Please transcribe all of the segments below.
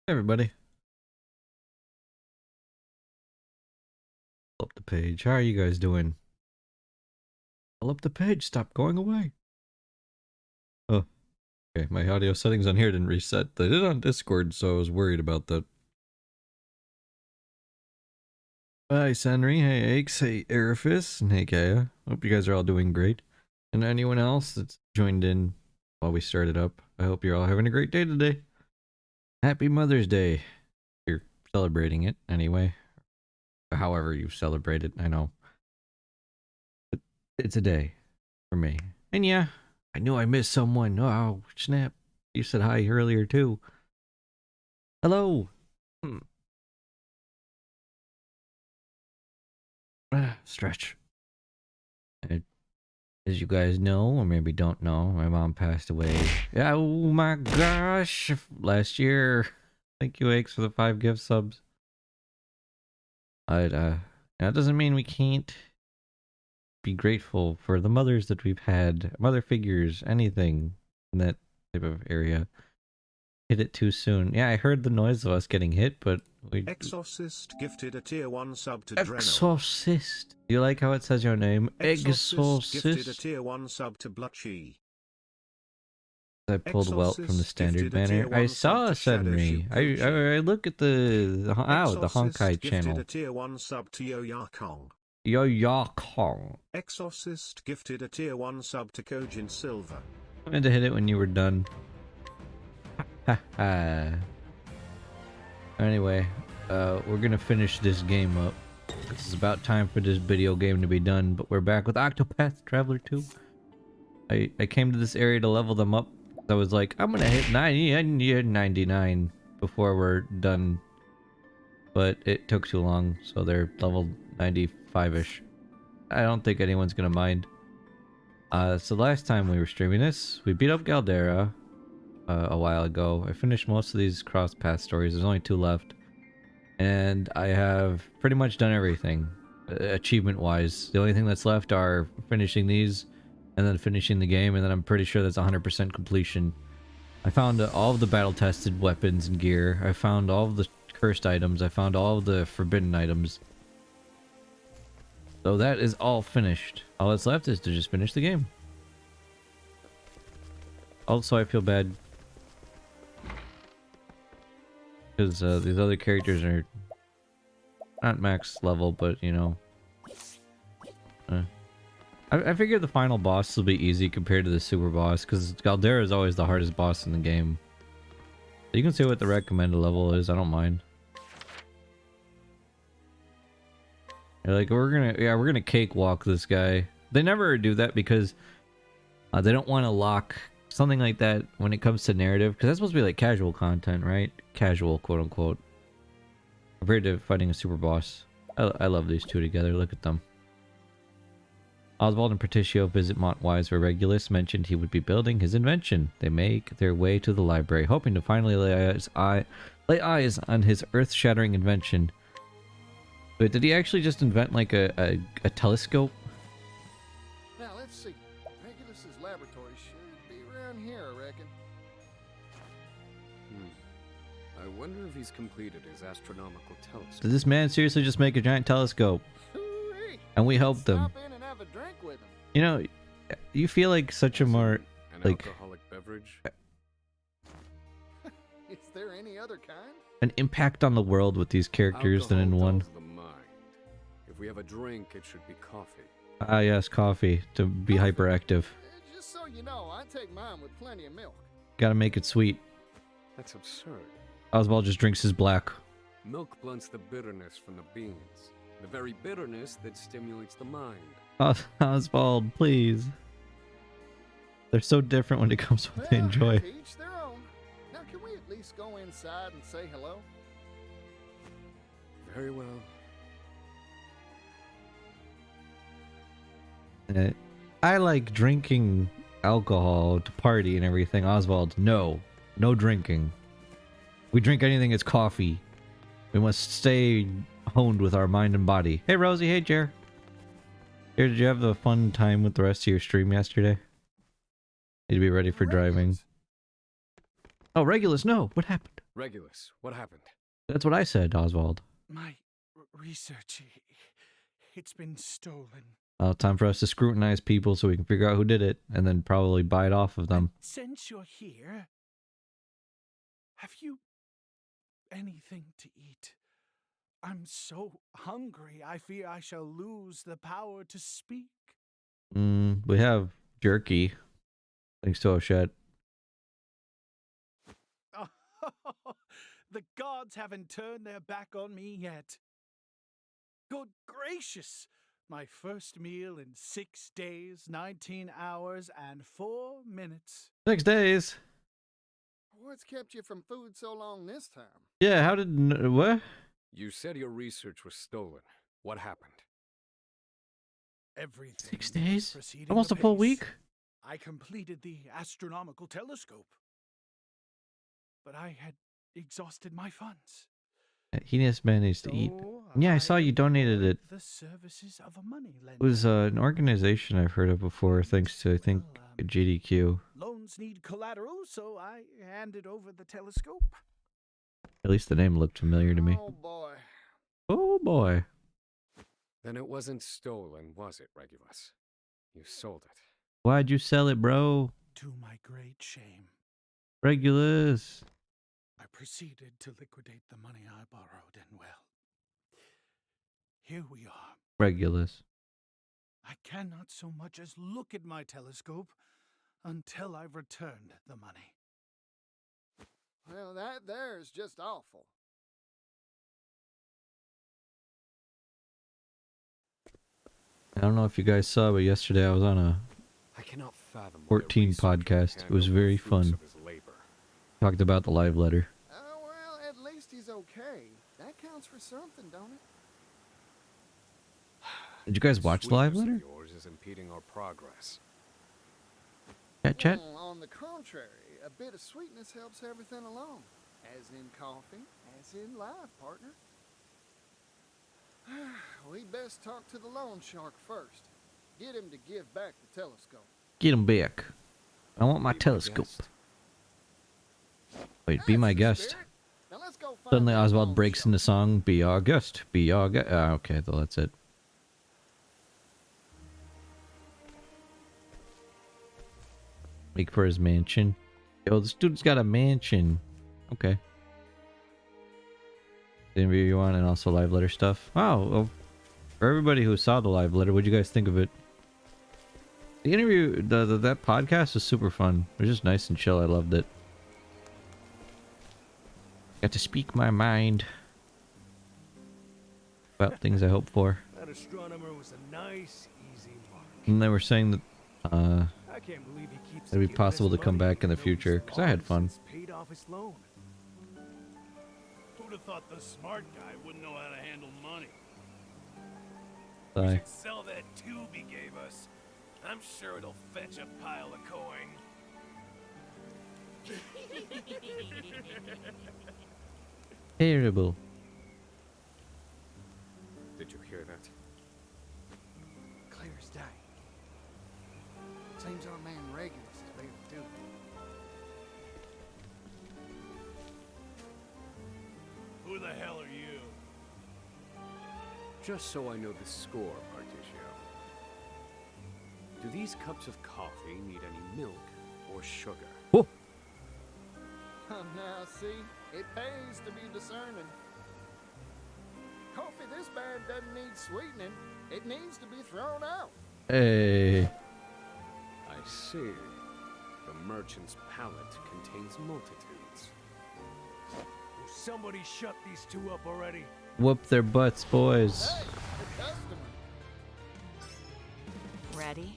Hey everybody. Pull up the page. How are you guys doing? Pull up the page. Stop going away. Oh, okay. My audio settings on here didn't reset. They did on Discord, so I was worried about that. Hi, Senri. Hey, Aches. Hey, Arifis. And hey, Kaya. Hope you guys are all doing great. And anyone else that's joined in while we started up, I hope you're all having a great day today. Happy Mother's Day. You're celebrating it anyway. However you celebrate it, I know. But it's a day for me. And yeah, I knew I missed someone. Oh, snap. You said hi earlier too. Hello. Hmm. Stretch. As you guys know, or maybe don't know, my mom passed away. Oh my gosh. Last year. Thank you, Aches, for the 5 gift subs. That doesn't mean we can't be grateful for the mothers that we've had. Mother figures, anything in that type of area. Hit it too soon. Yeah, I heard the noise of us getting hit, but we... Exorcist gifted a tier 1 sub to Dreno. Exorcist. Do you like how it says your name? Exorcist gifted a Exorcist. tier 1 sub to Blutchy. I pulled Welt from the standard banner. I saw Senri. I look at the Honkai channel. Gifted a tier 1 sub to Yo-Ya-Kong. Yo-Ya-Kong. Exorcist gifted a tier 1 sub to Kojin Silver. I meant to hit it when you were done. Haha. Anyway, we're gonna finish this game up. It's about time for this video game to be done, but we're back with Octopath Traveler 2. I came to this area to level them up. I was like, I'm gonna hit 90 and 99 before we're done. But it took too long, so they're level 95-ish. I don't think anyone's gonna mind. So last time we were streaming this, we beat up Galdera a while ago. I finished most of these cross-path stories. There's only 2 left. And I have pretty much done everything, achievement-wise. The only thing that's left are finishing these, and then finishing the game, and then I'm pretty sure that's 100% completion. I found all of the battle-tested weapons and gear. I found all of the cursed items. I found all of the forbidden items. So that is all finished. All that's left is to just finish the game. Also, I feel bad because these other characters are not max level, but you know. I figure the final boss will be easy compared to the super boss, because Galdera is always the hardest boss in the game. You can see what the recommended level is, I don't mind. You're like, we're gonna cakewalk this guy. They never do that because they don't want to lock something like that when it comes to narrative, because that's supposed to be like casual content, right? Casual, quote unquote. Compared to fighting a super boss. I love these two together, look at them. Oswald and Patricio visit Montwise, where Regulus mentioned he would be building his invention. They make their way to the library, hoping to finally lay eyes on his earth-shattering invention. But did he actually just invent like a telescope? Now let's see. Regulus's laboratory should be around here, I reckon. I wonder if he's completed his astronomical telescope. Did this man seriously just make a giant telescope? And we helped them. Stop in and have a drink with him. You know, you feel like such a more like alcoholic beverage. Is there any other kind? an impact on the world with these characters than in one. The mind. If we have a drink, it should be coffee. Ah yes, coffee to be hyperactive. Just so you know, I take mine with plenty of milk. Gotta make it sweet. That's absurd. Oswald just drinks his black. Milk blunts the bitterness from the beans. The very bitterness that stimulates the mind. Oswald, please. They're so different when it comes to what they enjoy. To each their own. Now, can we at least go inside and say hello? Very well. I like drinking alcohol to party and everything. Oswald, no. No drinking. We drink anything, it's coffee. We must stay honed with our mind and body. Hey Rosie, hey Jer. Here, did you have a fun time with the rest of your stream yesterday? Need to be ready for driving. Oh, Regulus, no! What happened? Regulus, what happened? That's what I said, Oswald. My research, it's been stolen. Time for us to scrutinize people so we can figure out who did it, and then probably buy it off of them. And since you're here, have you anything to eat? I'm so hungry, I fear I shall lose the power to speak. We have jerky. Thanks to Oshet. The gods haven't turned their back on me yet. Good gracious! My first meal in 6 days, 19 hours, and 4 minutes. 6 days. What's kept you from food so long this time? Yeah, how did... what? You said your research was stolen. What happened? Everything 6 days? proceeding Almost a full apace. week? I completed the astronomical telescope. But I had exhausted my funds. He just managed to eat. So Yeah, I saw you donated it. The services of a moneylender. It was an organization I've heard of before, thanks to, I think, GDQ. Loans need collateral, so I handed over the telescope. At least the name looked familiar to me. Oh boy. Oh boy. Then it wasn't stolen, was it, Regulus? You sold it. Why'd you sell it, bro? To my great shame, Regulus. I proceeded to liquidate the money I borrowed, and well, here we are. Regulus. I cannot so much as look at my telescope until I've returned the money. Well, that there's just awful. I don't know if you guys saw, but yesterday I was on a I cannot fathom why 14 researcher would podcast. hand It was over the very fruits fun. of his labor. Talked about the live letter. Well, at least he's okay. That counts for something, don't it? Did you guys watch the live Sweetness letter? of yours is impeding our progress. Chat? Well, on the contrary, a bit of sweetness helps everything along. As in coffee, as in life, partner. We best talk to the loan shark first. Get him to give back the telescope. Get him back. I want my Be my telescope. guest. Wait, be That's my the guest. spirit. Now let's go find Suddenly that Oswald loan breaks shark. into song, be our guest, be our guest. Okay, well, that's it. Make for his mansion. Yo, this dude's got a mansion. Okay. The interview you want and also live letter stuff. Wow. Well, for everybody who saw the live letter, what'd you guys think of it? The interview, that podcast was super fun. It was just nice and chill. I loved it. Got to speak my mind about things I hope for. That astronomer was a nice, easy mark. And they were saying that I can't believe he keeps it'd be giving possible us to come money back in the even though he's future, 'cause I had long fun. since paid off his loan. Who'd have thought the smart guy wouldn't know how to handle money? We Bye. should sell that tube he gave us. I'm sure it'll fetch a pile of coin. Terrible. Did you hear that? Clear as day. Seems our man Regulus is there too. Who the hell are you? Just so I know the score, Particio. Do these cups of coffee need any milk or sugar? Oh, Now see, it pays to be discerning. Coffee this bad doesn't need sweetening. It needs to be thrown out. hey. I see. The merchant's palate contains multitudes. Will somebody shut these two up already? Whoop their butts, boys. Hey, the customer. Ready?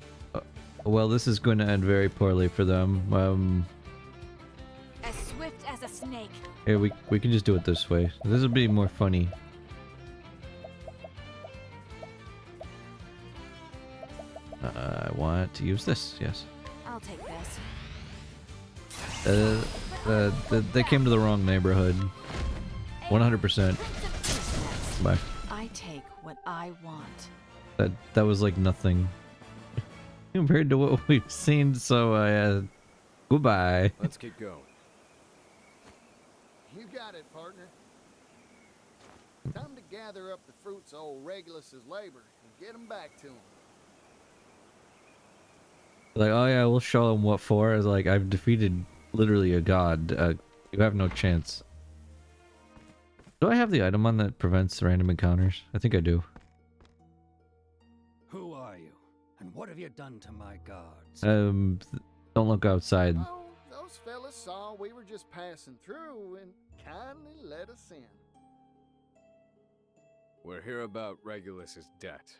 Well, this is going to end very poorly for them. As swift as a snake. Here, we can just do it this way. This will be more funny. I want to use this, yes. I'll take this. They came to the wrong neighborhood. 100%. Bye. I take what I want. That was like nothing compared to what we've seen. So goodbye. Let's get going. You got it, partner. Time to gather up the fruits of old Regulus's labor and get them back to him. Like, oh yeah, we'll show them what for. It's like, I've defeated literally a god. You have no chance. Do I have the item on that prevents random encounters? I think I do. Who are you? And what have you done to my guards? Don't look outside. Oh, those fellas saw we were just passing through and kindly let us in. We're here about Regulus's debt.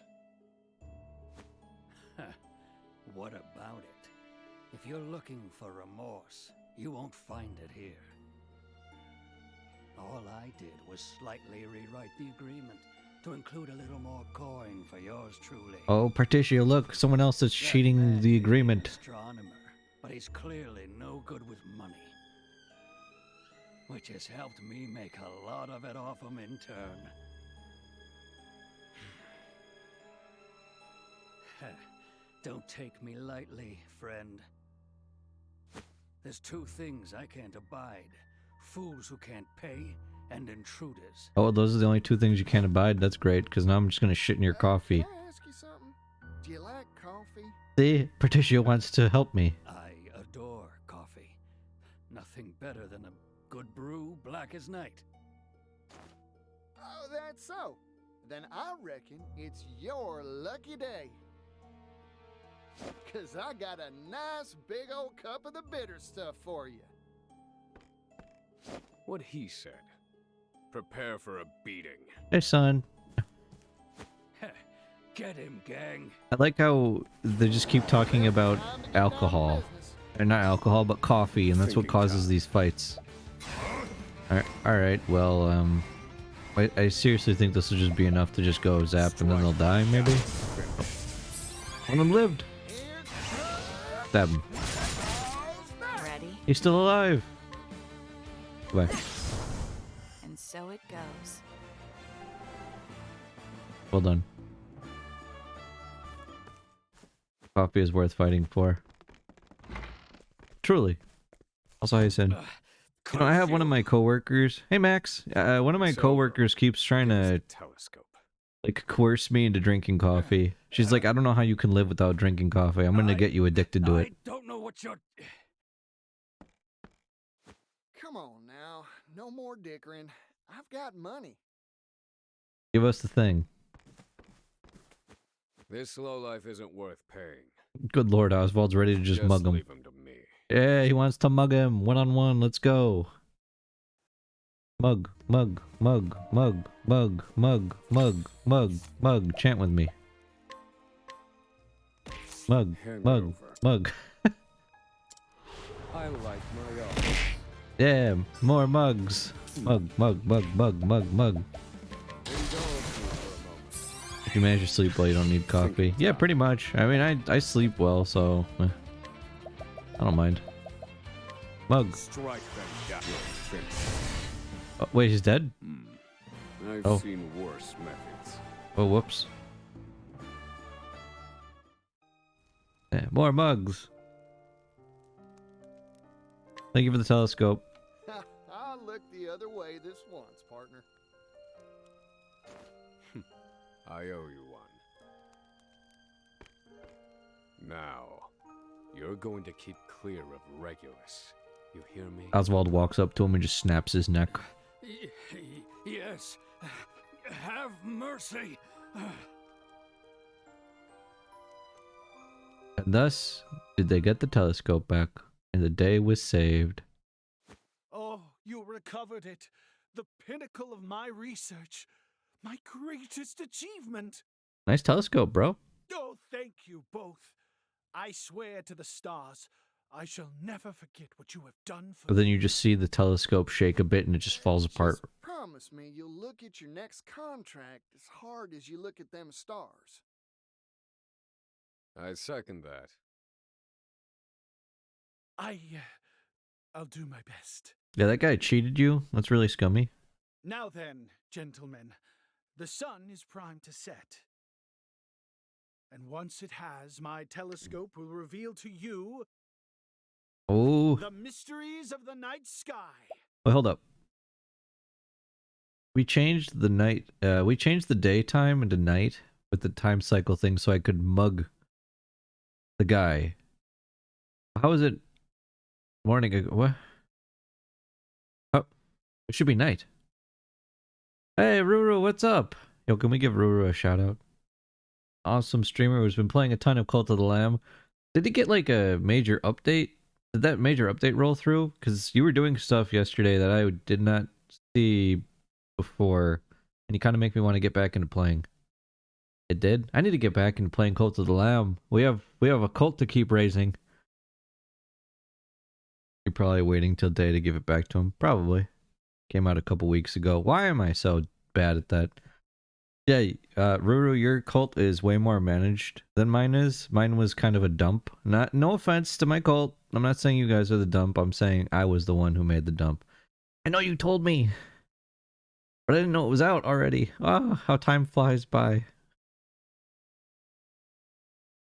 What about it? If you're looking for remorse, you won't find it here. All I did was slightly rewrite the agreement to include a little more coin for yours truly. Oh, Partitia, look, someone else is That cheating man the may be an agreement. astronomer, but he's clearly no good with money. Which has helped me make a lot of it off him in turn. Don't take me lightly, friend. There's two things I can't abide. Fools who can't pay, and intruders. Oh, those are the only two things you can't abide. That's great, because now I'm just gonna shit in your coffee. Can I ask you something? Do you like coffee? See, Partitia wants to help me. I adore coffee. Nothing better than a good brew, black as night. Oh, that's so. Then I reckon it's your lucky day. 'Cause I got a nice big old cup of the bitter stuff for you. What he said. Prepare for a beating. Hey, son. Get him, gang. I like how they just keep talking about Time to get down to alcohol. business. Or not alcohol, but coffee, and that's what Thinking causes time. these fights. Alright, well, I seriously think this will just be enough to just go zap and then they'll die, maybe? One of them lived. Here comes Stab him. Ready? He's still alive! Goodbye. And so it goes. Well done. Coffee is worth fighting for. Truly. Also, I said, you know, I have one of my coworkers. Hey, Max. One of my So, coworkers keeps trying Here's to the telescope. like coerce me into drinking coffee. She's like, I don't know how you can live without drinking coffee. I'm gonna get you addicted to it. I don't know what you're... Come on now. No more dickering. I've got money. Give us the thing. This lowlife isn't worth paying. Good Lord, Oswald's ready to just mug him. leave him to me. Yeah, he wants to mug him. One-on-one. Let's go. Mug, mug, mug, mug, mug, mug, mug, mug, mug. Chant with me. Mug, Hand it mug, over. mug. I like my own. Yeah, more mugs. Mug, mug, mug, mug, mug, mug. Indulge me for a moment. If you manage to sleep well, you don't need coffee. Yeah, pretty much. I mean, I sleep well, so I don't mind. Mug. Strike them down. Finish. Oh, wait, he's dead? I've Oh. seen worse methods. Oh, whoops. Yeah, more mugs. Thank you for the telescope. I'll look the other way this once, partner. I owe you one. Now, you're going to keep clear of Regulus. You hear me? Oswald walks up to him and just snaps his neck. Yes. Have mercy. And thus did they get the telescope back, and the day was saved. Oh, you recovered it. The pinnacle of my research. My greatest achievement. Nice telescope, bro. Oh, thank you both. I swear to the stars, I shall never forget what you have done for But then me. you just see the telescope shake a bit and it just falls apart. Just promise me you'll look at your next contract as hard as you look at them stars. I second that. I'll do my best. Yeah, that guy cheated you. That's really scummy. Now then, gentlemen, the sun is primed to set. And once it has, my telescope will reveal to you Oh, the mysteries of the night sky. well, hold up. We changed the night. We changed the daytime into night with the time cycle thing, so I could mug the guy. How is it morning? What? Oh, it should be night. Hey, Ruru, what's up? Yo, can we give Ruru a shout out? Awesome streamer who's been playing a ton of Cult of the Lamb. Did he get like a major update? Did that major update roll through? Because you were doing stuff yesterday that I did not see before, and you kind of make me want to get back into playing. It did? I need to get back into playing Cult of the Lamb. We have a cult to keep raising. You're probably waiting till day to give it back to him. Probably. Came out a couple weeks ago. Why am I so bad at that? Yeah, Ruru, your cult is way more managed than mine is. Mine was kind of a dump. No offense to my cult. I'm not saying you guys are the dump. I'm saying I was the one who made the dump. I know you told me, but I didn't know it was out already. Ah, how time flies by.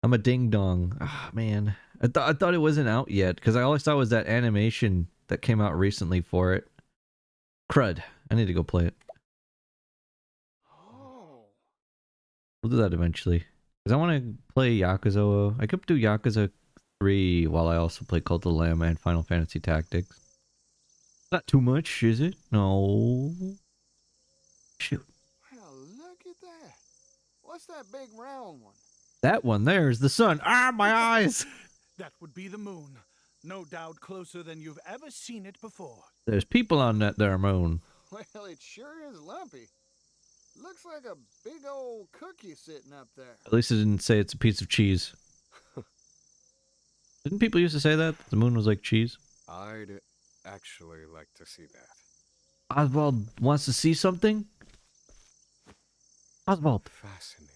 I'm a ding dong. Ah, man. I thought it wasn't out yet because I always thought it was that animation that came out recently for it. Crud. I need to go play it. We'll do that eventually. Because I want to play Yakuza. I could do Yakuza 3 while I also play Cult of the Lamb and Final Fantasy Tactics. Not too much, is it? No. Shoot. Well, look at that. What's that big round one? That one there is the sun. Ah, my eyes! That would be the moon. No doubt closer than you've ever seen it before. There's people on that there moon. Well, it sure is lumpy. Looks like a big old cookie sitting up there. At least it didn't say it's a piece of cheese. Didn't people used to say that? The moon was like cheese? I'd actually like to see that. Oswald wants to see something? Oswald. Fascinating.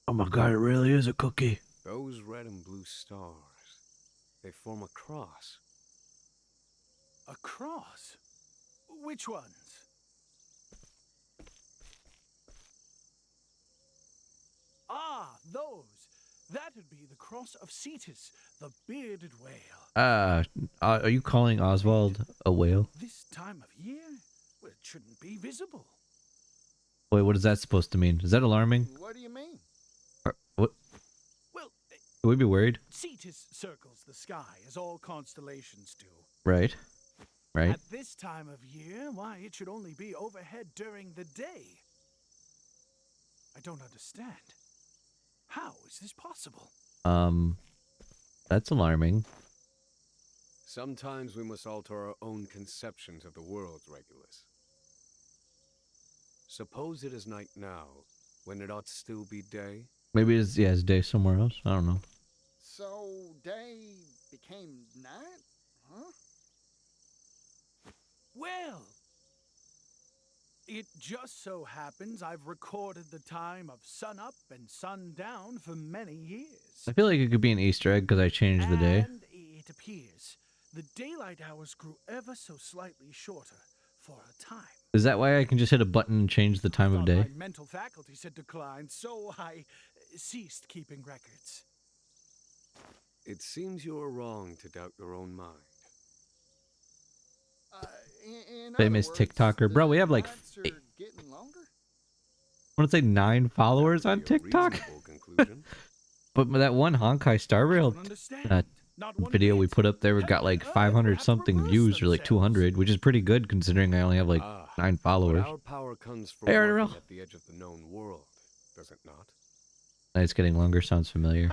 Oh my god, it really is a cookie. Those red and blue stars, they form a cross. A cross? Which ones? Ah, those. That'd be the cross of Cetus, the bearded whale. Are you calling Oswald a whale? This time of year? Well, it shouldn't be visible. Wait, what is that supposed to mean? Is that alarming? What do you mean? What? Well, Should we be worried? Cetus circles the sky, as all constellations do. Right. Right. At this time of year, why, it should only be overhead during the day. I don't understand. How is this possible? That's alarming. Sometimes we must alter our own conceptions of the world, Regulus. Suppose it is night now, when it ought still be day. Maybe it's day somewhere else. I don't know. So, day became night? Huh? Well, it just so happens I've recorded the time of sun up and sun down for many years. I feel like it could be an Easter egg because I changed the day. And it appears the daylight hours grew ever so slightly shorter for a time. Is that why I can just hit a button and change the time of Thought day? My mental faculties had declined, so I ceased keeping records. It seems you are wrong to doubt your own mind. In Famous other words, TikToker. Bro, we have like nights are getting longer? I want to say 9 followers That on would be a TikTok. reasonable conclusion. But that one Honkai Star Rail Don't understand. Not one video we bit. put up there got like 500 something views or like 200, which is pretty good considering I only have like 9 But followers. our power comes from Hey, working Arturo. at the edge of the known world, does it not? Nights getting longer sounds familiar.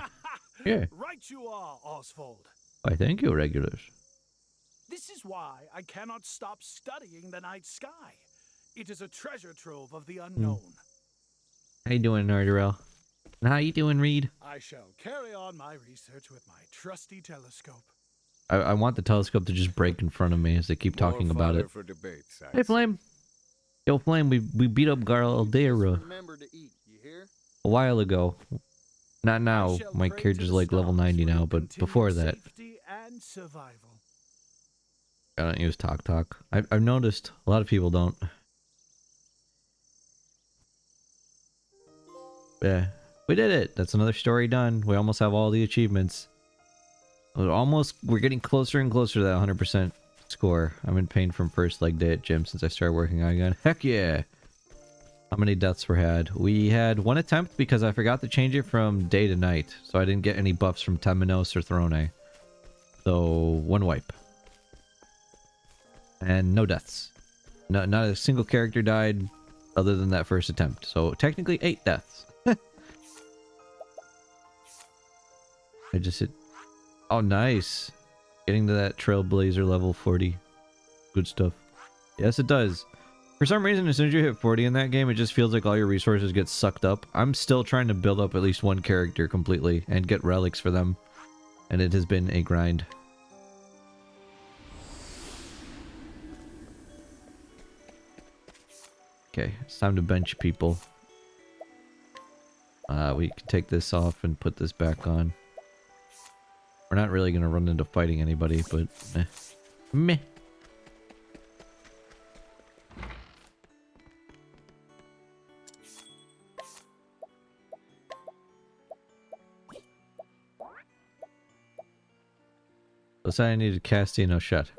Yeah. Right you are, Oswald. Why, thank you, regulars. This is why I cannot stop studying the night sky. It is a treasure trove of the unknown. How you doing, Nardurell? And how you doing, Reed? I shall carry on my research with my trusty telescope. I want the telescope to just break in front of me as they keep talking More about fodder it. for debates, I Hey, see. Flame. Yo, Flame, we beat up Just Galdera remember to eat, you hear? a while ago. Not now. I shall My pray to character's the like level stars 90 for now, your but continued before that, safety and survival. I don't use Talk. I've noticed a lot of people don't. Yeah, we did it. That's another story done. We almost have all the achievements. We're getting closer and closer to that 100% score. I'm in pain from first leg day at gym since I started working out again. Heck yeah. How many deaths were had? We had one attempt because I forgot to change it from day to night. So I didn't get any buffs from Temenos or Throne. So one wipe. And no deaths. No, not a single character died other than that first attempt. So technically 8 deaths. I just hit... Oh, nice. Getting to that Trailblazer level 40. Good stuff. Yes, it does. For some reason, as soon as you hit 40 in that game, it just feels like all your resources get sucked up. I'm still trying to build up at least one character completely and get relics for them. And it has been a grind. Okay, it's time to bench people. We can take this off and put this back on. We're not really going to run into fighting anybody, but meh. Let's say I needed Casty, no shot.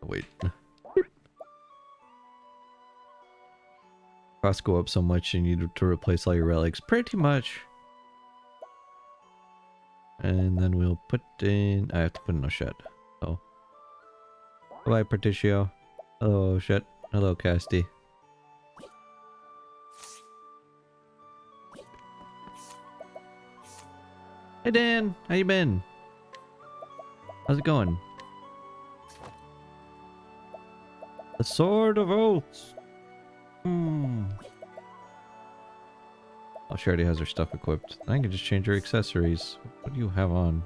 Oh, wait. Costs go up so much you need to replace all your relics. Pretty much. And then we'll put in... I have to put in no shot. Oh. Bye, Particio. Hello, shit. Hello, Casty. Hey, Dan. How you been? How's it going? The Sword of Oaths. Oh, she already has her stuff equipped. I can just change her accessories. What do you have on?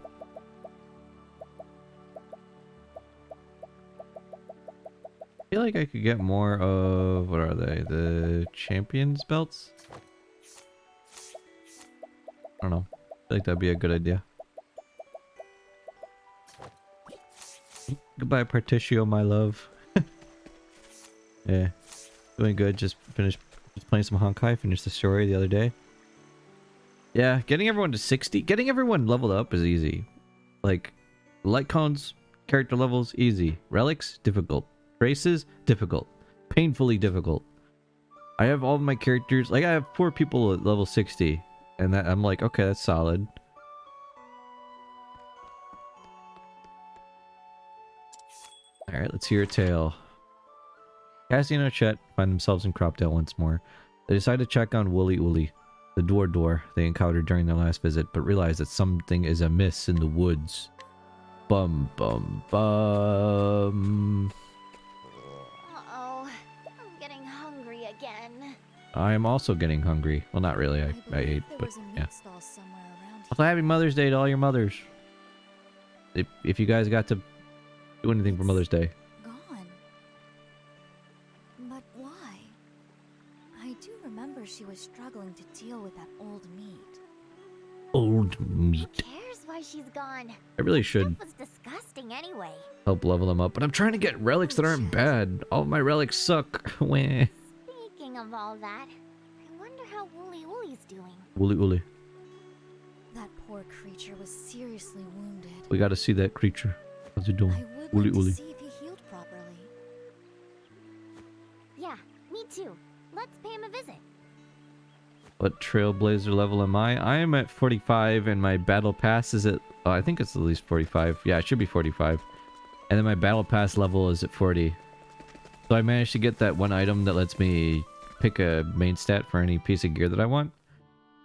I feel like I could get more of... What are they? The champions belts? I don't know. I feel like that'd be a good idea. Goodbye, Particio, my love. Yeah. Doing good. Just playing some Honkai. Finished the story the other day. Yeah, getting everyone to 60. Getting everyone leveled up is easy. Like, light cones, character levels, easy. Relics, difficult. Traces, difficult. Painfully difficult. I have all of my characters... Like, I have 4 people at level 60. And that I'm like, okay, that's solid. Alright, let's hear a tale. Cassian and Chet find themselves in Cropdale once more. They decide to check on Wooly Ooly, the door they encountered during their last visit, but realize that something is amiss in the woods. Bum bum bum. Uh-oh. I'm getting hungry again. I am also getting hungry. Well, not really. I ate, but yeah. Also, happy Mother's Day to all your mothers. If you guys got to do anything for Mother's Day. Gone. But why? I do remember she was struggling to deal with that old meat. Old meat. Who cares why she's gone? I really should That was disgusting anyway. help level them up, but I'm trying to get relics that aren't bad. All of my relics suck. Wah. Speaking of all that, I wonder how Wooly Wooly's doing. Wooly Ooly. That poor creature was seriously wounded. We gotta see that creature. How's he doing? I would Wooly like Ooly. to see if he healed properly. Yeah, me too. Let's pay him a visit. What Trailblazer level am I? I am at 45 and my battle pass is at... Oh, I think it's at least 45. Yeah, it should be 45. And then my battle pass level is at 40. So I managed to get that one item that lets me pick a main stat for any piece of gear that I want.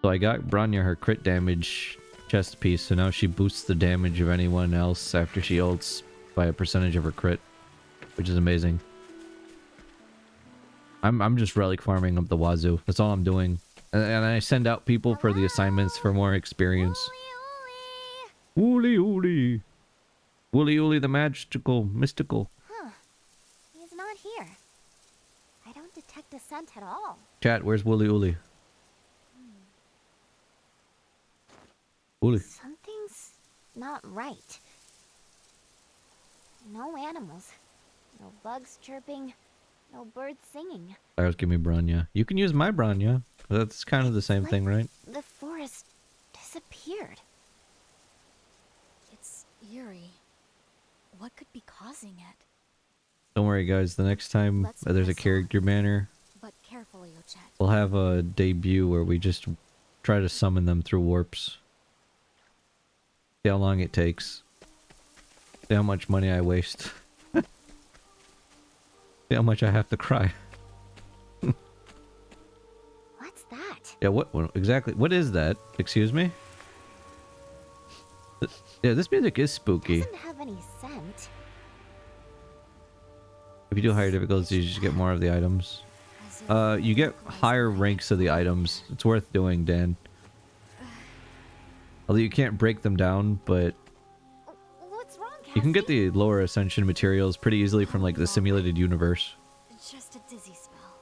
So I got Bronya her crit damage chest piece, so now she boosts the damage of anyone else after she ults by a percentage of her crit, which is amazing. I'm just relic farming up the wazoo. That's all I'm doing. And I send out people for the assignments for more experience. Wooly Ooly. Wooly Ooly the magical, mystical. Huh. He's not here. I don't detect a scent at all. Chat, where's Wooly Ooly? Wooly. Something's not right. No animals. No bugs chirping. No birds singing. Cyrus, give me Bronya. You can use my Bronya. That's kind of the same thing, right? The forest disappeared. It's eerie. What could be causing it? Don't worry, guys. The next time Let's there's a press on. character banner, But carefully, Ochet. We'll have a debut where we just try to summon them through warps. See how long it takes. See how much money I waste. See how much I have to cry. What's that? Yeah, what exactly? What is that? Excuse me? Yeah, this music is spooky. Doesn't have any scent. If you do higher difficulties, you just get more of the items. You get higher ranks of the items. It's worth doing, Dan. Although you can't break them down, but What's wrong, Cassie? you can get the lower ascension materials pretty easily from like the simulated universe. Just a dizzy spell.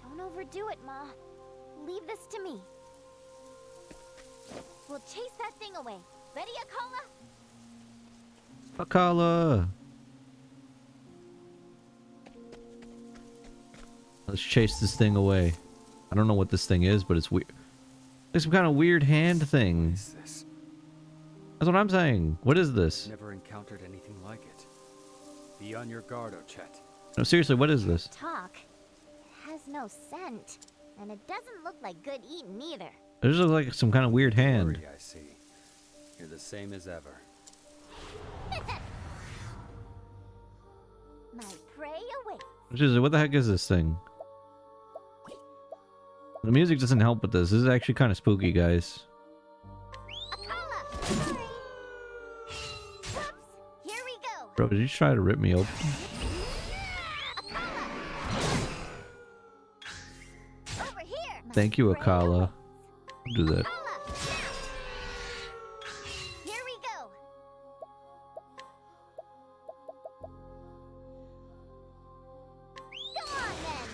Don't overdo it, Ma. Leave this to me. We'll chase that thing away. Ready, Akala? Akala! Let's chase this thing away. I don't know what this thing is, but it's weird. Like some kind of weird hand thing. What is this? That's what I'm saying. What is this? Never encountered anything like it. Be on your guard, Ochet. No, seriously, what is this? Talk. It has no scent, and it doesn't look like good eating either. It just looks like some kind of weird hand. Worry, I see. You're the same as ever. My prey awaits. Seriously, what the heck is this thing? The music doesn't help with this. This is actually kind of spooky, guys. Akala! Sorry. Whoops! Here we go. Bro, did you try to rip me open? Over here. Thank you, Akala. I'll do that. Here we go. Go on then.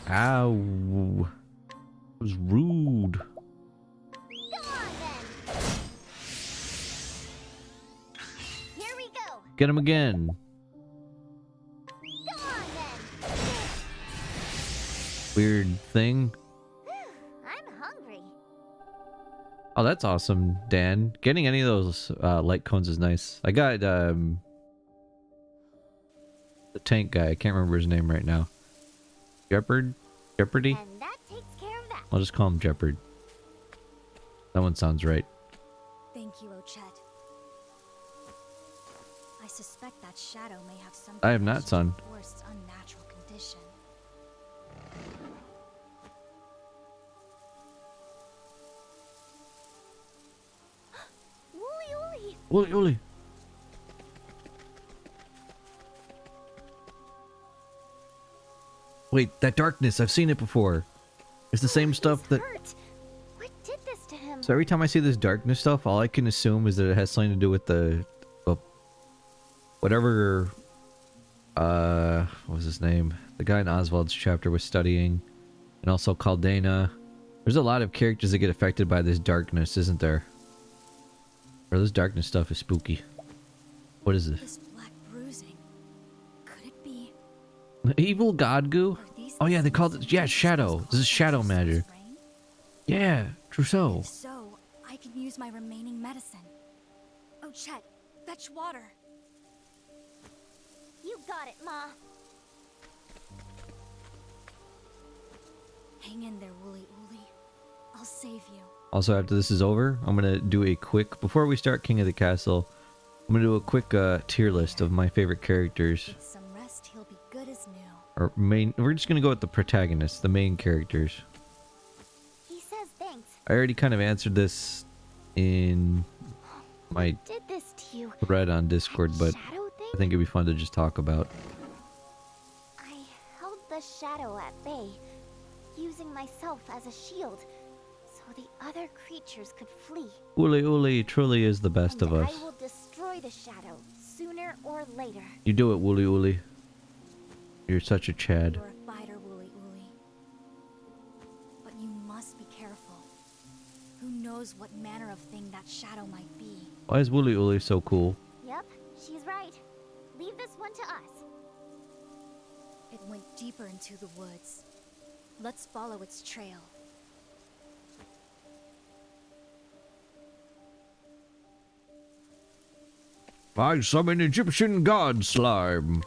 Ow. It was rude. Go on then. Here we go. Get him again. Go on then. Weird thing. I'm hungry. Oh, that's awesome, Dan. Getting any of those light cones is nice. I got the tank guy. I can't remember his name right now. Jeopardy? And that takes care of that. I'll just call him Jeopard. That one sounds right. Thank you, Ochet. I suspect that shadow may have some I have not, son. Forced unnatural condition. Wooly ooly! Holy, holy. Wait, that darkness. I've seen it before. It's the same stuff that... Hurt. What did this to him? So every time I see this darkness stuff, all I can assume is that it has something to do with the whatever, what was his name? The guy in Oswald's chapter was studying. And also Caldana. There's a lot of characters that get affected by this darkness, isn't there? Or this darkness stuff is spooky. What is this? This black bruising. Could it be? Evil god goo? Are these Oh yeah, they the called same it... Yeah, symptoms shadow. of This is shadow Octo's magic. reign? Yeah, Trousseau. If so, I can use my remaining medicine. Ochet, fetch water. You got it, Ma. Hang in there, Wooly Ooly. I'll save you. Also, after this is over, I'm gonna do a quick... Before we start King of the Castle, I'm gonna do a quick tier list of my favorite characters. With some rest, he'll be good as new. Or main... We're just gonna go with the protagonists, the main characters. He says thanks. I already kind of answered this in my Did this to you? thread on Discord, but Shadow thing? I think it'd be fun to just talk about. I held the shadow at bay, using myself as a shield, so the other creatures could flee. Uli Uli truly is the best And of us. I will destroy the shadow sooner or later. You do it, Wooly Uli. You're such a Chad. You're a fighter, Wooly Ooly. But you must be careful. Who knows what manner of thing that shadow might be? Why is Wooly Uli so cool? Yep, she's right. Leave this one to us. It went deeper into the woods. Let's follow its trail. I summon Egyptian god slime.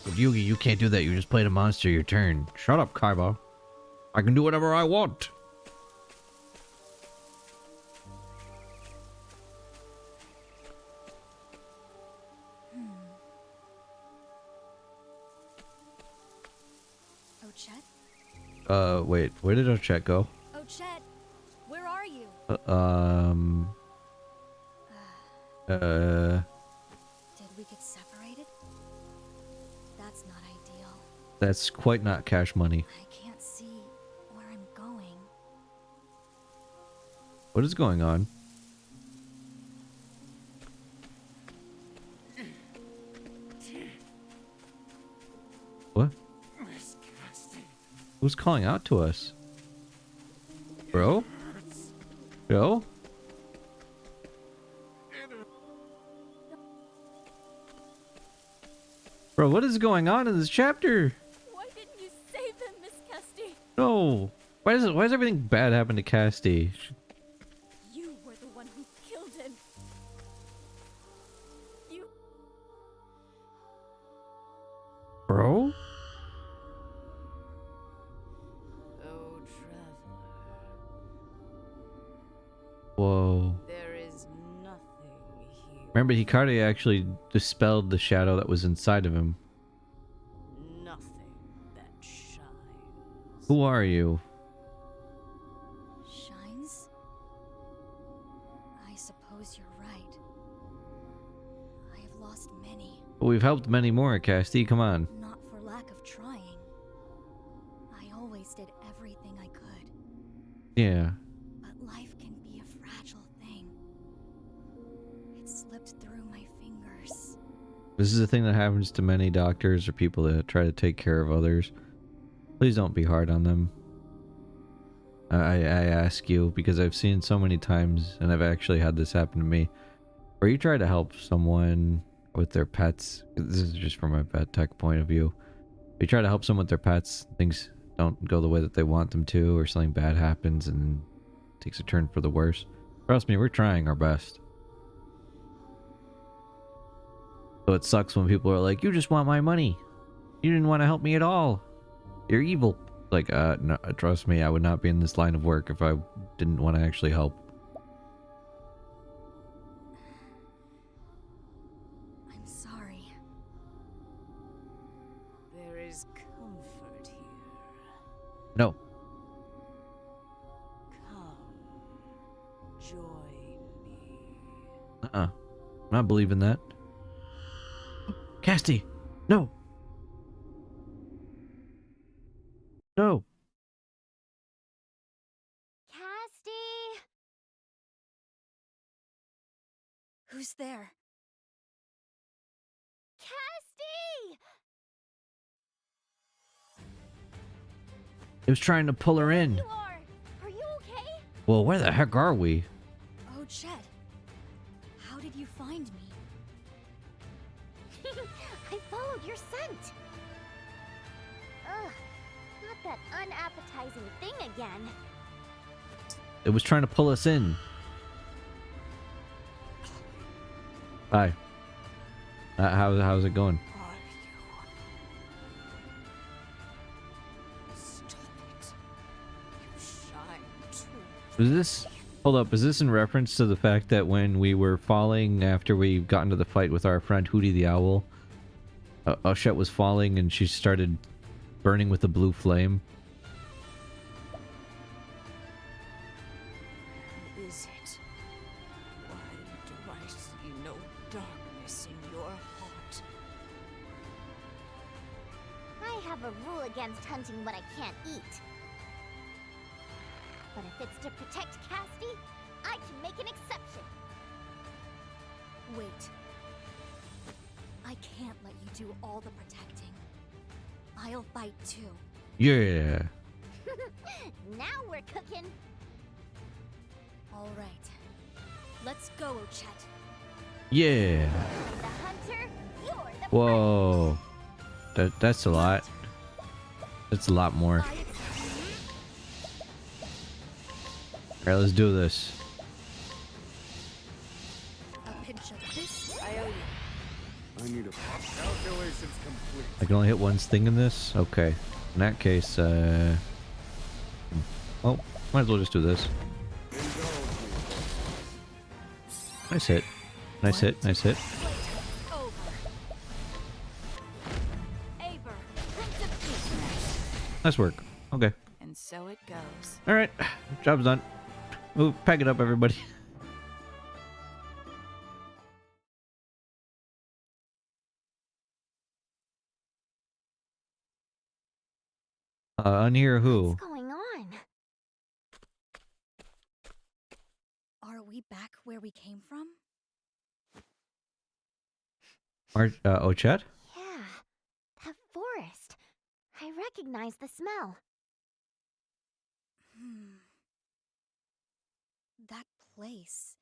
But Yugi, you can't do that. You just played a monster your turn. Shut up, Kaiba. I can do whatever I want. Ochette? Wait. Where did Ochette go? Ochette, where are you? Did we get separated? That's not ideal. That's quite not cash money. I can't see where I'm going. What is going on? What? Who's calling out to us? Bro? Joe? Bro, what is going on in this chapter? Why didn't you save him, Miss Casti? No. Why does everything bad happen to Casti? You were the one who killed him. You... Bro? Oh, traveler. Whoa. There is nothing here. Remember, Hikari actually dispelled the shadow that was inside of him. Nothing that shines. Who are you? Shines? I suppose you're right. I have lost many. But we've helped many more, Casti. Come on. Not for lack of trying. I always did everything I could. Yeah. But life can be a fragile thing. It slipped through my fingers. This is a thing that happens to many doctors or people that try to take care of others. Please don't be hard on them. I ask you, because I've seen so many times, and I've actually had this happen to me, where you try to help someone with their pets. This is just from a pet tech point of view. You try to help someone with their pets, things don't go the way that they want them to, or something bad happens and takes a turn for the worse. Trust me, we're trying our best. So it sucks when people are like, you just want my money. You didn't want to help me at all. You're evil. Like, no, trust me, I would not be in this line of work if I didn't want to actually help. I'm sorry. There is comfort here. No. Come, join me. I'm not believing that. Casti! No! No! Casti! Who's there? Casti! It was trying to pull her in. You are! Are you okay? Well, where the heck are we? Oh, Chet. How did you find me? I followed your scent. Ugh, not that unappetizing thing again. It was trying to pull us in. Hi. How's it going? Are you? Stop it. You shine too. Is this... Hold up, is this in reference to the fact that when we were falling after we got into the fight with our friend Hootie the Owl, Ochette was falling and she started burning with a blue flame? Where is it? Why do I see no darkness in your heart? I have a rule against hunting what I can't eat. But if it's to protect Casti, I can make an exception. Wait. I can't let you do all the protecting. I'll fight too. Yeah. Now we're cooking. All right. Let's go, Ochette. Yeah. I'm the hunter, you're the Whoa. That's a lot. That's a lot more. Alright, let's do this. A pinch of this I need a calculations complete. I can only hit one sting in this? Okay. In that case, oh, might as well just do this. Nice hit. Nice hit. Nice hit. Nice work. Okay. And so it goes. Alright. Job's done. Move, pack it up, everybody. Unhear who? What's going on? Are we back where we came from? Ochet? Yeah, that forest. I recognize the smell. That place.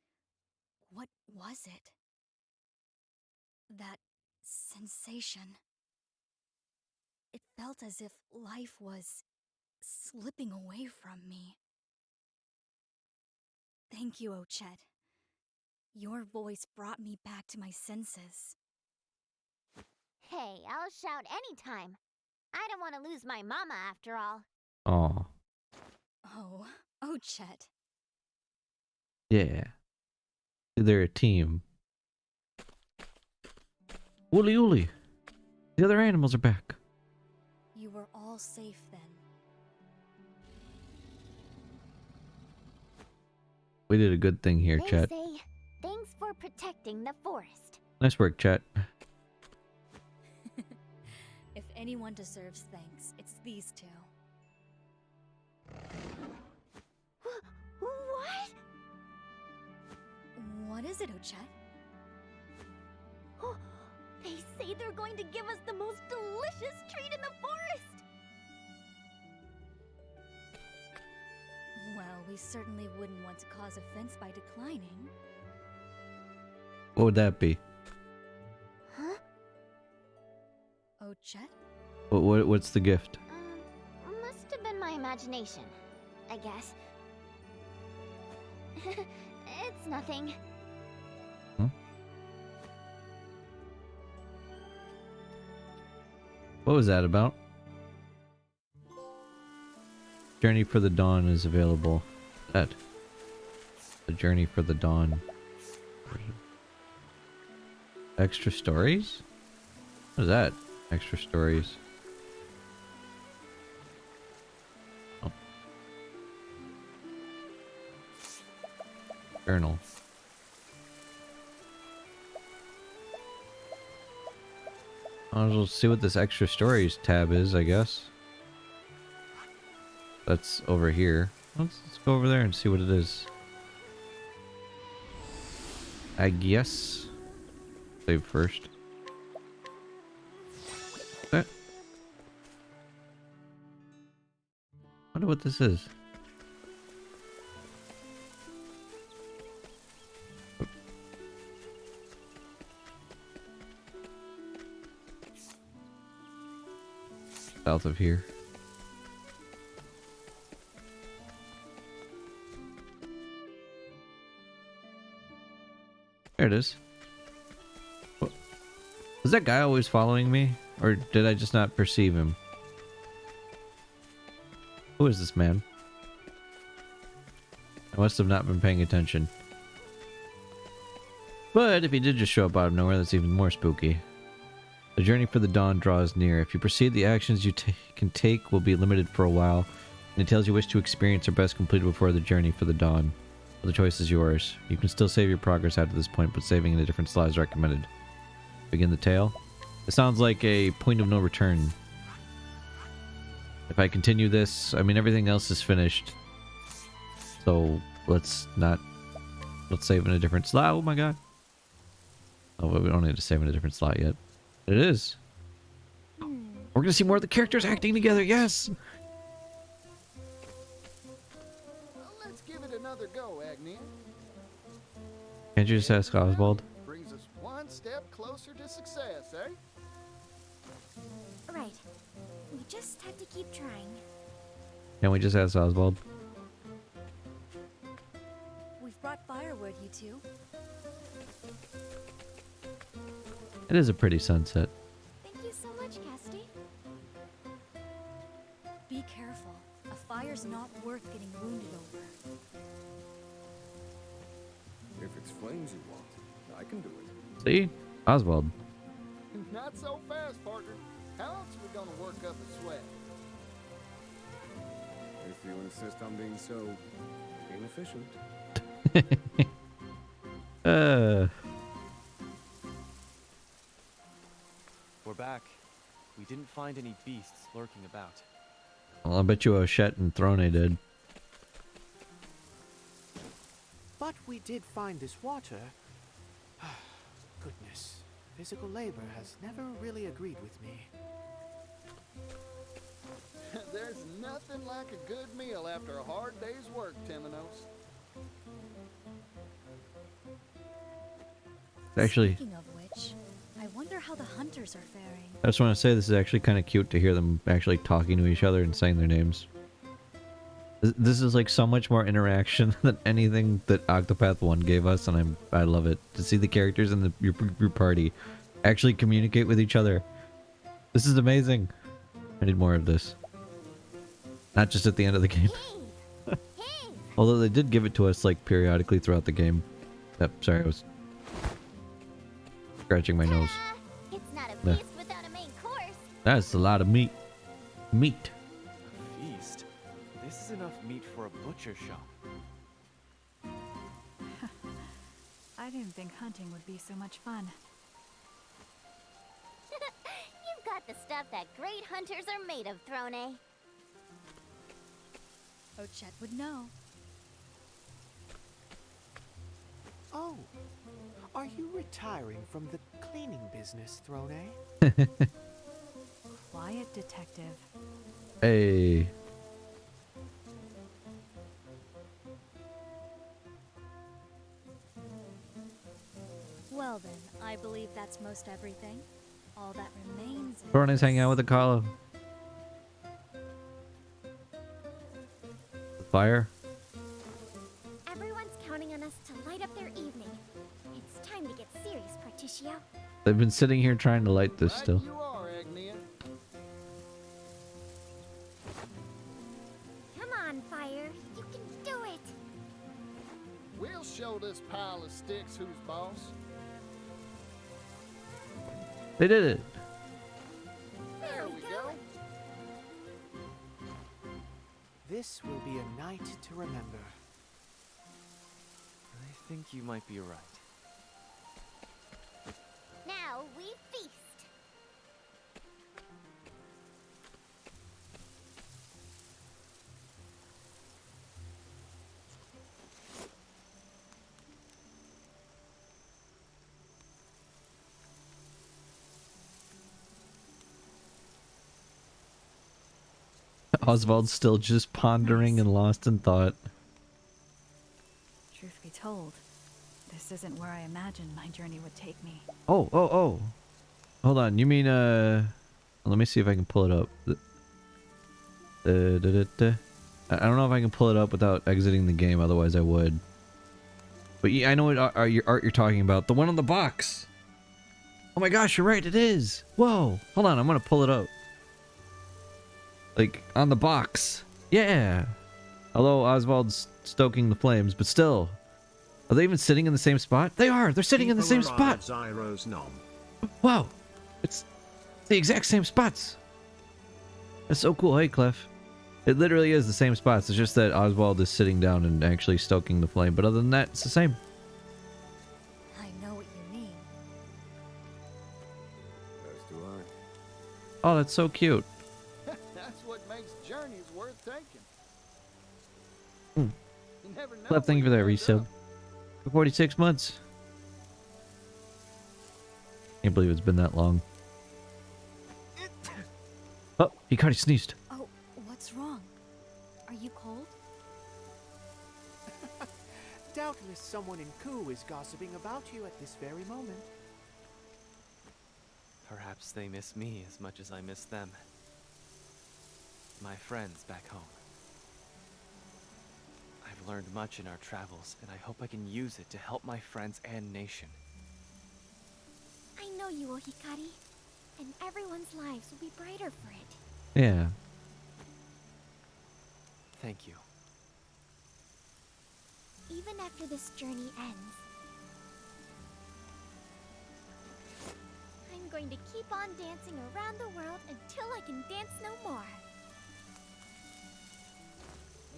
What was it? That sensation. It felt as if life was slipping away from me. Thank you, Ochet. Your voice brought me back to my senses. Hey, I'll shout anytime. I don't want to lose my mama after all. Aw. Oh, Ochet. Yeah. They're a team. Wooly Ooly. The other animals are back. You were all safe then. We did a good thing here, They chat. say, thanks for protecting the forest. Nice work, chat. If anyone deserves thanks, it's these two. What? What is it, Ochet? Oh, they say they're going to give us the most delicious treat in the forest. Well, we certainly wouldn't want to cause offense by declining. What would that be? Huh? Ochet? What's the gift? Must have been my imagination, I guess. It's nothing. What was that about? Journey for the Dawn is available. That. The Journey for the Dawn. Extra stories? What is that? Extra stories. Oh. Journal. I'll see what this extra stories tab is, I guess. That's over here. Let's go over there and see what it is. I guess. Save first. Okay. Wonder what this is. South of here. There it is. What? Was that guy always following me? Or did I just not perceive him? Who is this man? I must have not been paying attention. But if he did just show up out of nowhere, that's even more spooky. The journey for the dawn draws near. If you proceed, the actions you can take will be limited for a while. And the tales you wish to experience are best completed before the journey for the dawn. The choice is yours. You can still save your progress after this point, but saving in a different slot is recommended. Begin the tale. It sounds like a point of no return. If I continue this, I mean everything else is finished. So let's save in a different slot. Oh my god. Oh, but we don't need to save in a different slot yet. It is. We're gonna see more of the characters acting together. Yes. Let's give it another go, Agni. Can't you just ask Oswald? Brings us one step closer to success, eh? Right. We just have to keep trying. Can't we just ask Oswald? We've brought firewood, you two. It is a pretty sunset. Thank you so much, Cassidy. Be careful. A fire's not worth getting wounded over. If it's flames you want, I can do it. See? Oswald. Not so fast, partner. How else are we gonna work up a sweat? If you insist on being so inefficient. We're back. We didn't find any beasts lurking about. Well, I bet you Oshet and Throne did. But we did find this water. Goodness, physical labor has never really agreed with me. There's nothing like a good meal after a hard day's work, Temenos. Actually, Speaking of which, I wonder how the hunters are faring. I just want to say this is actually kind of cute to hear them actually talking to each other and saying their names. This is like so much more interaction than anything that Octopath 1 gave us, and I love it. To see the characters in your party actually communicate with each other. This is amazing. I need more of this. Not just at the end of the game. Although they did give it to us like periodically throughout the game. Yep, sorry, I was scratching my nose. It's not a feast without a main course. That's a lot of meat. Meat. Feast? This is enough meat for a butcher shop. I didn't think hunting would be so much fun. You've got the stuff that great hunters are made of, Throne. Ochet would know. Oh, are you retiring from the cleaning business, Throne? Quiet detective. Hey. Well then, I believe that's most everything. All that remains is... Thorny's hanging out with Akala. Fire. Everyone's counting on us to light up their evening. It's time to get serious, Particio. They've been sitting here trying to light this Right still. you are, Agnia. Come on, Fire. You can do it. We'll show this pile of sticks who's boss. They did it. There we go. This will be a night to remember. I think you might be right. Now we feast. Oswald's still just pondering and lost in thought. Truth be told, this isn't where I imagined my journey would take me. Oh. Hold on, you mean, let me see if I can pull it up. I don't know if I can pull it up without exiting the game, otherwise I would. But yeah, I know what art you're talking about. The one on the box! Oh my gosh, you're right, it is! Whoa! Hold on, I'm gonna pull it up. Like, on the box. Yeah! Although Oswald's stoking the flames, but still. Are they even sitting in the same spot? They are! They're sitting in the same spot! Wow! It's the exact same spots! That's so cool. Hey, Clef. It literally is the same spots. It's just that Oswald is sitting down and actually stoking the flame. But other than that, it's the same. I know what you mean. As do I. Oh, that's so cute. That's what makes journeys worth taking. Hmm. You never know. Clef, thank you for that resub. For 46 months. Can't believe it's been that long. Oh, he sneezed. Oh, what's wrong? Are you cold? Doubtless someone in Ku is gossiping about you at this very moment. Perhaps they miss me as much as I miss them. My friends back home. I've learned much in our travels, and I hope I can use it to help my friends and nation. I know you will, Hikari. And everyone's lives will be brighter for it. Yeah. Thank you. Even after this journey ends, I'm going to keep on dancing around the world until I can dance no more.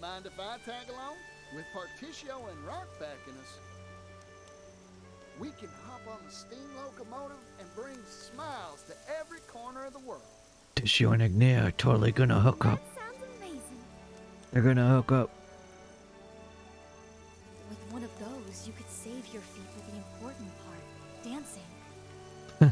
Mind if I tag along? With Particio and Rock backing us, we can hop on the steam locomotive and bring smiles to every corner of the world. Tissue and Ignea are totally gonna hook up. That sounds amazing. They're gonna hook up. With one of those, you could save your feet for the important part, dancing.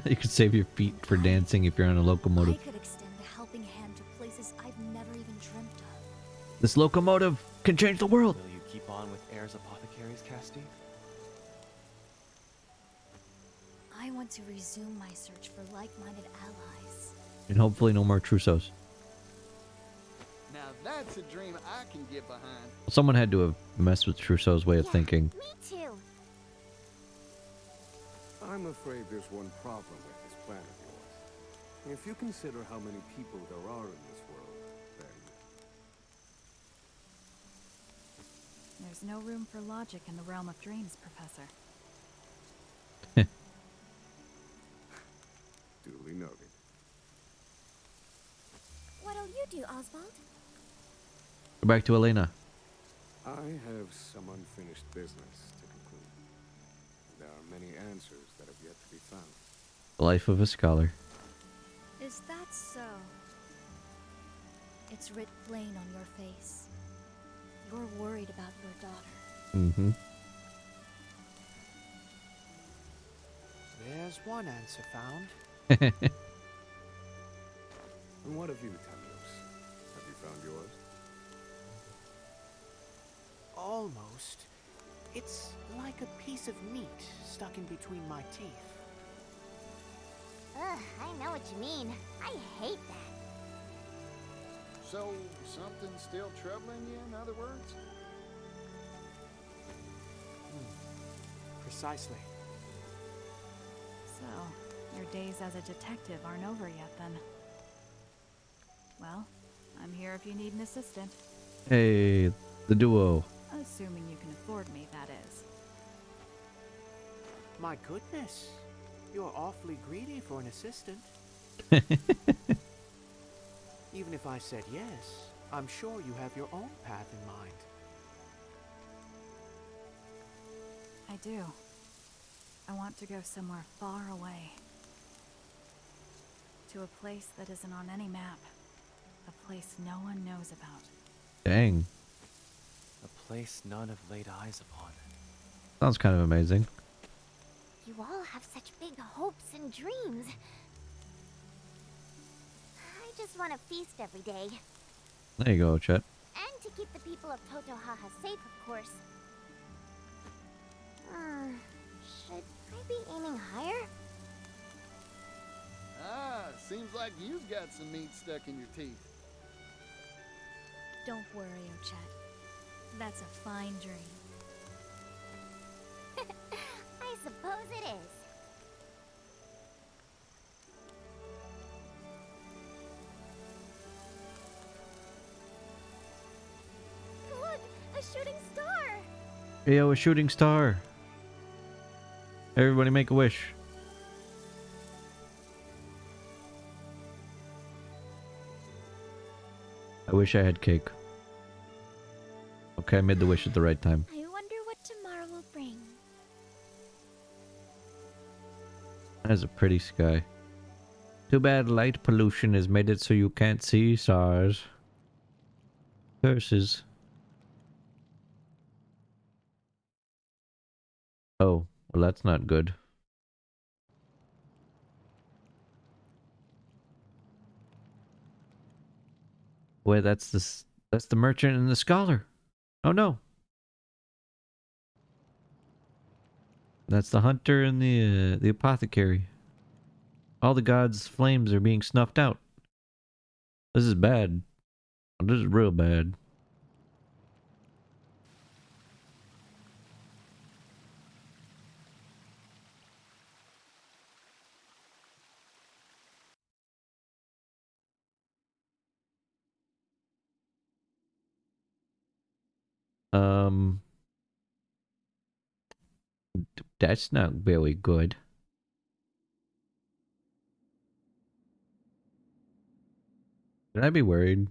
You could save your feet for dancing if you're on a locomotive. I could extend a helping hand to places I've never even dreamt of. This locomotive can change the world. Will you keep on with Heirs Apothecaries, Casti? I want to resume my search for like-minded allies. And hopefully no more Trousseaus. Now that's a dream I can get behind. Someone had to have messed with Trousseau's way of thinking. Me too. I'm afraid there's one problem with this plan of yours. If you consider how many people there are in this world, then... There's no room for logic in the realm of dreams, Professor. Duly noted. What'll you do, Oswald? Go back to Elena. I have some unfinished business to conclude. There are many answers that have yet to be found. The life of a scholar. Is that so? It's writ plain on your face. You're worried about your daughter. Mm-hmm. There's one answer found. And what of you, Tamios? Have you found yours? Almost. It's like a piece of meat stuck in between my teeth. Ugh, I know what you mean. I hate that. So, something's still troubling you, in other words? Precisely. So, your days as a detective aren't over yet, then. Well, I'm here if you need an assistant. Hey, the duo. Assuming you can afford me, that is. My goodness. You're awfully greedy for an assistant. Even if I said yes, I'm sure you have your own path in mind. I do. I want to go somewhere far away. To a place that isn't on any map. A place no one knows about. Dang. A place none have laid eyes upon. Sounds kind of amazing. You all have such big hopes and dreams. I just want to feast every day. There you go, Chet. And to keep the people of Totohaha safe, of course. Should I be aiming higher? Ah, seems like you've got some meat stuck in your teeth. Don't worry, Ochet. That's a fine dream. I suppose it is. Look, a shooting star! Hey, yo, a shooting star. Everybody make a wish. I wish I had cake. Okay, I made the wish at the right time. I wonder what tomorrow will bring. That is a pretty sky. Too bad light pollution has made it so you can't see stars. Curses. Oh, well that's not good. Wait, that's the merchant and the scholar. Oh no. That's the hunter and the apothecary. All the gods' flames are being snuffed out. This is bad. This is real bad. Um, that's not very good. Should I be worried?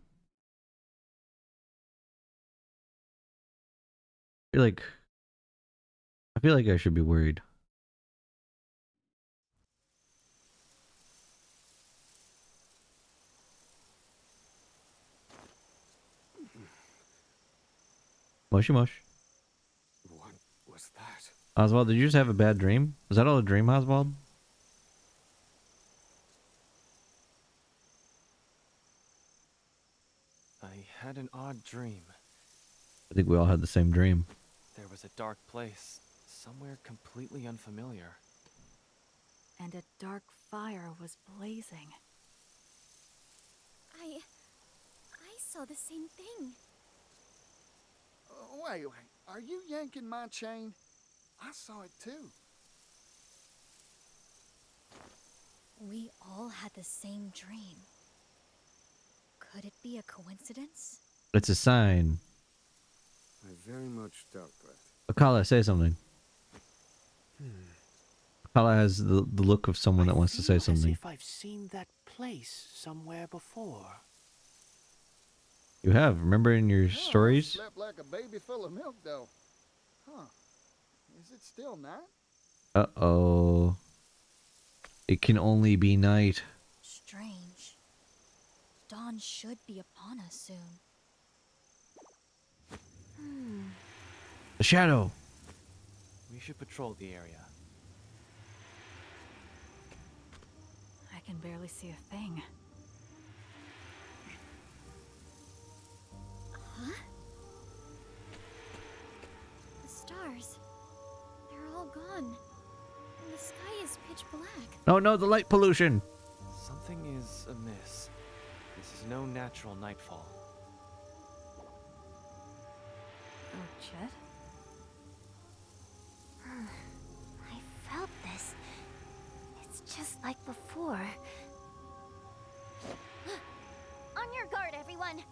I feel like I should be worried. Mushy mush. What was that? Oswald, did you just have a bad dream? Was that all a dream, Oswald? I had an odd dream. I think we all had the same dream. There was a dark place, somewhere completely unfamiliar. And a dark fire was blazing. I saw the same thing. Wait. Are you yanking my chain? I saw it too. We all had the same dream. Could it be a coincidence? It's a sign. I very much doubt that. Akala, say something. Akala has the look of someone that wants to say something. As if I've seen that place somewhere before. You have. Remember in your I stories? slept like a baby full of milk, though. Huh. Is it still night? Uh-oh. It can only be night. Strange. Dawn should be upon us soon. The shadow. We should patrol the area. I can barely see a thing. Huh? The stars. They're all gone. And the sky is pitch black. No, the light pollution. Something is amiss. This is no natural nightfall. Oh, Chet? I felt this. It's just like before. On your guard, everyone!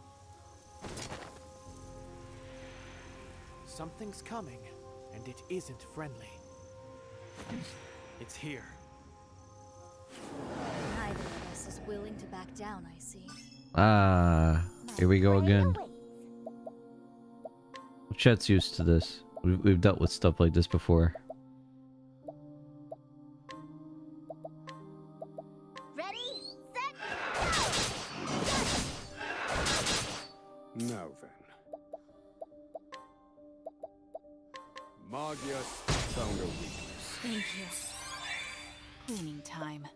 Something's coming, and it isn't friendly. It's here. Neither of us is willing to back down, I see. Ah, here we go again. Chet's used to this. We've dealt with stuff like this before. Ready, set, Now then. Magia's found a weakness. Thank you. Cleaning time.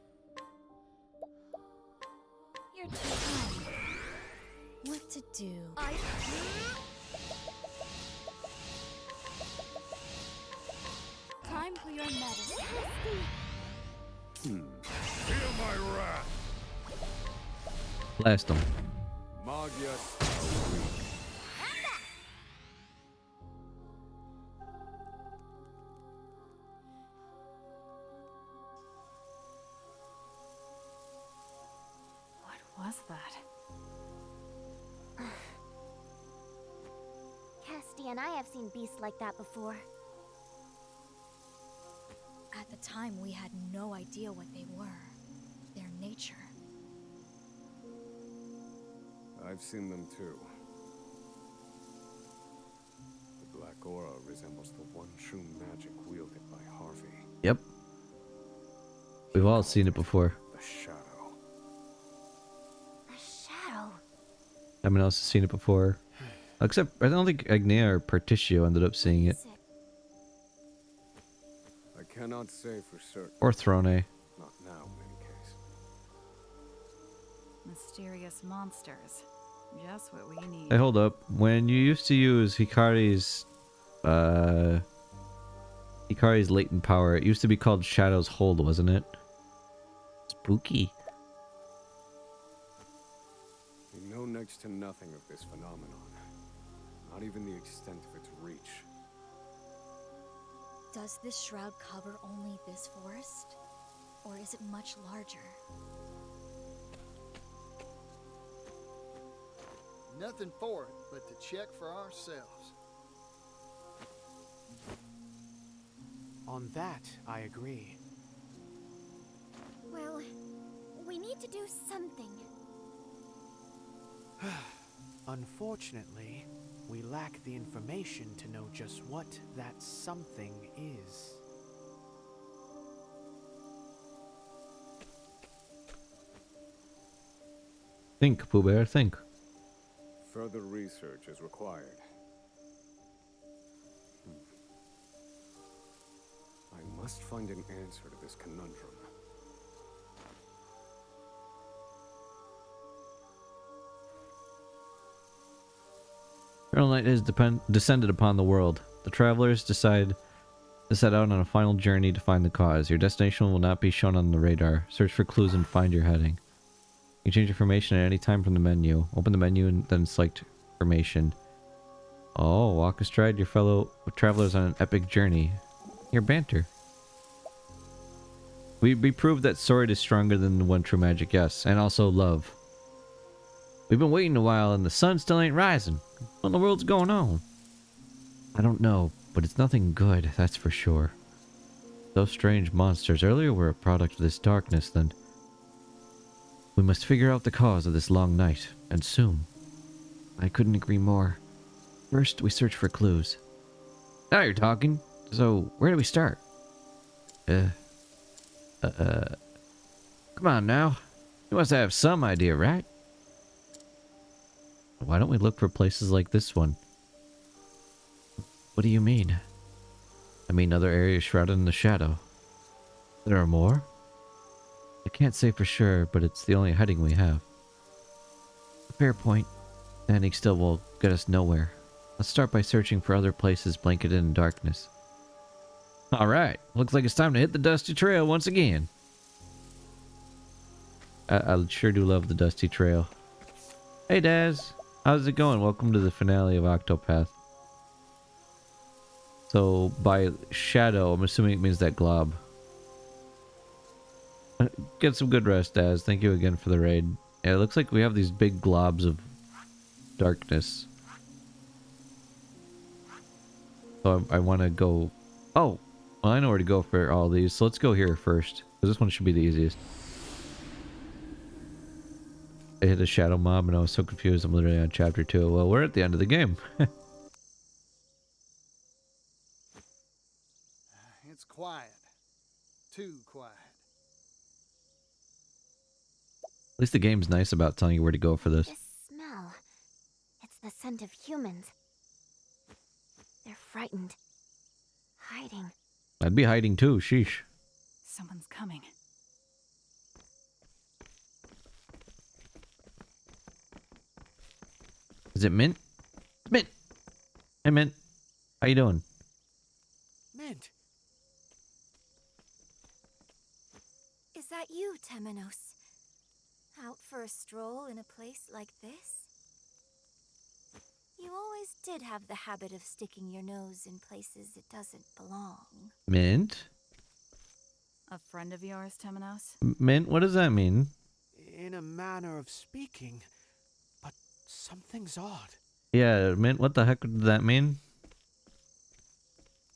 You're too kind. What to do? Time for your medicine. Feel my wrath. Blast him. Magia's are weak. What was that? Cassidy and I have seen beasts like that before. At the time, we had no idea what they were. Their nature. I've seen them too. The black aura resembles the one true magic wielded by Harvey. Yep. We've all seen it before. The shadow. A shadow. Everyone else has seen it before. Except, I don't think Agnea or Particio ended up seeing it. I cannot say for certain. Or Throne. Not now, in any case. Mysterious monsters. Just what we need. Hey, hold up. When you used to use Hikari's latent power, it used to be called Shadow's Hold, wasn't it? Spooky. We know next to nothing of this phenomenon. Not even the extent of its reach. Does this shroud cover only this forest? Or is it much larger? Nothing for it but to check for ourselves. On that, I agree. Well, we need to do something. Unfortunately, we lack the information to know just what that something is. Think, Pooh Bear, think. Further research is required. I must find an answer to this conundrum. Eternal night has descended upon the world. The travelers decide to set out on a final journey to find the cause. Your destination will not be shown on the radar. Search for clues and find your heading. You can change information at any time from the menu. Open the menu and then select information. Oh, walk astride your fellow travelers on an epic journey. Your banter. We proved that sword is stronger than the one true magic, yes, and also love. We've been waiting a while and the sun still ain't rising. What in the world's going on? I don't know, but it's nothing good, that's for sure. Those strange monsters earlier were a product of this darkness, then. We must figure out the cause of this long night, and soon. I couldn't agree more. First, we search for clues. Now you're talking. So, where do we start? Come on now. You must have some idea, right? Why don't we look for places like this one? What do you mean? I mean other areas shrouded in the shadow. There are more? I can't say for sure, but it's the only heading we have. Fair point. Standing still will get us nowhere. Let's start by searching for other places blanketed in darkness. Alright, looks like it's time to hit the dusty trail once again. I sure do love the dusty trail. Hey Daz, how's it going? Welcome to the finale of Octopath. So, by shadow, I'm assuming it means that glob. Get some good rest, Daz. Thank you again for the raid. Yeah, it looks like we have these big globs of darkness. So I want to go... Oh! Well, I know where to go for all these, so let's go here first. Because this one should be the easiest. I hit a shadow mob and I was so confused. I'm literally on chapter 2. Well, we're at the end of the game. It's quiet. Too quiet. At least the game's nice about telling you where to go for this. This smell. It's the scent of humans. They're frightened. Hiding. I'd be hiding too, sheesh. Someone's coming. Is it Mint? Mint! Hey Mint. How you doing? Mint. Is that you, Temenos? Out for a stroll in a place like this? You always did have the habit of sticking your nose in places it doesn't belong. Mint? A friend of yours, Temenos? Mint, what does that mean? In a manner of speaking, but something's odd. Yeah, Mint, what the heck did that mean?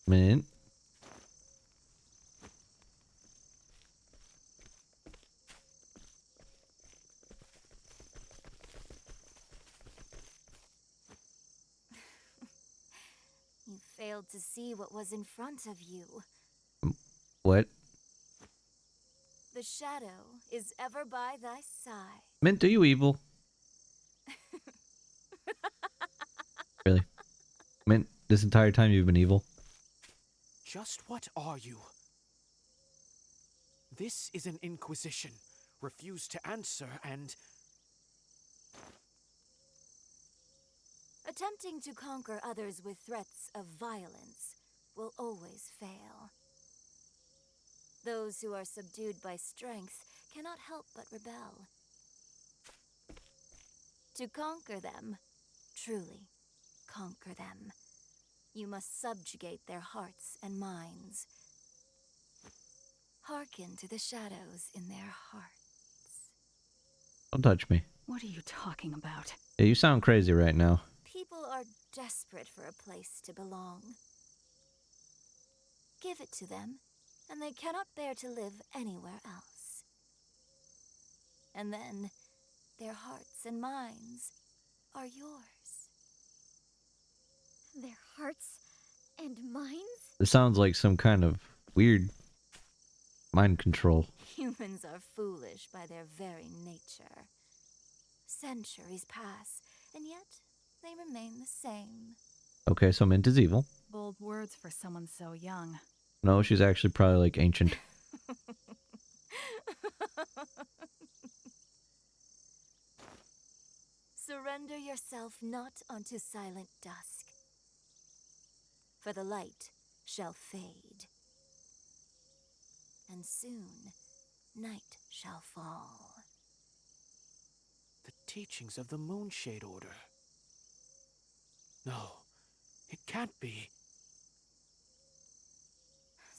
Mint? You failed to see what was in front of you. What? The shadow is ever by thy side. Mint, are you evil? Really? Mint, this entire time you've been evil? Just what are you? This is an inquisition. Refuse to answer and... Attempting to conquer others with threats of violence will always fail. Those who are subdued by strength cannot help but rebel. To conquer them, truly conquer them, you must subjugate their hearts and minds. Hearken to the shadows in their hearts. Don't touch me. What are you talking about? Yeah, you sound crazy right now. People are desperate for a place to belong. give it to them, and they cannot bear to live anywhere else. And then, their hearts and minds are yours. Their hearts and minds? This sounds like some kind of weird mind control. Humans are foolish by their very nature. Centuries pass, and yet they remain the same. Okay, so Mint is evil. Bold words for someone so young. No, she's actually probably like ancient. Surrender yourself not unto silent dusk, for the light shall fade, and soon night shall fall. The teachings of the Moonshade Order. No, it can't be.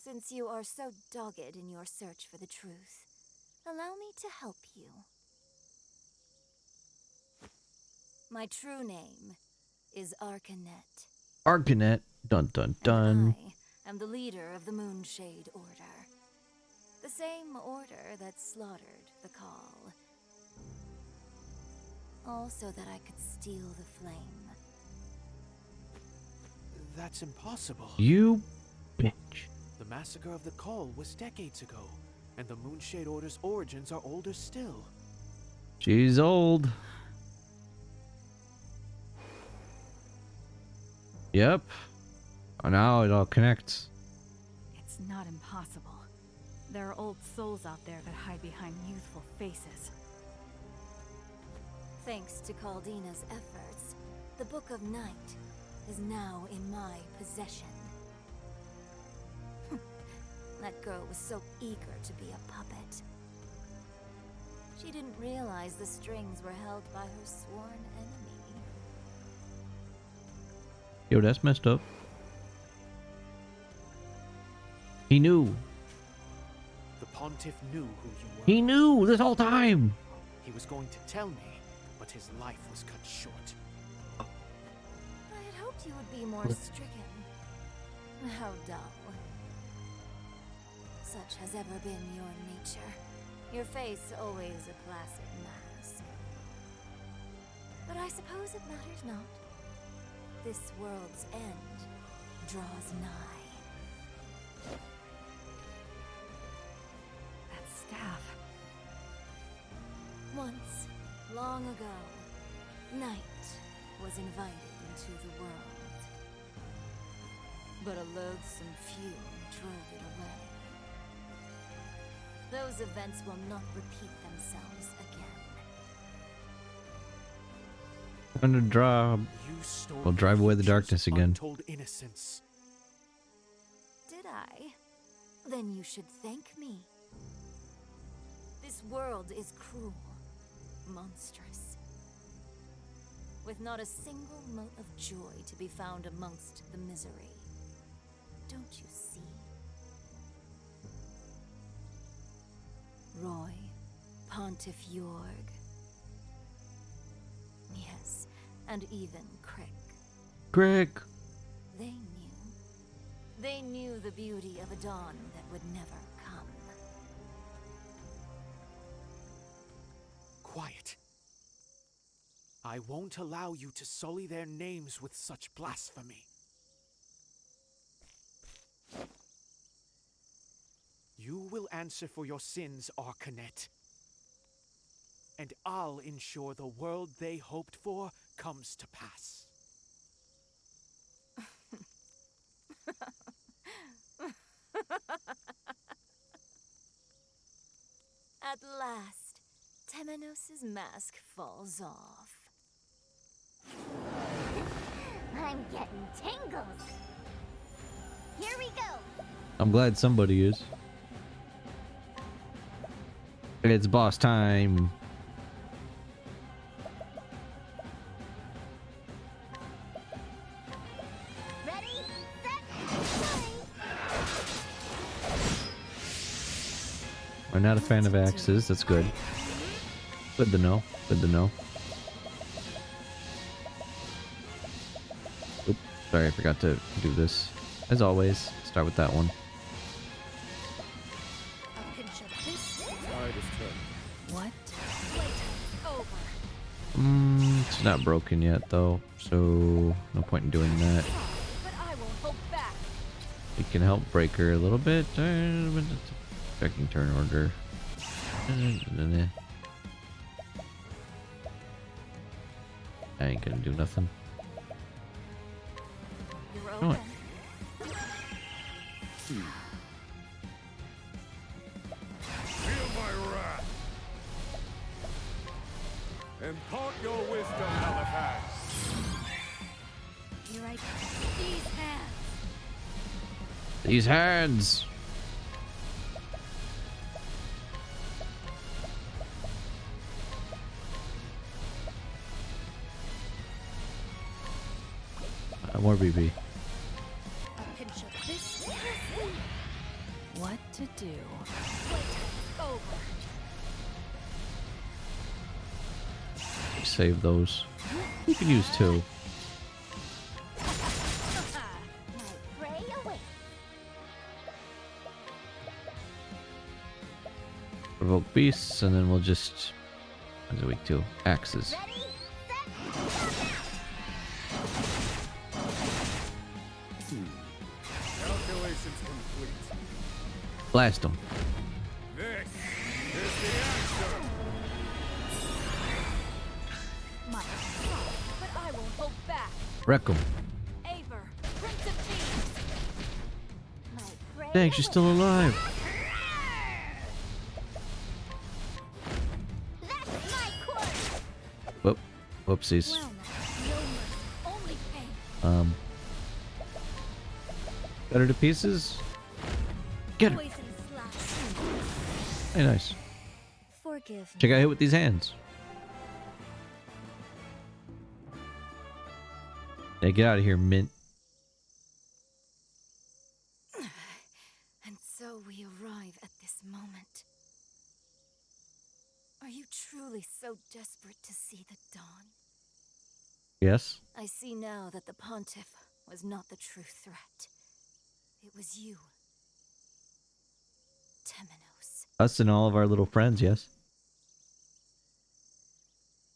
Since you are so dogged in your search for the truth, allow me to help you. My true name is Arcanet. Arcanet. Dun dun dun. I am the leader of the Moonshade Order. The same order that slaughtered the Call. All so that I could steal the flame. That's impossible. You bitch. The massacre of the Call was decades ago, and the Moonshade Order's origins are older still. She's old. Yep. Oh, now it all connects. It's not impossible. There are old souls out there that hide behind youthful faces. Thanks to Caldina's efforts, the Book of Night is now in my possession. That girl was so eager to be a puppet. She didn't realize the strings were held by her sworn enemy. Yo, that's messed up. He knew. The Pontiff knew who you were. He knew this whole time. He was going to tell me, but his life was cut short. I had hoped you would be more stricken. How dull. Such has ever been your nature. Your face always a placid mask. But I suppose it matters not. This world's end draws nigh. That staff. Once, long ago, night was invited into the world. But a loathsome fume drove it away. Those events will not repeat themselves again. I'm gonna draw. We'll drive away the darkness again. Untold innocence. Did I? Then you should thank me. This world is cruel, monstrous, with not a single mote of joy to be found amongst the misery. Don't you see? Roy, Pontiff Jorg. Yes, and even Crick. Crick. They knew. They knew the beauty of a dawn that would never come. Quiet. I won't allow you to sully their names with such blasphemy. You will answer for your sins, Arcanet. And I'll ensure the world they hoped for comes to pass. At last, Temenos' mask falls off. I'm getting tingles. Here we go. I'm glad somebody is. It's boss time. Ready, set, play. I'm not a fan of axes. That's good. Good to know. Good to know. Oops. Sorry, I forgot to do this. As always, start with that one. It's not broken yet though, so no point in doing that. But I won't hold back. We can help break her a little bit. Checking turn order. I ain't gonna do nothing. You're Come on. open. Feel my wrath. Impart your wisdom, Halifax. Here I go. These hands. These hands. More BB. A pinch of this. What to do? Playtime's over. Save those. You can use two. My prey awaits. Provoke beasts, and then we'll just. What's a week two? Axes. Ready, set, Calculations complete. Blast them. This is the answer. My but I won't hold back. Wreck them. Aver, Prince of Thieves. my prey Dang, she's still alive. That's my course. Whoop. Whoopsies. Well, no mercy, only pain. Cut her to pieces. Get her. Poison slash. Hey, nice. Forgive me. Check out hit with these hands. Yeah, get out of here, Mint. And so we arrive at this moment. Are you truly so desperate to see the dawn? Yes. I see now that the Pontiff was not the true threat. It was you. Temenos. Us and all of our little friends, yes.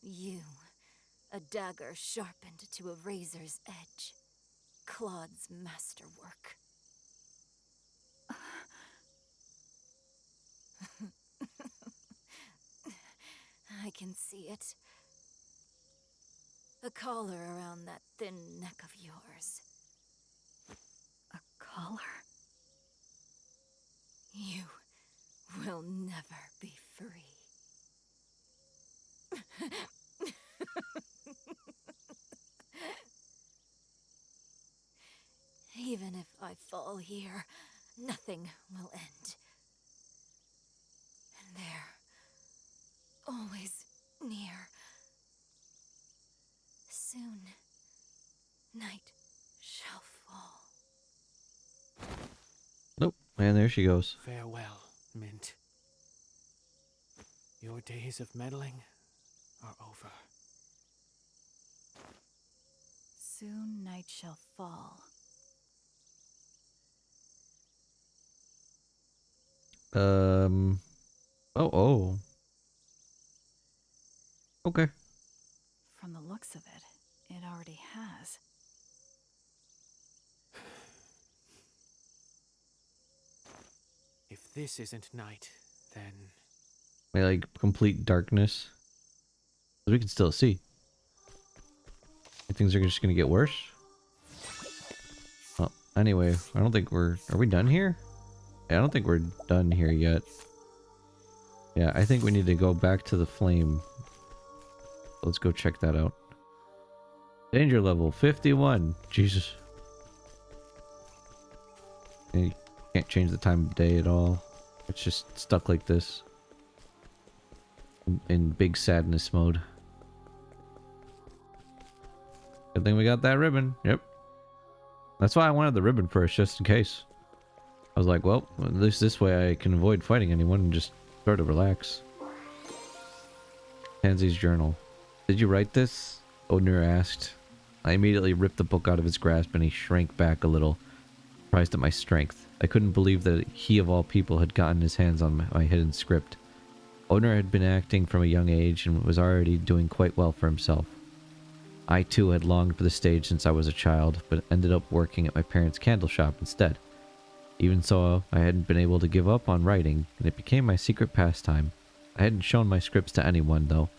You. A dagger sharpened to a razor's edge. Claude's masterwork. I can see it. A collar around that thin neck of yours. A collar? You will never be free. Even if I fall here, nothing will end. And there, always near. Soon, night shall fall. Nope. And there she goes. Farewell, Mint. Your days of meddling are over. Soon night shall fall. Oh. Okay. From the looks of it, it already has. If this isn't night, then Like complete darkness. We can still see. Things are just gonna get worse. Well, anyway, I don't think we're. Are we done here? Yeah, I don't think we're done here yet. Yeah, I think we need to go back to the flame. Let's go check that out. Danger level 51. Jesus. You can't change the time of day at all. It's just stuck like this. In big sadness mode. Good thing we got that ribbon. Yep. That's why I wanted the ribbon first, just in case. I was like, well, at least this way I can avoid fighting anyone and just sort of relax. Pansy's journal. Did you write this? Odner asked. I immediately ripped the book out of his grasp and he shrank back a little, surprised at my strength. I couldn't believe that he of all people had gotten his hands on my hidden script. Odner had been acting from a young age and was already doing quite well for himself. I too had longed for the stage since I was a child, but ended up working at my parents' candle shop instead. Even so, I hadn't been able to give up on writing, and it became my secret pastime. I hadn't shown my scripts to anyone, though,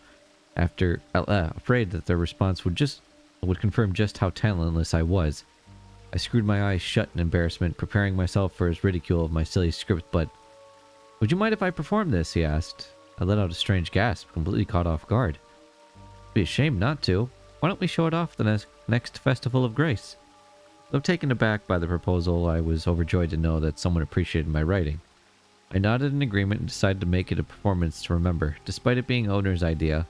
afraid that their response would confirm just how talentless I was. I screwed my eyes shut in embarrassment, preparing myself for his ridicule of my silly script, but... "Would you mind if I perform this?" he asked. I let out a strange gasp, completely caught off guard. "It'd be a shame not to. Why don't we show it off the next Festival of Grace?" Though taken aback by the proposal, I was overjoyed to know that someone appreciated my writing. I nodded in agreement and decided to make it a performance to remember. Despite it being Odner's idea,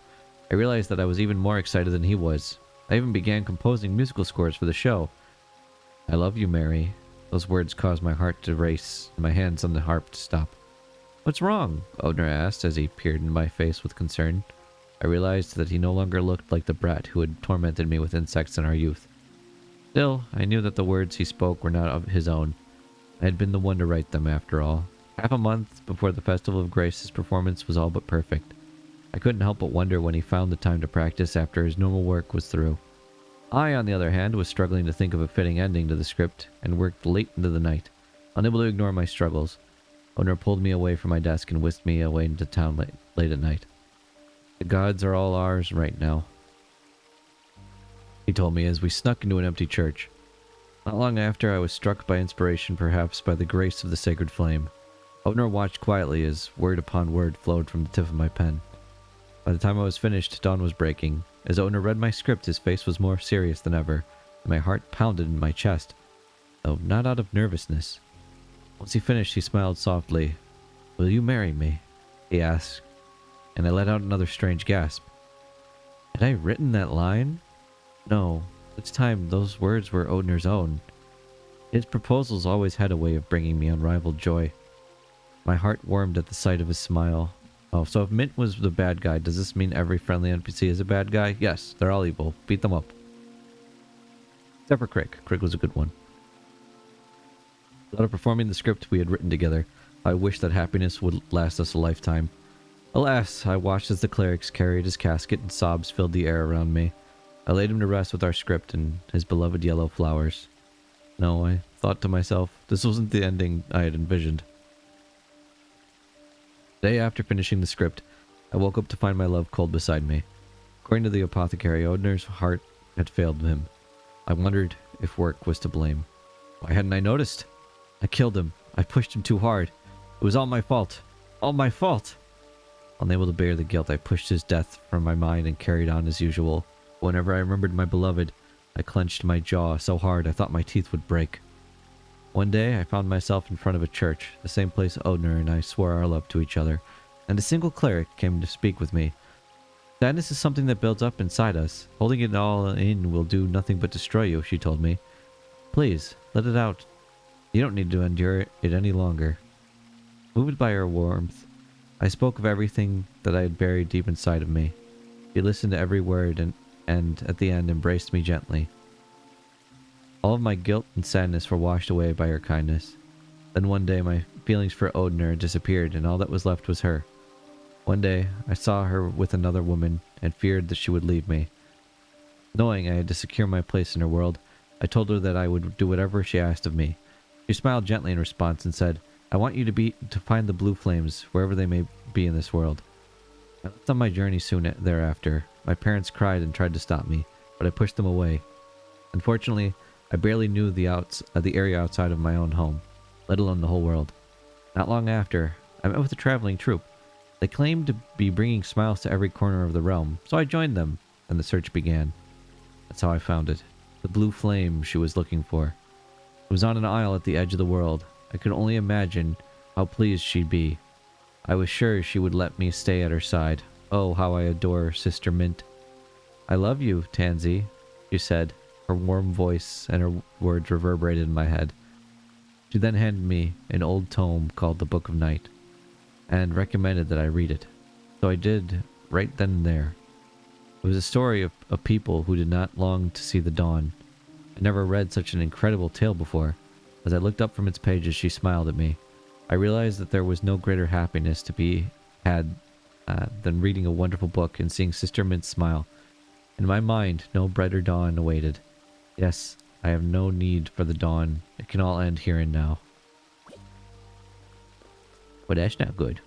I realized that I was even more excited than he was. I even began composing musical scores for the show. "I love you, Mary." Those words caused my heart to race and my hands on the harp to stop. "What's wrong?" Odner asked as he peered into my face with concern. I realized that he no longer looked like the brat who had tormented me with insects in our youth. Still, I knew that the words he spoke were not of his own. I had been the one to write them, after all. Half a month before the Festival of Grace, his performance was all but perfect. I couldn't help but wonder when he found the time to practice after his normal work was through. I, on the other hand, was struggling to think of a fitting ending to the script and worked late into the night, unable to ignore my struggles. Odner pulled me away from my desk and whisked me away into town late at night. "The gods are all ours right now," he told me as we snuck into an empty church. Not long after, I was struck by inspiration, perhaps by the grace of the sacred flame. Odner watched quietly as word upon word flowed from the tip of my pen. By the time I was finished, dawn was breaking. As Odner read my script, his face was more serious than ever, and my heart pounded in my chest, though not out of nervousness. Once he finished, he smiled softly. "Will you marry me?" he asked, and I let out another strange gasp. Had I written that line? No, this time those words were Odner's own. His proposals always had a way of bringing me unrivaled joy. My heart warmed at the sight of his smile. Oh, so if Mint was the bad guy, does this mean every friendly NPC is a bad guy? Yes, they're all evil. Beat them up. Except for Crick. Crick was a good one. Without performing the script we had written together, I wished that happiness would last us a lifetime. Alas, I watched as the clerics carried his casket and sobs filled the air around me. I laid him to rest with our script and his beloved yellow flowers. No, I thought to myself, this wasn't the ending I had envisioned. The day after finishing the script, I woke up to find my love cold beside me. According to the apothecary, Odner's heart had failed him. I wondered if work was to blame. Why hadn't I noticed? I killed him. I pushed him too hard. It was all my fault. All my fault! Unable to bear the guilt, I pushed his death from my mind and carried on as usual. Whenever I remembered my beloved, I clenched my jaw so hard I thought my teeth would break. One day, I found myself in front of a church, the same place Odner and I swore our love to each other, and a single cleric came to speak with me. "Sadness is something that builds up inside us. Holding it all in will do nothing but destroy you," she told me. "Please, let it out. You don't need to endure it any longer." Moved by her warmth, I spoke of everything that I had buried deep inside of me. She listened to every word and at the end embraced me gently. All of my guilt and sadness were washed away by her kindness. Then one day my feelings for Odner disappeared and all that was left was her. One day I saw her with another woman and feared that she would leave me. Knowing I had to secure my place in her world, I told her that I would do whatever she asked of me. She smiled gently in response and said, "I want you to find the blue flames wherever they may be in this world." I left on my journey soon thereafter. My parents cried and tried to stop me, but I pushed them away. Unfortunately, I barely knew the area outside of my own home, let alone the whole world. Not long after, I met with a traveling troupe. They claimed to be bringing smiles to every corner of the realm, so I joined them, and the search began. That's how I found it. The blue flame she was looking for. It was on an isle at the edge of the world. I could only imagine how pleased she'd be. I was sure she would let me stay at her side. Oh, how I adore Sister Mint. "I love you, Tansy," she said. Her warm voice and her words reverberated in my head. She then handed me an old tome called the Book of Night, and recommended that I read it. So I did, right then and there. It was a story of a people who did not long to see the dawn. I never read such an incredible tale before. As I looked up from its pages, she smiled at me. I realized that there was no greater happiness to be had than reading a wonderful book and seeing Sister Mint smile. In my mind, no brighter dawn awaited. Yes, I have no need for the dawn. It can all end here and now. But that's not good.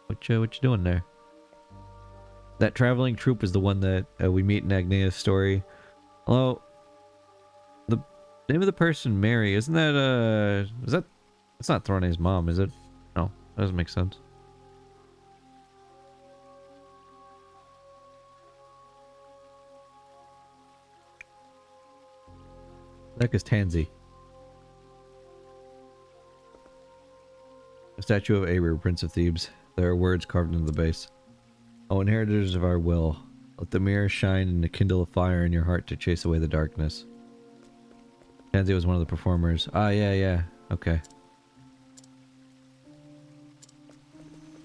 What you doing there? That traveling troupe is the one that we meet in Agnea's story. Hello. The name of the person, Mary, isn't that that's not Thorne's mom, is it? No, that doesn't make sense. That is Tansy. A statue of Aru, Prince of Thebes. There are words carved into the base. O inheritors of our will, let the mirror shine and kindle a fire in your heart to chase away the darkness. Tansy was one of the performers. Ah, yeah. Okay.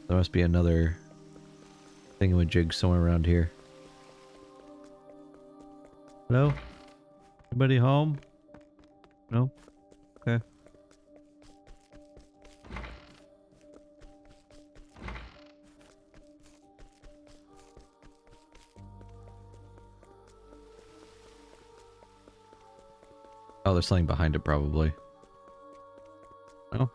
There must be another thingamajig somewhere around here. Hello? Anybody home? No? Okay. Oh, there's something behind it probably. No?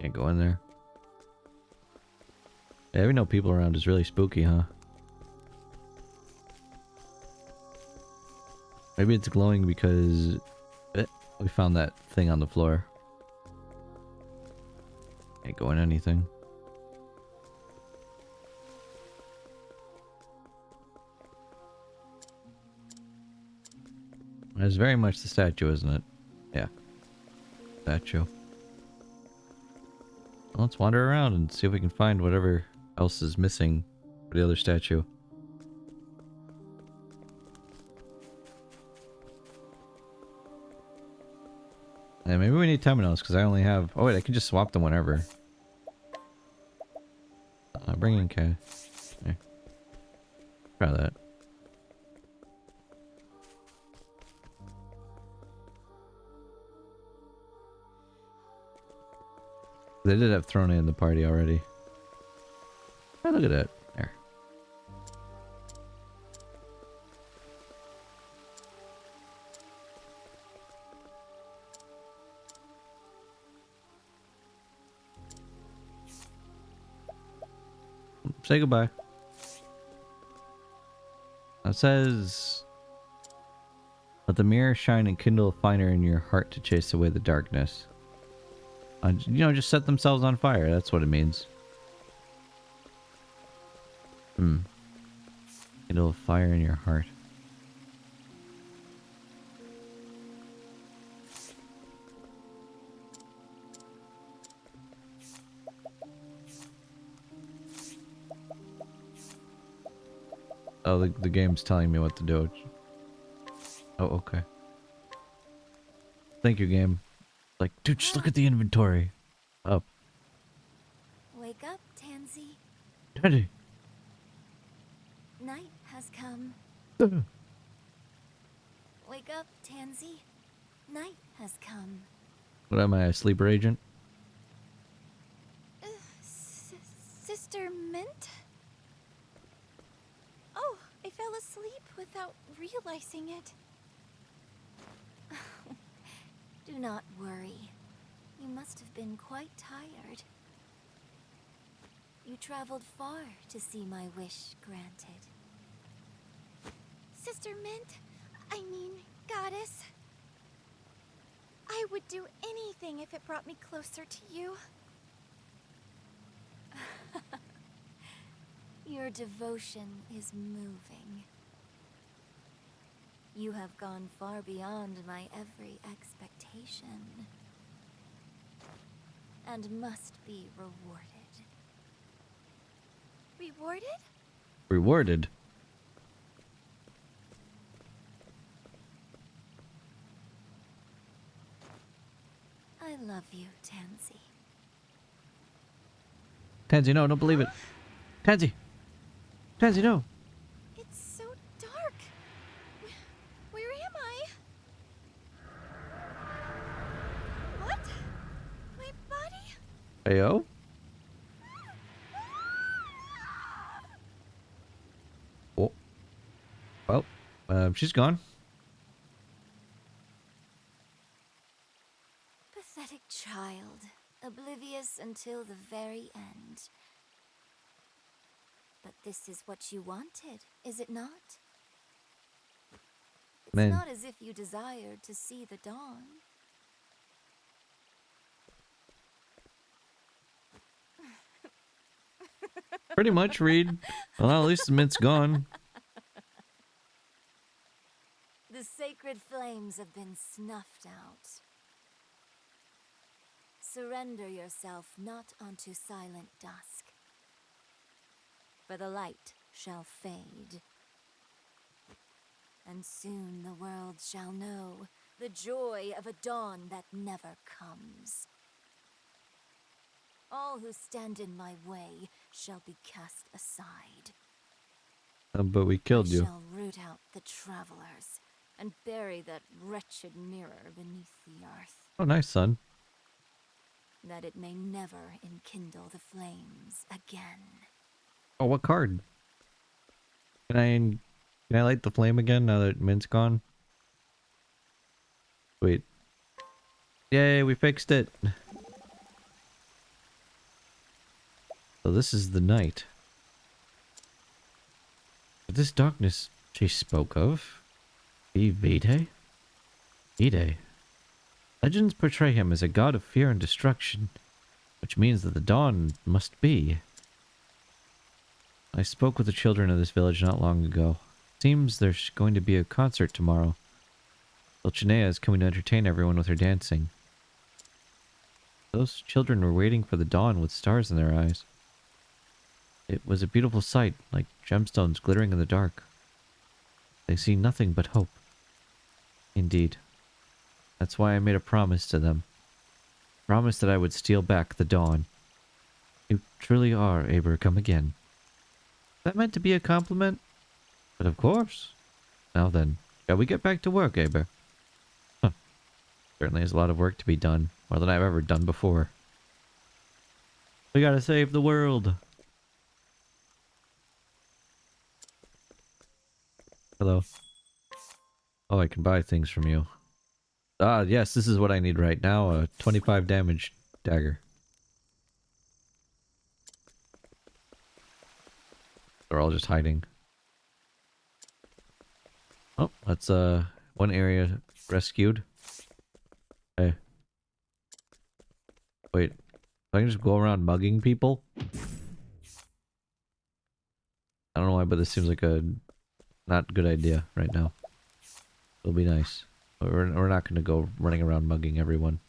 Can't go in there. Yeah, having no people around is really spooky, huh? Maybe it's glowing because we found that thing on the floor. Can't go in anything. It's very much the statue, isn't it? Yeah. Statue. Well, let's wander around and see if we can find whatever else is missing for the other statue. Yeah, maybe we need Temenos because I only have... Oh wait, I can just swap them whenever. Bring in K. Okay. Try that. They did have Throne in the party already. Oh, look at that. There. Say goodbye. It says, let the mirror shine and kindle a fire in your heart to chase away the darkness. You know, just set themselves on fire. That's what it means. Kindle a fire in your heart. Oh, the game's telling me what to do. Oh, okay. Thank you, game. Like, dude, just look at the inventory. Up. Wake up, Tansy. Daddy. Night has come. Wake up, Tansy. Night has come. What am I, a sleeper agent? Sister Mint? Oh, I fell asleep without realizing it. Do not worry. You must have been quite tired. You traveled far to see my wish granted. Sister Mint, I mean, Goddess. I would do anything if it brought me closer to you. Your devotion is moving. You have gone far beyond my every expectation, and must be rewarded. Rewarded? Rewarded? I love you, Tansy. Tansy, no, don't believe it. Tansy! Pezzy, no. It's so dark. Where am I? What? My body? Heyo. Oh. Well, she's gone. Pathetic child, oblivious until the very end. But this is what you wanted, is it not? It's Man. not as if you desired to see the dawn. Pretty much, Reed. Well, at least the mint's gone. The sacred flames have been snuffed out. Surrender yourself not unto silent dusk, for the light shall fade. And soon the world shall know the joy of a dawn that never comes. All who stand in my way shall be cast aside. But we killed you. I shall root out the travelers and bury that wretched mirror beneath the earth, Oh, nice, son. that it may never enkindle the flames again. Oh, what card? Can I light the flame again now that mint's gone? Sweet. Yay, we fixed it. So this is the night. But this darkness she spoke of? Be Vitae? Vitae. Legends portray him as a god of fear and destruction, which means that the dawn must be. I spoke with the children of this village not long ago. Seems there's going to be a concert tomorrow. Dulcinea is coming to entertain everyone with her dancing. Those children were waiting for the dawn with stars in their eyes. It was a beautiful sight, like gemstones glittering in the dark. They see nothing but hope. Indeed. That's why I made a promise to them. Promise that I would steal back the dawn. You truly are, Aber, come again. That meant to be a compliment? But of course. Now then, shall we get back to work, Aber? Huh. Certainly has a lot of work to be done. More than I've ever done before. We gotta save the world. Hello. Oh, I can buy things from you. Ah, yes, this is what I need right now. A 25 damage dagger. They're all just hiding. Oh, that's one area rescued. Hey. Wait. I can just go around mugging people? I don't know why, but this seems like a not good idea right now. It'll be nice. But we're not going to go running around mugging everyone.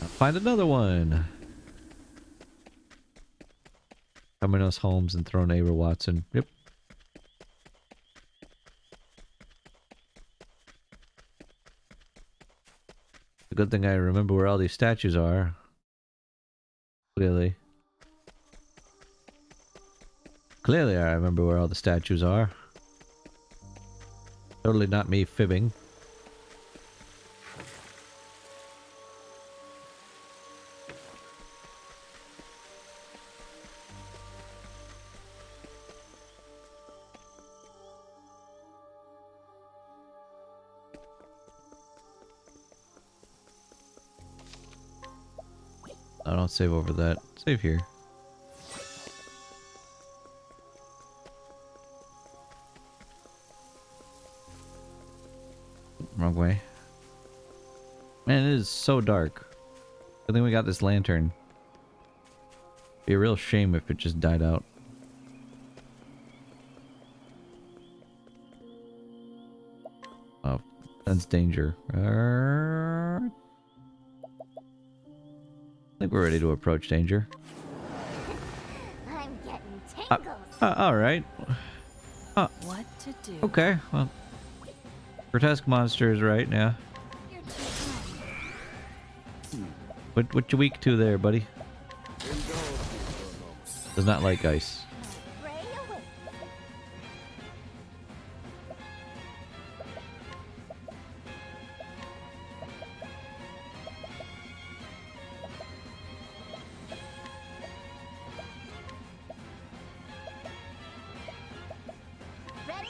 I'll find another one! Coming us homes and throw neighbor Watson. Yep. The good thing I remember where all these statues are. Clearly. Clearly I remember where all the statues are. Totally not me fibbing. I don't save over that. Save here. Wrong way. Man, it is so dark. I think we got this lantern. Be a real shame if it just died out. Oh, that's danger. I think we're ready to approach danger. I'm getting tingles. Alright. What to do? Okay, well. Grotesque monsters, right? Yeah. What you weak to there, buddy? Does not like ice. Ray away. Ready,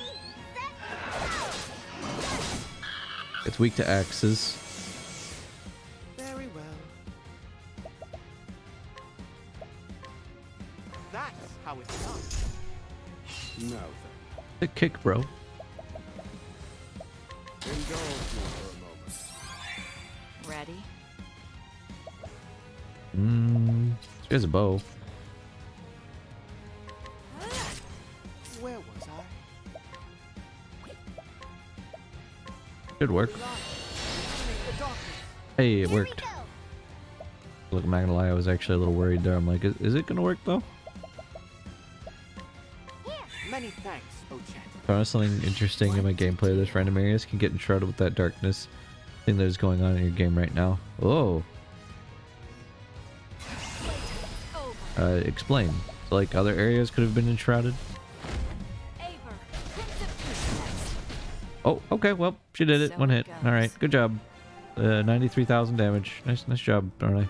set, go! It's weak to axes. Very well. That's how it's done. Now The kick, bro. then, indulge me for a moment. Ready? She has a bow. Where was I? Should work. Hey, it worked. Look, I'm not gonna lie, I was actually a little worried there. I'm like, is it gonna work though? Many thanks, Ochet. Found something interesting in my gameplay. This random areas can get enshrouded with that darkness thing that is going on in your game right now. Oh. Explain. So, like, other areas could have been enshrouded? Oh, okay, well, she did it. So One it hit. goes. Alright, good job. 93,000 damage. Nice job, darling.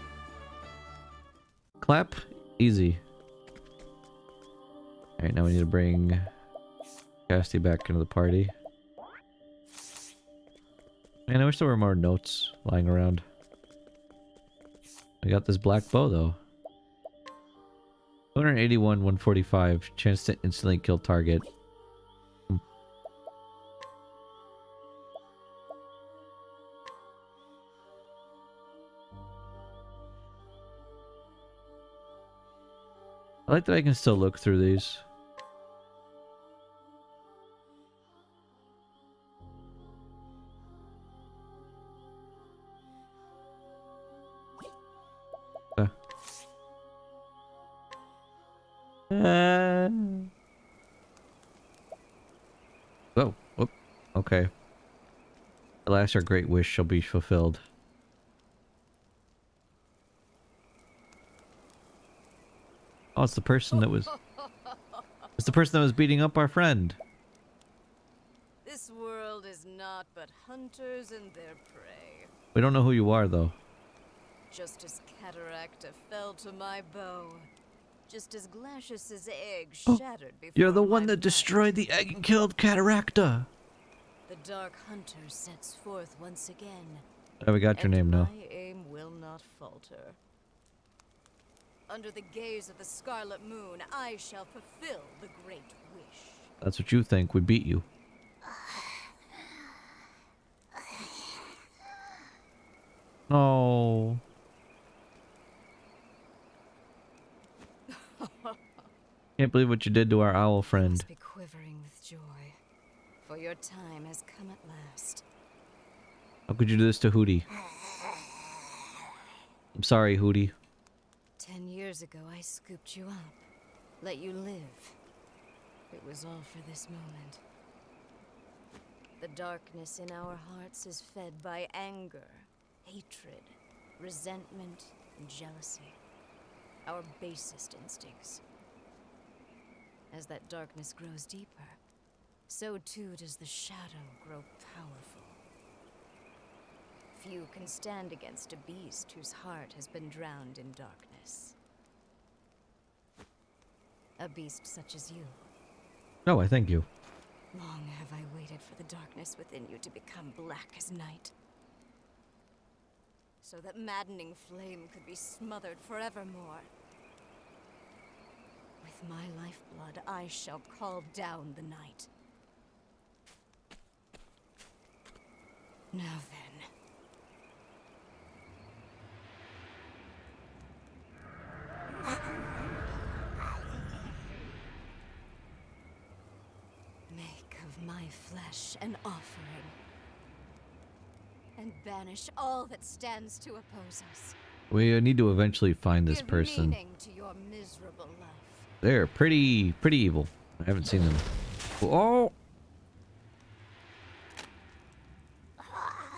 Clap. Easy. Alright, now we need to bring Casty back into the party. Man, I wish there were more notes lying around. I got this black bow, though. 281, 145. Chance to instantly kill target. I like that I can still look through these. Oh, whoop. Okay. At last, our great wish shall be fulfilled. Oh, it's the person that was... It's the person that was beating up our friend. This world is naught but hunters and their prey. We don't know who you are, though. Just as Cataracta fell to my bow, just as Glacius's egg Oh, shattered before You're the my one that bite, destroyed the egg and killed Cataracta. The Dark Hunter sets forth once again. Oh, we got your and name now. My aim will not falter. Under the gaze of the Scarlet Moon, I shall fulfill the great wish. That's what you think. We beat you. Oh. Can't believe what you did to our owl You friend. must be quivering with joy, for your time has come at last. How could you do this to Hootie? I'm sorry, Hootie. 10 years ago, I scooped you up, let you live. It was all for this moment. The darkness in our hearts is fed by anger, hatred, resentment, and jealousy. Our basest instincts. As that darkness grows deeper, so too does the shadow grow powerful. Few can stand against a beast whose heart has been drowned in darkness. A beast such as you. No, I thank you. Long have I waited for the darkness within you to become black as night. So that maddening flame could be smothered forevermore. With my lifeblood, I shall call down the night. Now then. Make of my flesh an offering. And banish all that stands to oppose us. We need to eventually find this Give person. meaning to your miserable life. They're pretty evil. I haven't seen them. Oh!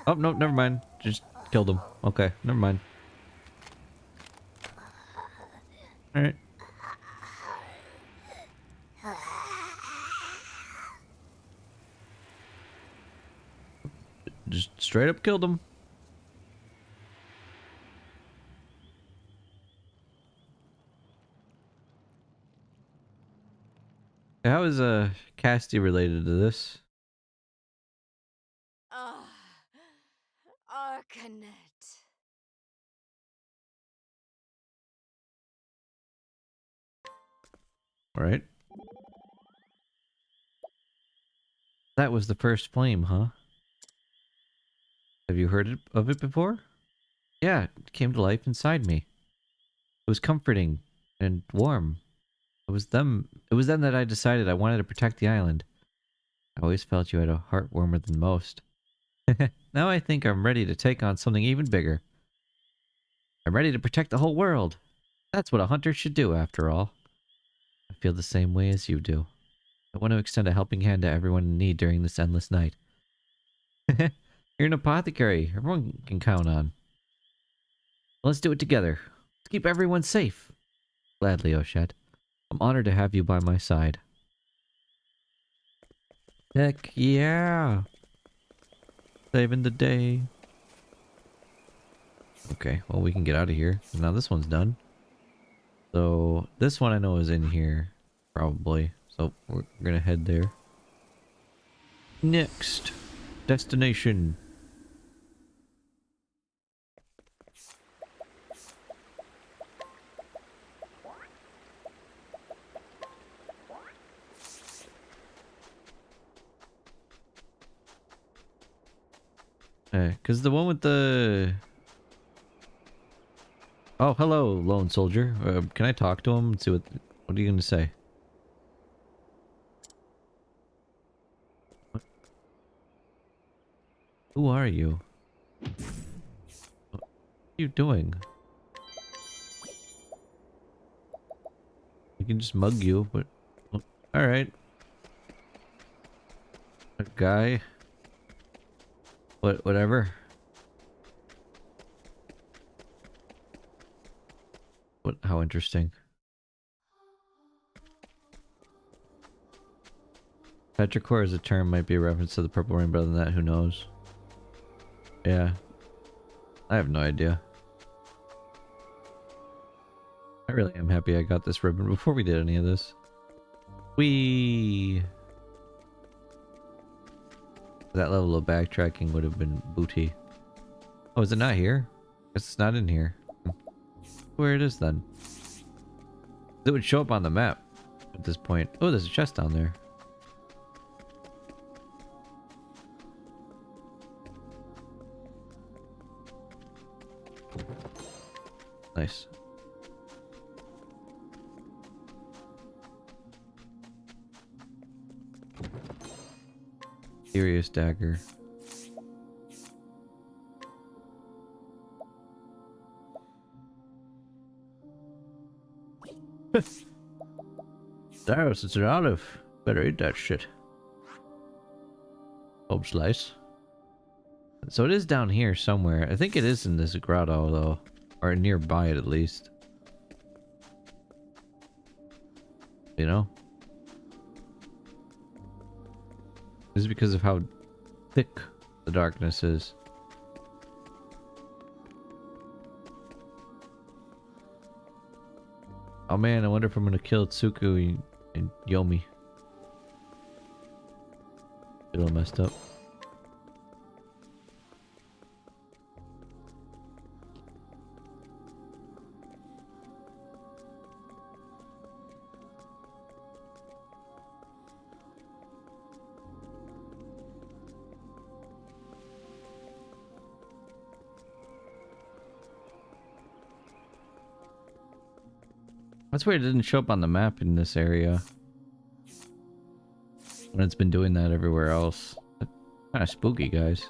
Oh, no, never mind. Just killed him. Okay, never mind. Alright. just straight up killed him. How is Casty related to this? Ah, Arcanet. All right. That was the first flame, huh? Have you heard of it before? Yeah, it came to life inside me. It was comforting and warm. It was then that I decided I wanted to protect the island. I always felt you had a heart warmer than most. Now I think I'm ready to take on something even bigger. I'm ready to protect the whole world. That's what a hunter should do, after all. I feel the same way as you do. I want to extend a helping hand to everyone in need during this endless night. You're an apothecary everyone can count on. Let's do it together. Let's keep everyone safe. Gladly, Oshet. I'm honored to have you by my side. Heck yeah! Saving the day. Okay, well we can get out of here. Now this one's done. So this one I know is in here. Probably. So we're gonna head there. Next. Destination. Cause the one with the... Oh, hello, lone soldier. Can I talk to him and see what are you gonna say? What? Who are you? What are you doing? I can just mug you, but... Alright. A guy. Whatever. How interesting. Petrichor as a term might be a reference to the purple rainbow. Other than that, who knows? Yeah. I have no idea. I really am happy I got this ribbon before we did any of this. That level of backtracking would have been booty. Oh, is it not here? Guess it's not in here. Where it is then? It would show up on the map at this point. Oh, there's a chest down there. Nice. Serious dagger. Darius, it's an olive. Better eat that shit. Hope slice. So it is down here somewhere. I think it is in this grotto though. Or nearby it at least. You know? This is because of how thick the darkness is. Oh man, I wonder if I'm gonna kill Tsuku and Yomi. Get all messed up. That's weird it didn't show up on the map in this area. When it's been doing that everywhere else. Kind of spooky, guys.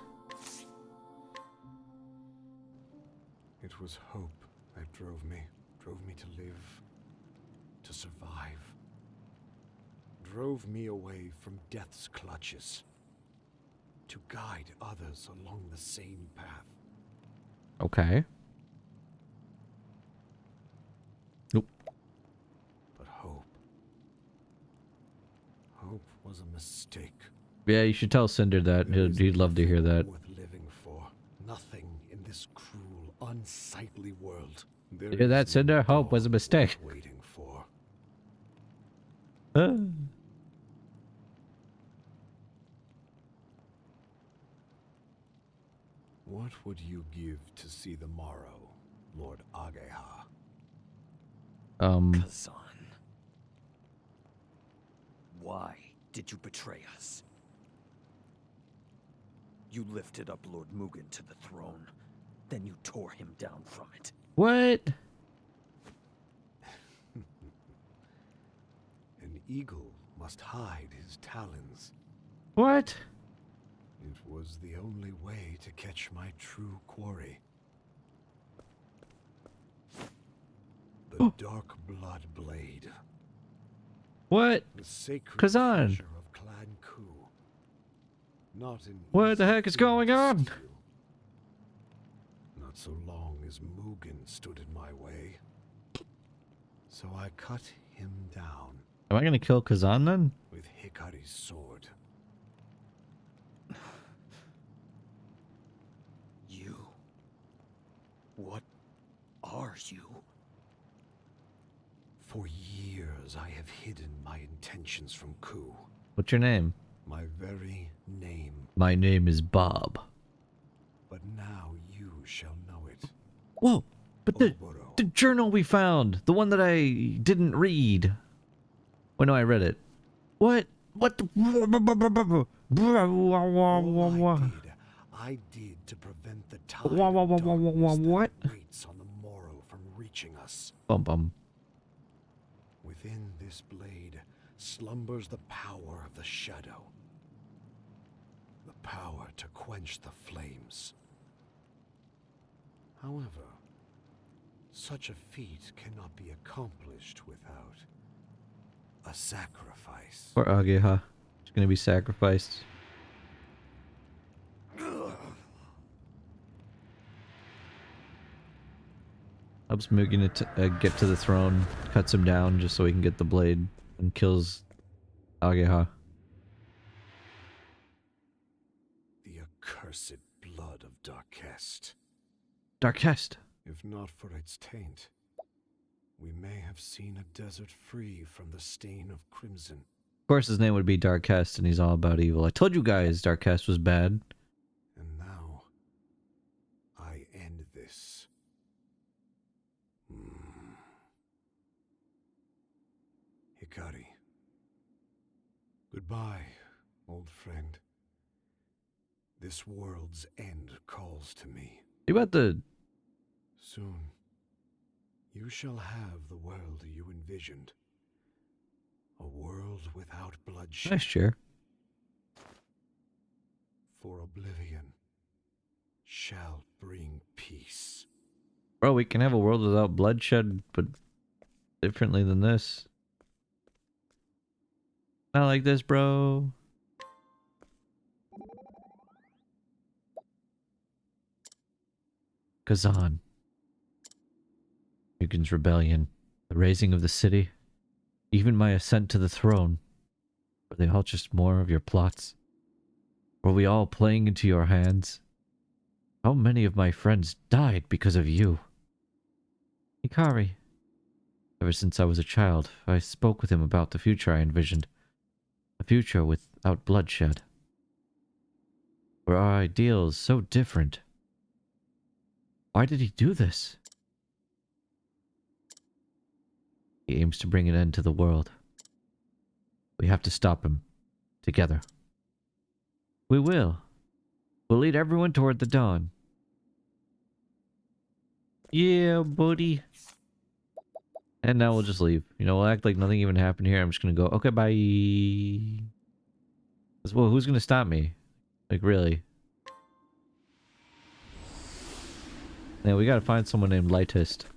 It was hope that drove me to live, to survive. Drove me away from death's clutches, to guide others along the same path. Okay. Nope. But hope was a mistake. Yeah, you should tell Cinder that. He'd love to hear that. Worth living Yeah, that Cinder? Hope was a mistake. Waiting for. What would you give to see the morrow, Lord Ageha? Kazan. Why did you betray us? You lifted up Lord Mugen to the throne, then you tore him down from it. What? An eagle must hide his talons. What? It was the only way to catch my true quarry. The Dark Blood Blade. What? The sacred Kazan. treasure of Clan Ku. Not an What the easy heck is thing going to on? steal. Not so long as Mugen stood in my way. So I cut him down. Am I gonna kill Kazan then? With Hikari's sword. You? What are you? For years I have hidden my intentions from Ku. What's your name? My very name. My name is Bob. But now you shall know it. Whoa! But the journal we found, the one that I didn't read. Oh no, I read it. What? What the? I did to prevent the tide of What? that waits on the morrow from reaching us. Bum bum. Within this blade slumbers the power of the shadow. The power to quench the flames. However, such a feat cannot be accomplished without a sacrifice. Poor Ageha. She's gonna be sacrificed. Helps Mugen get to the throne, cuts him down just so he can get the blade, and kills Ageha. The accursed blood of Darkest. Darkest. If not for its taint, we may have seen a desert free from the stain of crimson. Of course his name would be Darkest and he's all about evil. I told you guys Darkest was bad. And now, I end this. Hikari. Goodbye, old friend. This world's end calls to me. You about to... Soon, you shall have the world you envisioned. A world without bloodshed. Nice chair. For oblivion shall bring peace. Bro, we can have a world without bloodshed, but differently than this. Not like this, bro. Kazan. Mugen's rebellion. The raising of the city. Even my ascent to the throne. Were they all just more of your plots? Were we all playing into your hands? How many of my friends died because of you? Hikari. Ever since I was a child, I spoke with him about the future I envisioned. A future without bloodshed. Were our ideals so different? Why did he do this? He aims to bring an end to the world. We have to stop him. Together. We will. We'll lead everyone toward the dawn. Yeah, buddy. And now we'll just leave. You know, we'll act like nothing even happened here. I'm just gonna go, okay, bye. Well, who's gonna stop me? Like, really? Yeah, we gotta find someone named Lightest.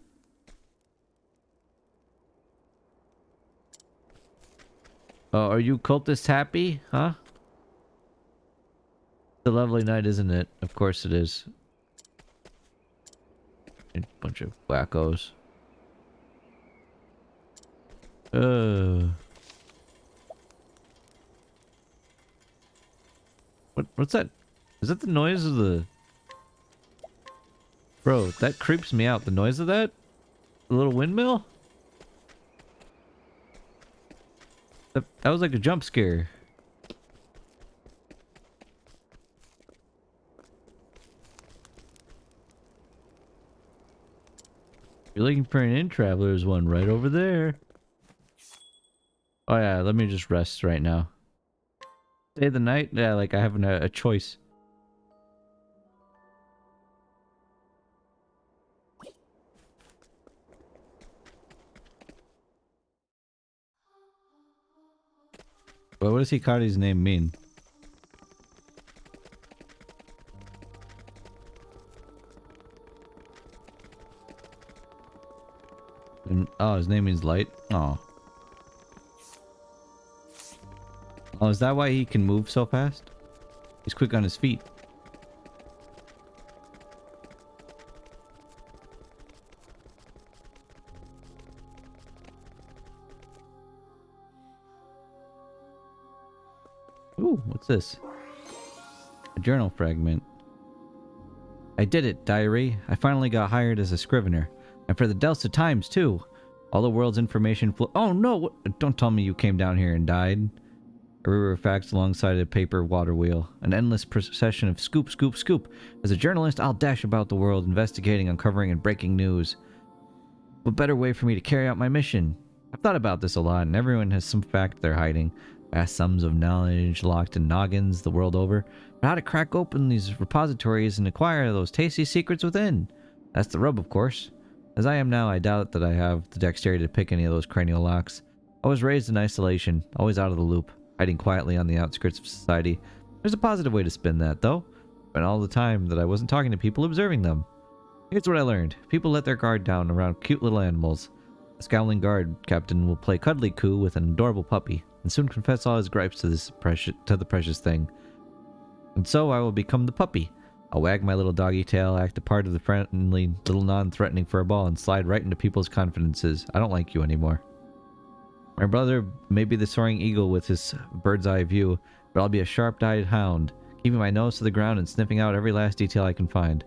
Are you cultists happy? Huh? It's a lovely night, isn't it? Of course it is. A bunch of wackos. What's that? Is that the noise of the... Bro, that creeps me out. The noise of that? The little windmill? That was like a jump scare. If you're looking for an in traveler, there's one right over there. Oh yeah, let me just rest right now. Stay the night? Yeah, like I have a choice. Well, what does Hikari's name mean? Oh, his name means light? Oh. Oh, is that why he can move so fast? He's quick on his feet. Ooh, what's this? A journal fragment. I did it, diary. I finally got hired as a scrivener. And for the Delta Times, too. All the world's information Oh, no! Don't tell me you came down here and died. A river of facts alongside a paper water wheel. An endless procession of scoop, scoop, scoop. As a journalist, I'll dash about the world, investigating, uncovering, and breaking news. What better way for me to carry out my mission? I've thought about this a lot, and everyone has some fact they're hiding. Vast sums of knowledge locked in noggins the world over. But how to crack open these repositories and acquire those tasty secrets within? That's the rub, of course. As I am now, I doubt that I have the dexterity to pick any of those cranial locks. I was raised in isolation, always out of the loop, hiding quietly on the outskirts of society. There's a positive way to spin that, though. And all the time that I wasn't talking to people, observing them. Here's what I learned. People let their guard down around cute little animals. A scowling guard captain will play cuddly coo with an adorable puppy, and soon confess all his gripes to the precious thing. And so I will become the puppy. I'll wag my little doggy tail, act a part of the friendly little non-threatening furball, and slide right into people's confidences. I don't like you anymore. My brother may be the soaring eagle with his bird's eye view, but I'll be a sharp-eyed hound, keeping my nose to the ground and sniffing out every last detail I can find.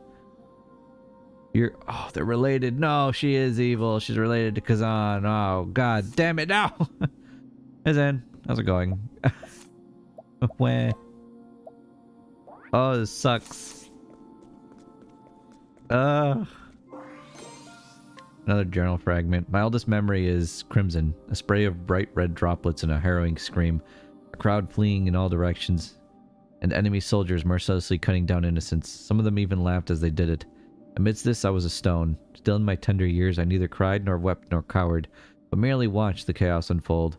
Oh, they're related. No, she is evil. She's related to Kazan. Oh, god damn it, no! Hey Zen, how's it going? Where? Oh, this sucks. Another journal fragment. My oldest memory is crimson, a spray of bright red droplets and a harrowing scream, a crowd fleeing in all directions, and enemy soldiers mercilessly cutting down innocents. Some of them even laughed as they did it. Amidst this, I was a stone. Still in my tender years, I neither cried nor wept nor cowered, but merely watched the chaos unfold.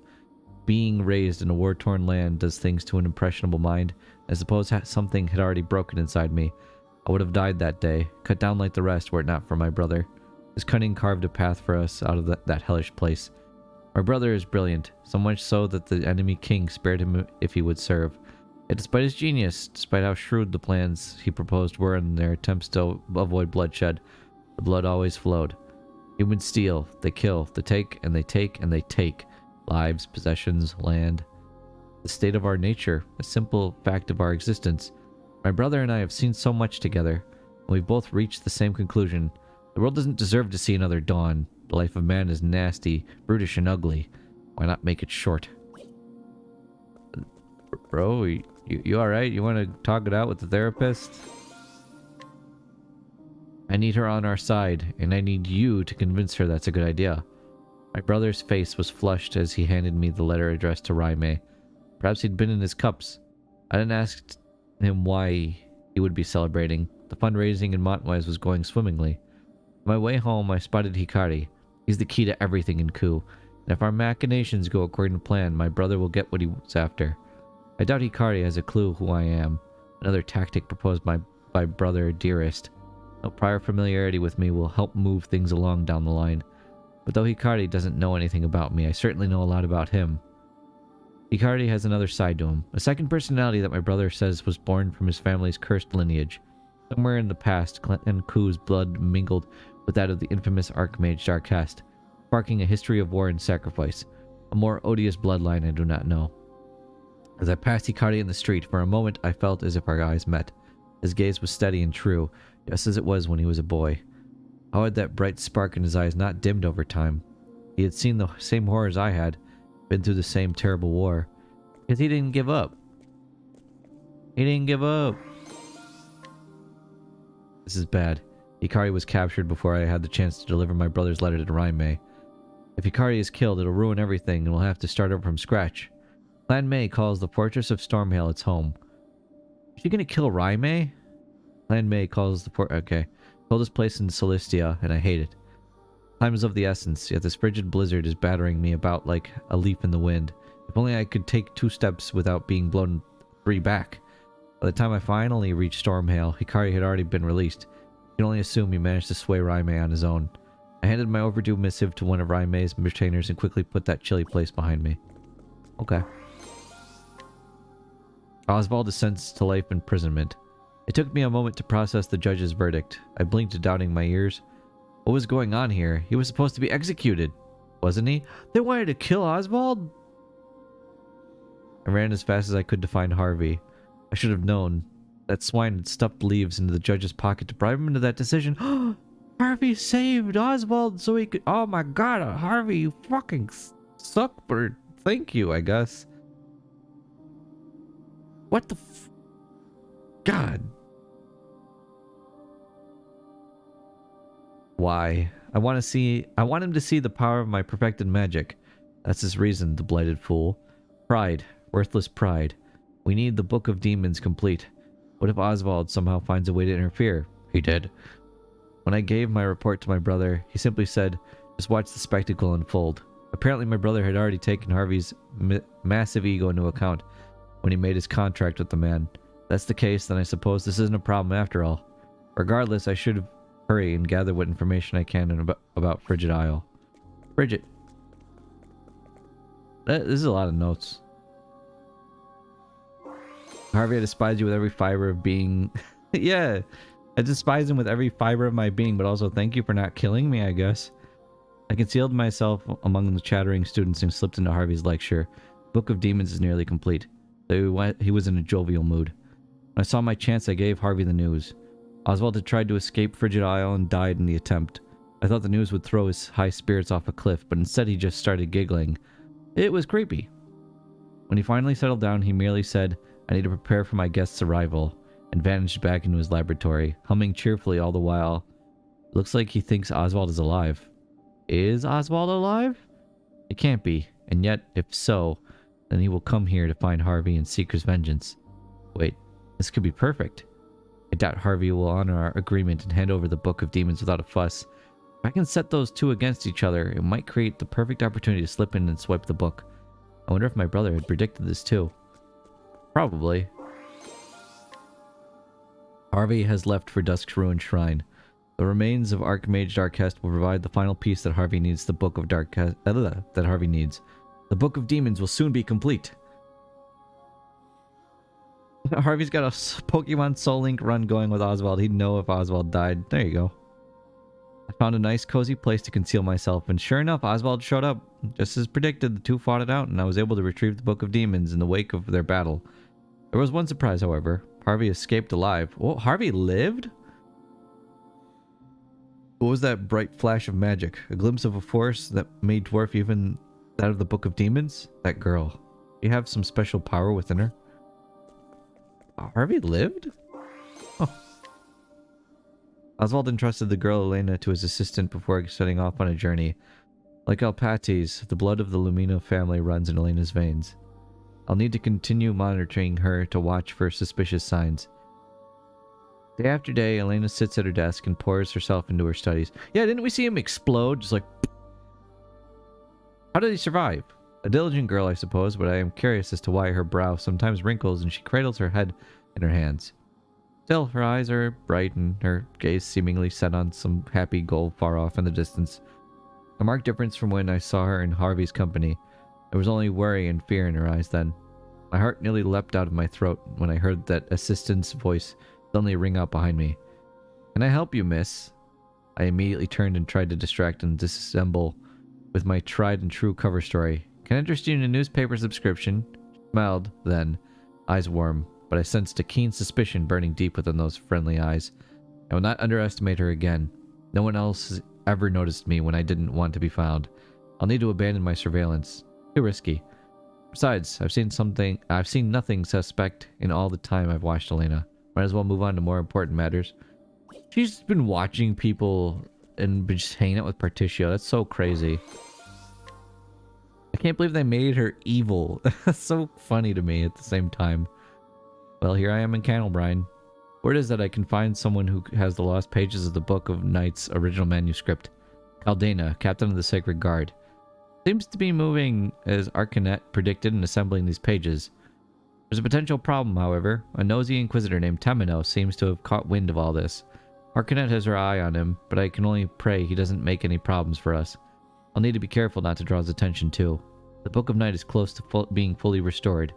Being raised in a war-torn land does things to an impressionable mind. I suppose something had already broken inside me. I would have died that day, cut down like the rest were it not for my brother. His cunning carved a path for us out of that hellish place. My brother is brilliant, so much so that the enemy king spared him if he would serve. Yet despite his genius, despite how shrewd the plans he proposed were in their attempts to avoid bloodshed, the blood always flowed. Humans steal, they kill, they take, and they take, and they take. Lives, possessions, land. The state of our nature, a simple fact of our existence. My brother and I have seen so much together, and we've both reached the same conclusion. The world doesn't deserve to see another dawn. The life of man is nasty, brutish, and ugly. Why not make it short? Bro, you alright? You want to talk it out with the therapist? I need her on our side, and I need you to convince her that's a good idea. My brother's face was flushed as he handed me the letter addressed to Raime. Perhaps he'd been in his cups. I didn't ask him why he would be celebrating. The fundraising in Montwise was going swimmingly. On my way home, I spotted Hikari. He's the key to everything in Ku, and if our machinations go according to plan, my brother will get what he was after. I doubt Hikari has a clue who I am. Another tactic proposed by brother Dearest. No prior familiarity with me will help move things along down the line. But though Hikari doesn't know anything about me, I certainly know a lot about him. Hikari has another side to him, a second personality that my brother says was born from his family's cursed lineage. Somewhere in the past, Clan Ku's blood mingled with that of the infamous Archmage Darkest, sparking a history of war and sacrifice. A more odious bloodline I do not know. As I passed Hikari in the street, for a moment I felt as if our eyes met. His gaze was steady and true, just as it was when he was a boy. How had that bright spark in his eyes not dimmed over time? He had seen the same horrors I had, been through the same terrible war. Because he didn't give up. He didn't give up. This is bad. Hikari was captured before I had the chance to deliver my brother's letter to Raimei. If Hikari is killed, it'll ruin everything and we'll have to start over from scratch. Clan Mei calls the Fortress of Stormhail its home. Is she gonna kill Raimei? Clan Mei calls the okay. Coldest place in Celestia, and I hate it. Time is of the essence, yet this frigid blizzard is battering me about like a leaf in the wind. If only I could take 2 steps without being blown 3 back. By the time I finally reached Stormhail, Hikari had already been released. I can only assume he managed to sway Raimei on his own. I handed my overdue missive to one of Raimei's retainers and quickly put that chilly place behind me. Okay. Oswald is sentenced to life imprisonment. It took me a moment to process the judge's verdict. I blinked, doubting my ears. What was going on here? He was supposed to be executed, wasn't he? They wanted to kill Oswald? I ran as fast as I could to find Harvey. I should have known. That swine had stuffed leaves into the judge's pocket to bribe him into that decision. Harvey saved Oswald so he could... Oh my god, Harvey, you fucking suck, but thank you, I guess. What the God. Why? I want him to see the power of my perfected magic. That's his reason, the blighted fool. Pride. Worthless pride. We need the Book of Demons complete. What if Oswald somehow finds a way to interfere? He did. When I gave my report to my brother, he simply said, just watch the spectacle unfold. Apparently my brother had already taken Harvey's massive ego into account when he made his contract with the man. If that's the case, then I suppose this isn't a problem after all. Regardless, I should hurry and gather what information I can about Frigid Isle. Frigid. This is a lot of notes. Harvey, I despise you with every fiber of being. Yeah, I despise him with every fiber of my being, but also thank you for not killing me, I guess. I concealed myself among the chattering students and slipped into Harvey's lecture. Book of Demons is nearly complete. He was in a jovial mood. When I saw my chance, I gave Harvey the news. Oswald had tried to escape Frigid Isle and died in the attempt. I thought the news would throw his high spirits off a cliff, but instead he just started giggling. It was creepy. When he finally settled down, he merely said, I need to prepare for my guest's arrival, and vanished back into his laboratory, humming cheerfully all the while. It looks like he thinks Oswald is alive. Is Oswald alive? It can't be, and yet, if so, then he will come here to find Harvey and seek his vengeance. Wait, this could be perfect. I doubt Harvey will honor our agreement and hand over the Book of Demons without a fuss. If I can set those two against each other, it might create the perfect opportunity to slip in and swipe the book. I wonder if my brother had predicted this too. Probably. Harvey has left for Dusk's ruined shrine. The remains of Archmage Darkest will provide the final piece that Harvey needs. The Book of that Harvey needs. The Book of Demons will soon be complete. Harvey's got a Pokemon Soul Link run going with Oswald. He'd know if Oswald died. There you go. I found a nice cozy place to conceal myself, and sure enough, Oswald showed up. Just as predicted, the two fought it out, and I was able to retrieve the Book of Demons in the wake of their battle. There was one surprise, however. Harvey escaped alive. Oh, Harvey lived? What was that bright flash of magic? A glimpse of a force that may dwarf even that of the Book of Demons? That girl. You have some special power within her? Harvey lived? Oh. Oswald entrusted the girl Elena to his assistant before setting off on a journey. Like Alpates, the blood of the Lumino family runs in Elena's veins. I'll need to continue monitoring her to watch for suspicious signs. Day after day, Elena sits at her desk and pours herself into her studies. Yeah, didn't we see him explode? Just like... How did he survive? A diligent girl, I suppose, but I am curious as to why her brow sometimes wrinkles and she cradles her head in her hands. Still, her eyes are bright and her gaze seemingly set on some happy goal far off in the distance. A marked difference from when I saw her in Harvey's company. There was only worry and fear in her eyes then. My heart nearly leapt out of my throat when I heard that assistant's voice suddenly ring out behind me. Can I help you, miss? I immediately turned and tried to distract and disassemble with my tried and true cover story. Can I interest you in a newspaper subscription? She smiled then, eyes warm, but I sensed a keen suspicion burning deep within those friendly eyes. I will not underestimate her again. No one else has ever noticed me when I didn't want to be found. I'll need to abandon my surveillance. Too risky. Besides, I've seen nothing suspect in all the time I've watched Elena. Might as well move on to more important matters. She's been watching people and been just hanging out with Particio. That's so crazy. I can't believe they made her evil. That's so funny to me at the same time. Well, here I am in Candlebrine. Word is that I can find someone who has the lost pages of the Book of Knight's original manuscript. Caldena, captain of the Sacred Guard. Seems to be moving as Arcanet predicted in assembling these pages. There's a potential problem, however. A nosy inquisitor named Tamino seems to have caught wind of all this. Arcanet has her eye on him, but I can only pray he doesn't make any problems for us. I'll need to be careful not to draw his attention too. The Book of Night is close to being fully restored.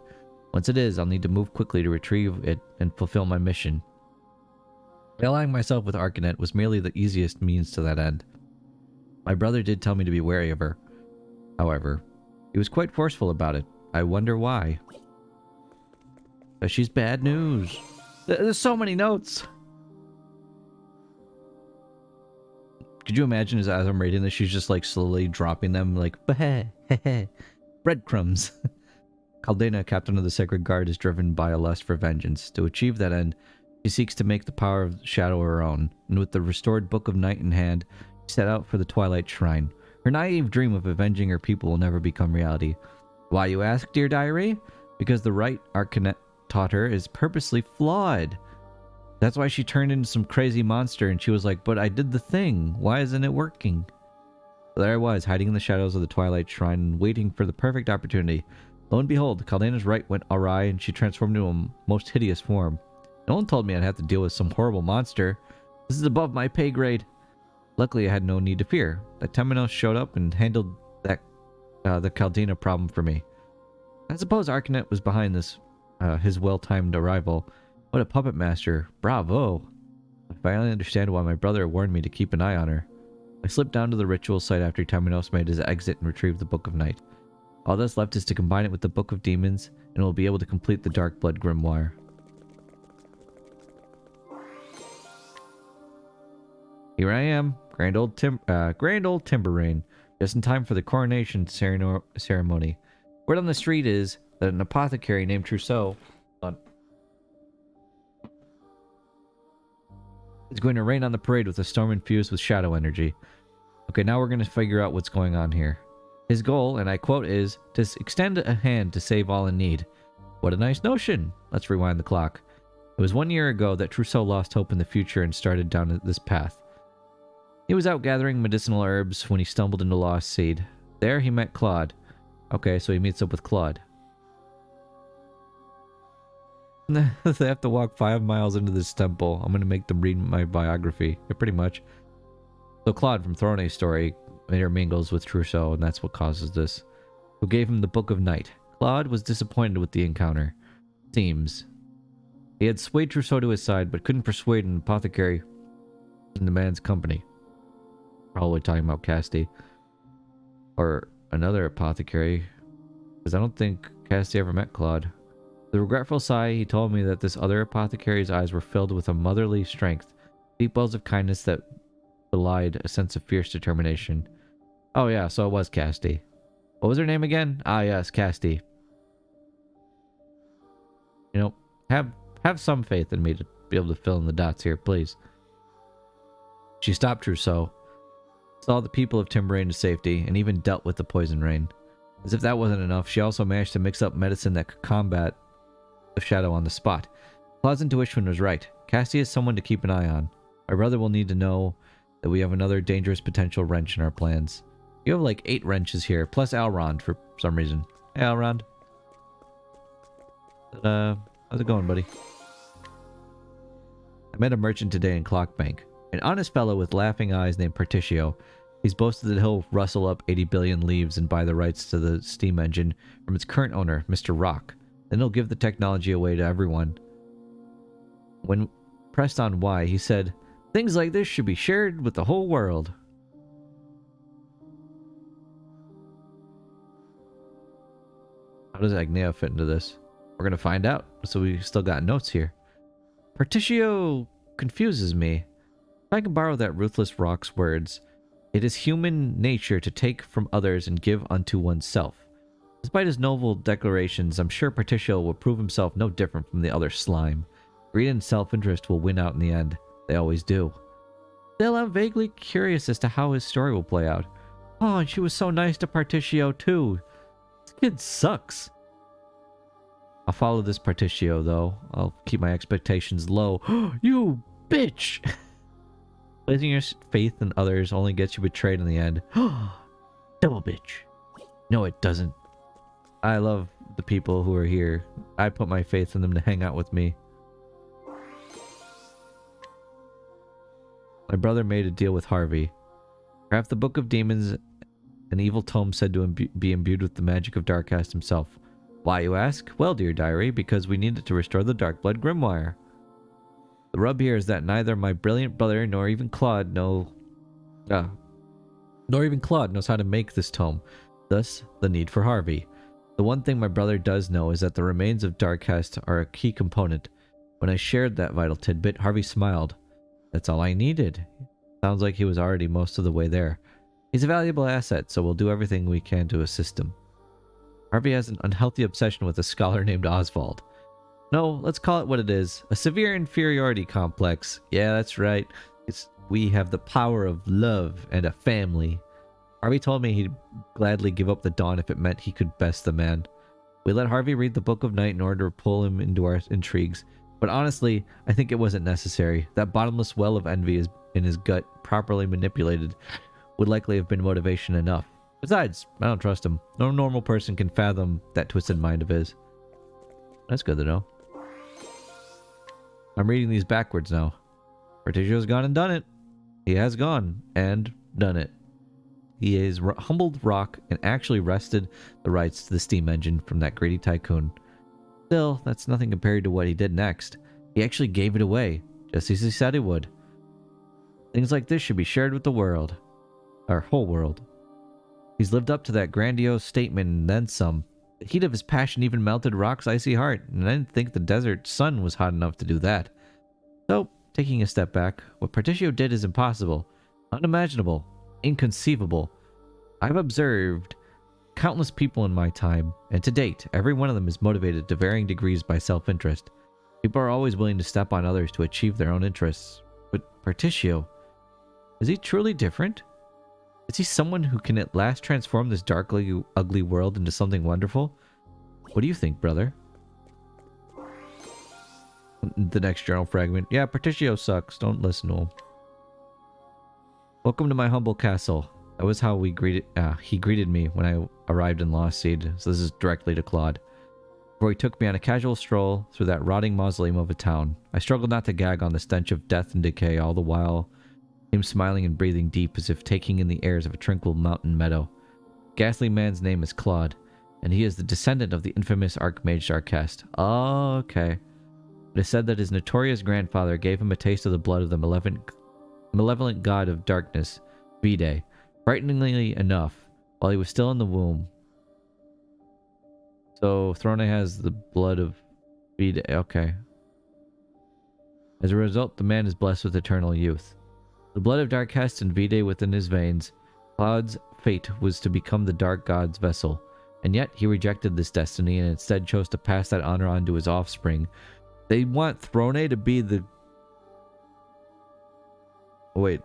Once it is, I'll need to move quickly to retrieve it and fulfill my mission. Allying myself with Arcanet was merely the easiest means to that end. My brother did tell me to be wary of her. However, he was quite forceful about it. I wonder why. But she's bad news. There's so many notes. Could you imagine as I'm reading this, she's just like slowly dropping them like, breadcrumbs. Caldena, captain of the Sacred Guard, is driven by a lust for vengeance. To achieve that end, she seeks to make the power of Shadow her own, and with the restored Book of Night in hand, she set out for the Twilight Shrine. Her naive dream of avenging her people will never become reality. Why, you ask, dear diary? Because the right Arcanet taught her is purposely flawed. That's why she turned into some crazy monster, and she was like, but I did the thing. Why isn't it working? But there I was, hiding in the shadows of the Twilight Shrine and waiting for the perfect opportunity. Lo and behold, Caldena's right went awry and she transformed into a most hideous form. No one told me I'd have to deal with some horrible monster. This is above my pay grade. Luckily, I had no need to fear. That Temenos showed up and handled that the Caldena problem for me. I suppose Arcanet was behind this, his well-timed arrival. What a puppet master. Bravo. I finally understand why my brother warned me to keep an eye on her. I slipped down to the ritual site after Temenos made his exit and retrieved the Book of Night. All that's left is to combine it with the Book of Demons, and we'll be able to complete the Dark Blood Grimoire. Here I am, grand old Timberrain, just in time for the coronation ceremony. Word on the street is that an apothecary named Trousseau is going to rain on the parade with a storm infused with shadow energy. Okay, now we're going to figure out what's going on here. His goal, and I quote, is to extend a hand to save all in need. What a nice notion. Let's rewind the clock. It was 1 year ago that Trousseau lost hope in the future and started down this path. He was out gathering medicinal herbs when he stumbled into Lost Seed. There he met Claude. Okay, so he meets up with Claude. They have to walk 5 miles into this temple. I'm going to make them read my biography. Yeah, pretty much. So Claude from Throne's story intermingles with Trousseau, and that's what causes this. Who gave him the Book of Night. Claude was disappointed with the encounter. Seems. He had swayed Trousseau to his side, but couldn't persuade an apothecary in the man's company. Probably talking about Casti. Or another apothecary. Because I don't think Casti ever met Claude. With a regretful sigh, he told me that this other apothecary's eyes were filled with a motherly strength, deep wells of kindness that belied a sense of fierce determination. Oh yeah, so it was Casti. What was her name again? Ah yes, Casti. You know, have some faith in me to be able to fill in the dots here, please. She stopped Trousseau, saw the people of Timberrain to safety, and even dealt with the poison rain. As if that wasn't enough, she also managed to mix up medicine that could combat the shadow on the spot. Claude's intuition was right. Casti is someone to keep an eye on. My brother will need to know that we have another dangerous potential wrench in our plans. You have like 8 wrenches here, plus Elrond for some reason. Hey, Elrond. How's it going, buddy? I met a merchant today in Clockbank. An honest fellow with laughing eyes named Particio. He's boasted that he'll rustle up 80 billion leaves and buy the rights to the steam engine from its current owner, Mr. Rock. Then he'll give the technology away to everyone. When pressed on why, he said, "Things like this should be shared with the whole world." How does Agnea fit into this? We're going to find out. So we still got notes here. Particio confuses me. If I can borrow that ruthless rock's words, it is human nature to take from others and give unto oneself. Despite his noble declarations, I'm sure Particio will prove himself no different from the other slime. Greed and self-interest will win out in the end. They always do. Still, I'm vaguely curious as to how his story will play out. Oh, and she was so nice to Particio too. This kid sucks. I'll follow this Particio, though. I'll keep my expectations low. You bitch! Placing your faith in others only gets you betrayed in the end. Double bitch. No, it doesn't. I love the people who are here. I put my faith in them to hang out with me. My brother made a deal with Harvey. Craft the Book of Demons, an evil tome said to be imbued with the magic of Darkcast himself. Why, you ask? Well, dear diary, because we needed to restore the Darkblood Grimoire. The rub here is that neither my brilliant brother nor even Claude knows how to make this tome. Thus, the need for Harvey. The one thing my brother does know is that the remains of Darkcast are a key component. When I shared that vital tidbit, Harvey smiled. That's all I needed. Sounds like he was already most of the way there. He's a valuable asset, so we'll do everything we can to assist him. Harvey has an unhealthy obsession with a scholar named Oswald. No, let's call it what it is. A severe inferiority complex. Yeah, that's right. We have the power of love and a family. Harvey told me he'd gladly give up the Dawn if it meant he could best the man. We let Harvey read the Book of Night in order to pull him into our intrigues. But honestly, I think it wasn't necessary. That bottomless well of envy in his gut, properly manipulated, would likely have been motivation enough. Besides, I don't trust him. No normal person can fathom that twisted mind of his. That's good to know. I'm reading these backwards now. Particio's gone and done it. He has gone and done it. He has humbled Rock and actually wrested the rights to the steam engine from that greedy tycoon. Still, that's nothing compared to what he did next. He actually gave it away, just as he said he would. Things like this should be shared with the world. Our whole world. He's lived up to that grandiose statement and then some. The heat of his passion even melted Rock's icy heart, and I didn't think the desert sun was hot enough to do that. So, taking a step back, what Particio did is impossible, unimaginable, inconceivable. I've observed countless people in my time, and to date, every one of them is motivated to varying degrees by self-interest. People are always willing to step on others to achieve their own interests. But Particio, is he truly different? Is he someone who can at last transform this darkly ugly world into something wonderful? What do you think, brother? The next journal fragment. Yeah, Particio sucks. Don't listen to him. Welcome to my humble castle. That was how he greeted me when I arrived in Lost Seed. So this is directly to Claude. Before he took me on a casual stroll through that rotting mausoleum of a town. I struggled not to gag on the stench of death and decay, all the while him smiling and breathing deep as if taking in the airs of a tranquil mountain meadow. Ghastly man's name is Claude, and he is the descendant of the infamous Archmage Darkcast. Oh, okay. It is said that his notorious grandfather gave him a taste of the blood of the malevolent god of darkness, Vide, frighteningly enough, while he was still in the womb. So, Throne has the blood of Vide. Okay. As a result, the man is blessed with eternal youth. The blood of Darkcast and Vide within his veins, Claude's fate was to become the Dark God's vessel, and yet he rejected this destiny and instead chose to pass that honor on to his offspring. They want Throne to be the... Oh, wait.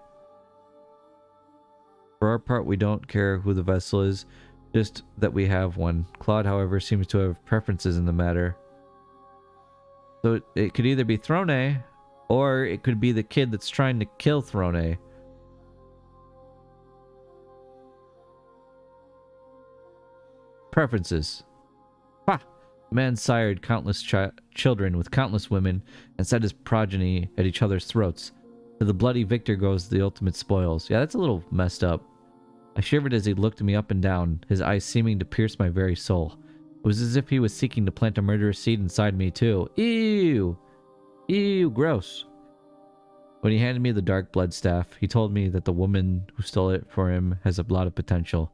For our part, we don't care who the vessel is, just that we have one. Claude, however, seems to have preferences in the matter. So it could either be Throne, or it could be the kid that's trying to kill Throne. Preferences. Ha! The man sired countless children with countless women and set his progeny at each other's throats. To the bloody victor goes the ultimate spoils. Yeah, that's a little messed up. I shivered as he looked me up and down, his eyes seeming to pierce my very soul. It was as if he was seeking to plant a murderous seed inside me too. Ew! Ew, gross. When he handed me the dark blood staff, he told me that the woman who stole it for him has a lot of potential.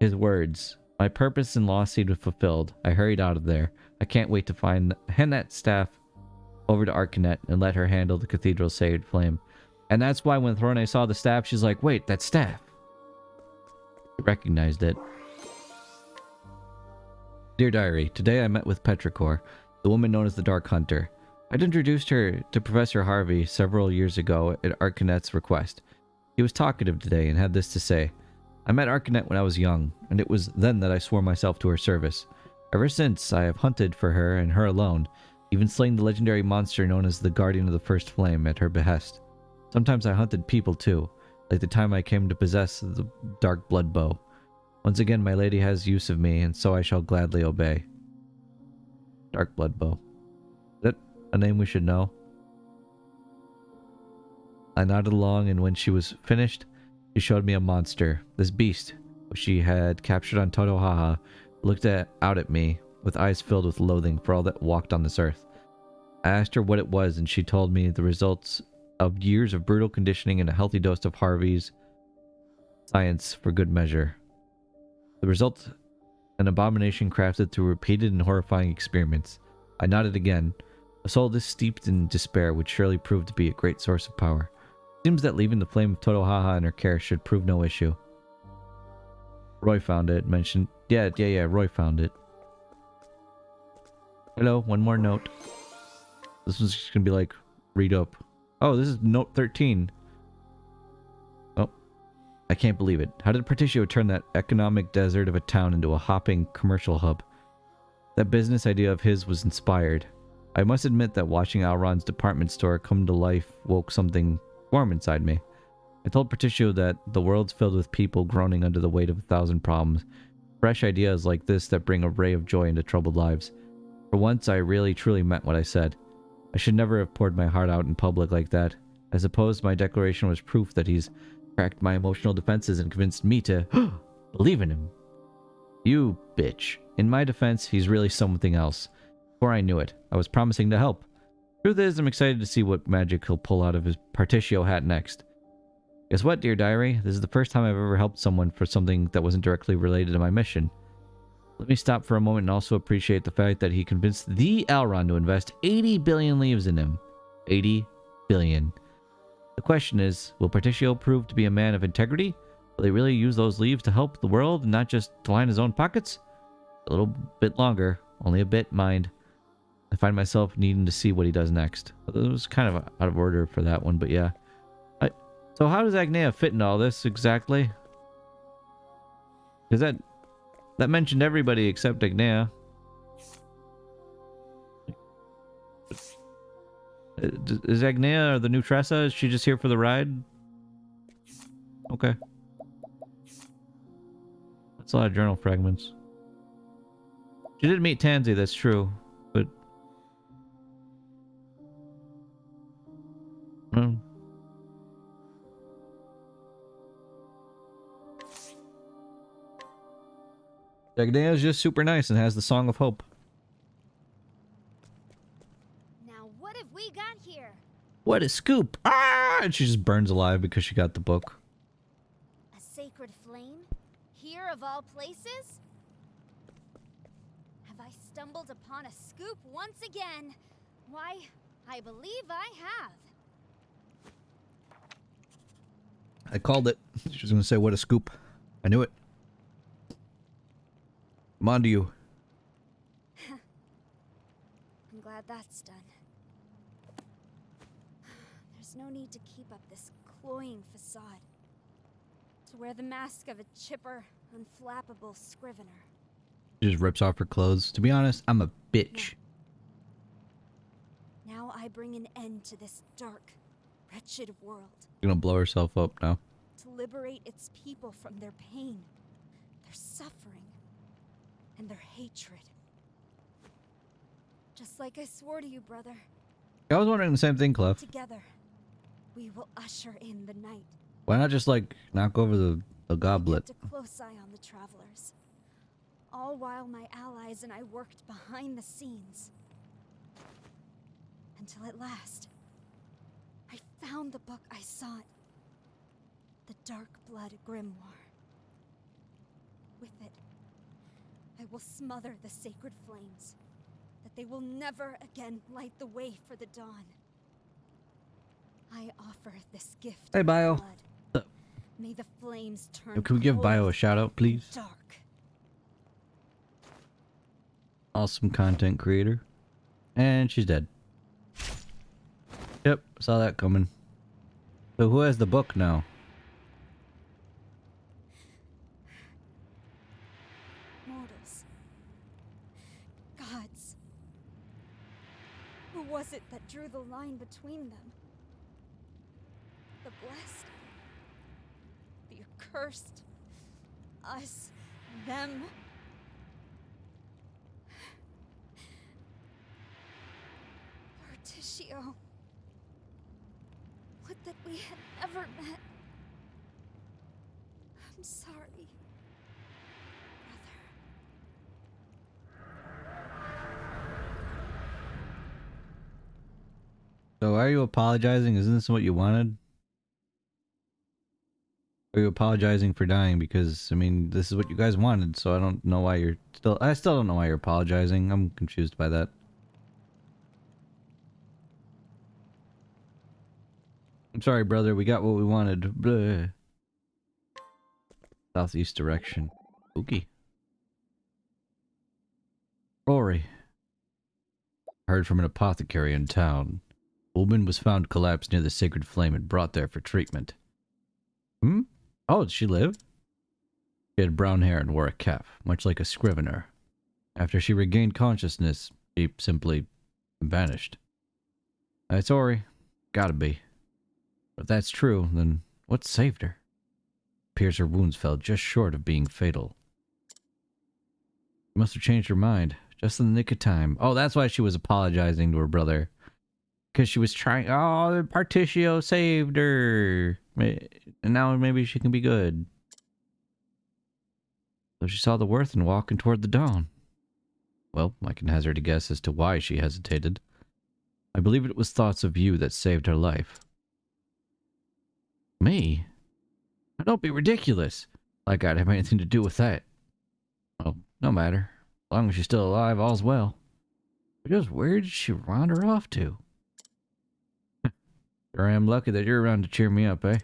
His words. My purpose in Lost Seed was fulfilled. I hurried out of there. I can't wait to hand that staff over to Arcanet and let her handle the cathedral's sacred flame. And that's why when Thorne saw the staff, she's like, wait, that staff. I recognized it. Dear Diary, today I met with Petrichor, the woman known as the Dark Hunter. I'd introduced her to Professor Harvey several years ago at Arcanet's request. He was talkative today and had this to say. I met Arcanet when I was young, and it was then that I swore myself to her service. Ever since, I have hunted for her and her alone, even slaying the legendary monster known as the Guardian of the First Flame at her behest. Sometimes I hunted people too, like the time I came to possess the dark blood bow. Once again, my lady has use of me, and so I shall gladly obey. Dark blood bow. Is that a name we should know? I nodded along, and when she was finished, she showed me a monster. This beast, which she had captured on Totohaha, looked out at me with eyes filled with loathing for all that walked on this earth. I asked her what it was, and she told me the results of years of brutal conditioning and a healthy dose of Harvey's science for good measure. The result, an abomination crafted through repeated and horrifying experiments. I nodded again. A soul this steeped in despair would surely prove to be a great source of power. Seems that leaving the flame of Totohaha in her care should prove no issue. Roy found it, mentioned... Yeah, Roy found it. Hello, one more note. This one's just gonna be like, read up. Oh, this is note 13. Oh, I can't believe it. How did Particio turn that economic desert of a town into a hopping commercial hub? That business idea of his was inspired. I must admit that watching Alron's department store come to life woke something warm inside me. I told Particio that the world's filled with people groaning under the weight of 1,000 problems. Fresh ideas like this that bring a ray of joy into troubled lives. For once, I really truly meant what I said. I should never have poured my heart out in public like that. I suppose my declaration was proof that he's cracked my emotional defenses and convinced me to believe in him. You bitch. In my defense, he's really something else. Before I knew it, I was promising to help. Truth is, I'm excited to see what magic he'll pull out of his Particio hat next. Guess what, dear diary? This is the first time I've ever helped someone for something that wasn't directly related to my mission. Let me stop for a moment and also appreciate the fact that he convinced the Elrond to invest 80 billion leaves in him. 80 billion. The question is, will Particio prove to be a man of integrity? Will he really use those leaves to help the world and not just to line his own pockets? A little bit longer. Only a bit, mind. I find myself needing to see what he does next. It was kind of out of order for that one, but yeah. So how does Agnea fit in all this exactly? Because that mentioned everybody except Agnea. Is Agnea the new Tressa? Is she just here for the ride? Okay. That's a lot of journal fragments. She did meet Tansy, that's true. But... Agnea's just super nice and has the Song of Hope. Now what have we got here? What a scoop! Ah! And she just burns alive because she got the book. A sacred flame? Here of all places? Have I stumbled upon a scoop once again? Why, I believe I have. I called it. She was going to say, what a scoop. I knew it. I'm on to you. I'm glad that's done. There's no need to keep up this cloying facade. To wear the mask of a chipper, unflappable scrivener. She just rips off her clothes. To be honest, I'm a bitch. Now I bring an end to this dark, wretched world. She's gonna blow herself up now. To liberate its people from their pain, their suffering, and their hatred. Just like I swore to you, brother. I was wondering the same thing, Clef. Together, we will usher in the night. Why not just, like, knock over the goblet? Kept a close eye on the travelers. All while my allies and I worked behind the scenes. Until at last, I found the book I sought. The Dark Blood Grimoire. With it, I will smother the sacred flames, that they will never again light the way for the dawn. I offer this gift. Hey, of Bio. blood. May the flames turn. Can we give Bio a shout out, please? Dark. Awesome content creator. And she's dead. Yep, saw that coming. So who has the book now? Mortals. Gods. Who was it that drew the line between them? The blessed? The accursed? Us? Them? Particio. Would that we had never met. I'm sorry. So are you apologizing? Isn't this what you wanted? Are you apologizing for dying? Because, I mean, this is what you guys wanted, so I don't know why you're still... I still don't know why you're apologizing. I'm confused by that. I'm sorry, brother. We got what we wanted. Blah. Southeast direction. Spooky. Rory. Heard from an apothecary in town. A woman was found collapsed near the sacred flame and brought there for treatment. Hmm? Oh, did she live? She had brown hair and wore a cap, much like a scrivener. After she regained consciousness, she simply vanished. That's Ori. Gotta be. If that's true, then what saved her? Appears her wounds fell just short of being fatal. She must have changed her mind, just in the nick of time. Oh, that's why she was apologizing to her brother. Because she was trying... Oh, Particio saved her. And now maybe she can be good. So she saw the worth in walking toward the dawn. Well, I can hazard a guess as to why she hesitated. I believe it was thoughts of you that saved her life. Me? Don't be ridiculous. Like I'd have anything to do with that. Well, no matter. As long as she's still alive, all's well. But just where did she wander off to? Sure I am lucky that you're around to cheer me up, eh?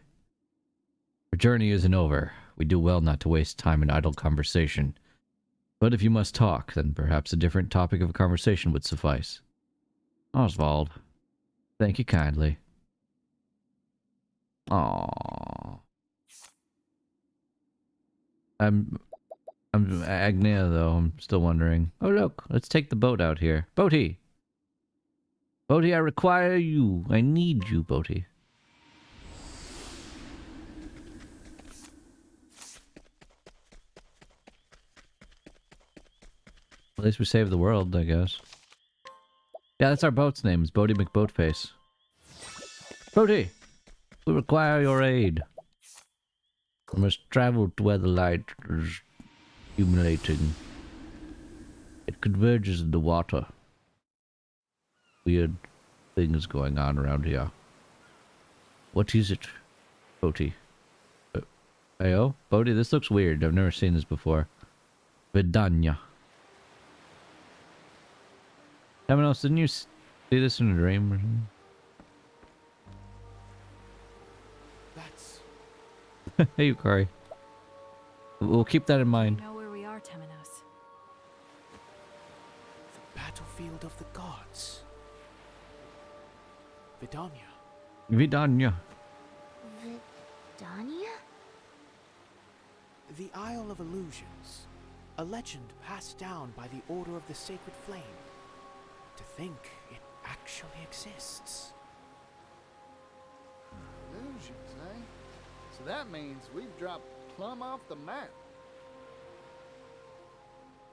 Our journey isn't over. We do well not to waste time in idle conversation. But if you must talk, then perhaps a different topic of conversation would suffice. Oswald. Thank you kindly. Aww. I'm Agnea, though. I'm still wondering. Oh, look. Let's take the boat out here. Boaty! Boaty, I require you. I need you, Boaty. At least we saved the world, I guess. Yeah, that's our boat's name. It's Boaty McBoatface. Boaty! We require your aid. We must travel to where the light is accumulating. It converges in the water. Weird things going on around here. What is it, Boaty? Ayo? Boaty, this looks weird. I've never seen this before. Vidanya. Temenos, didn't you see this in a dream or something? Hey, Yukari. We'll keep that in mind. You know where we are, Temenos. The battlefield of the gods. Vidanya. Vidanya. Vidanya? The Isle of Illusions. A legend passed down by the Order of the Sacred Flame. To think it actually exists. Illusions, eh? So that means we've dropped plumb off the map.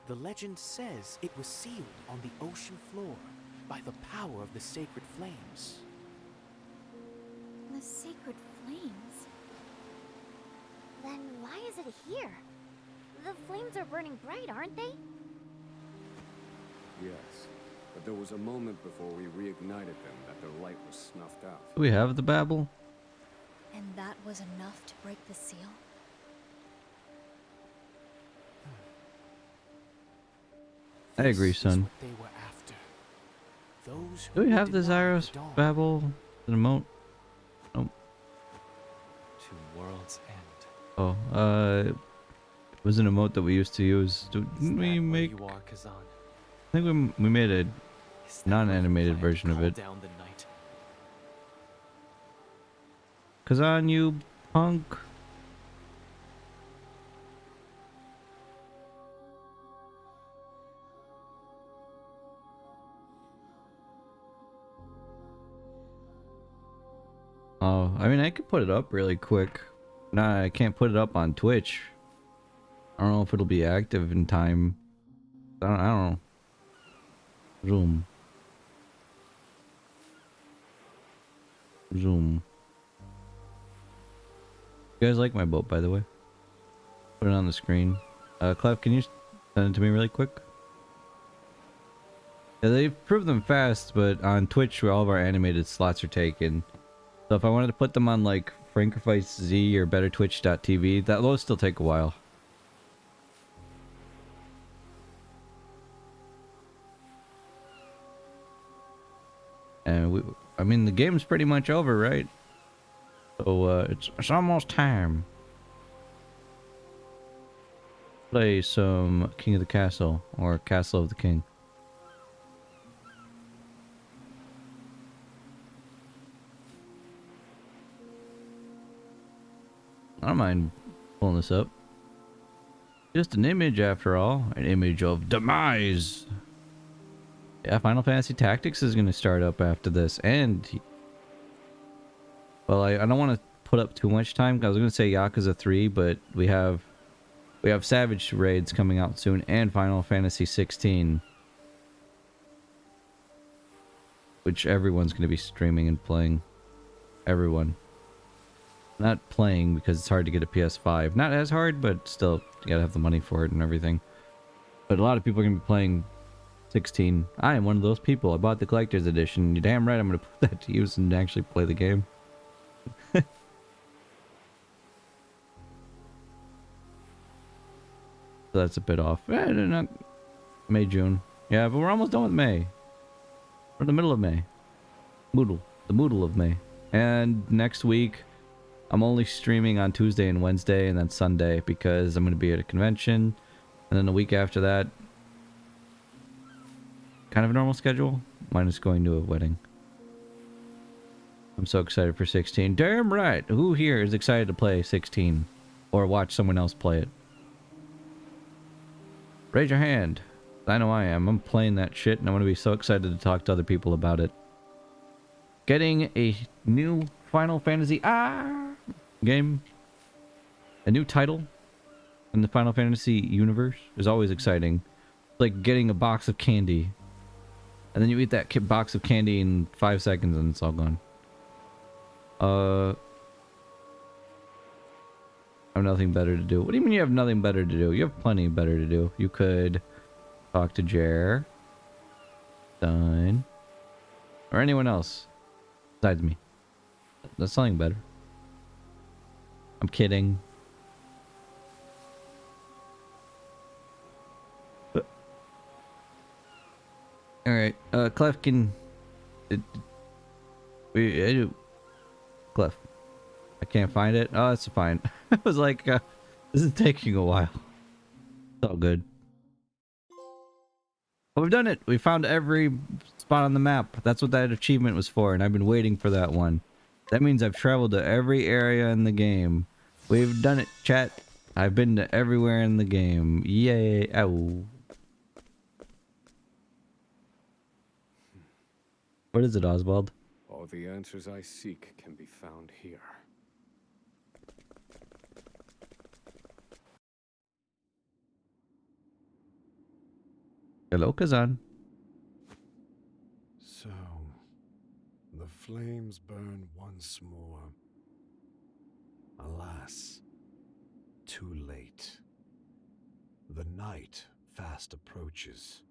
The legend says it was sealed on the ocean floor by the power of the sacred flames. The sacred flames? Then why is it here? The flames are burning bright, aren't they? Yes, but there was a moment before we reignited them that their light was snuffed out. Do we have the Babel? And that was enough to break the seal? I agree, son. They were after. Those Do we have the Zyros Babel? The emote? Oh, it was an emote that we used to use. Didn't we make? You are, Kazan. I think we made a non-animated version of it. Down the night. Kazan, you punk. Oh, I mean, I could put it up really quick. Nah, I can't put it up on Twitch. I don't know if it'll be active in time. I don't know. Zoom. Zoom. You guys like my boat, by the way? Put it on the screen. Clef, can you send it to me really quick? Yeah, they prove them fast, but on Twitch, where all of our animated slots are taken. So if I wanted to put them on like Frankerfice Z or BetterTwitch.tv, those still take a while. And I mean, the game's pretty much over, right? So it's almost time. Play some King of the Castle or Castle of the King. I don't mind pulling this up. Just an image after all. An image of demise. Yeah, Final Fantasy Tactics is going to start up after this. And... well, I don't want to put up too much time. I was going to say Yakuza 3, but we have Savage raids coming out soon. And Final Fantasy 16. Which everyone's going to be streaming and playing. Everyone. Not playing because it's hard to get a PS5. Not as hard, but still, you gotta have the money for it and everything. But a lot of people are gonna be playing 16. I am one of those people. I bought the collector's edition. You're damn right I'm gonna put that to use and actually play the game. So that's a bit off. Not May, June. Yeah, but we're almost done with May. We're in the middle of May. The Moodle of May. And next week, I'm only streaming on Tuesday and Wednesday and then Sunday because I'm going to be at a convention. And then the week after that, kind of a normal schedule, minus going to a wedding. I'm so excited for 16. Damn right! Who here is excited to play 16? Or watch someone else play it? Raise your hand. I know I am. I'm playing that shit and I'm going to be so excited to talk to other people about it. Getting a new Final Fantasy game, a new title in the Final Fantasy universe is always exciting. It's like getting a box of candy and then you eat that box of candy in 5 seconds and it's all gone. I have nothing better to do. What do you mean you have nothing better to do? You have plenty better to do. You could talk to Jer, Stein, or anyone else besides me. That's something better. I'm kidding. Alright, Clef can... Clef. I can't find it. Oh, that's fine. I was like, this is taking a while. It's all good. But we've done it. We found every spot on the map. That's what that achievement was for, and I've been waiting for that one. That means I've traveled to every area in the game. We've done it, chat. I've been to everywhere in the game. Yay. Ow. What is it, Oswald? All the answers I seek can be found here. Hello, Kazan. So, the flames burn once more. Alas, too late. The night fast approaches.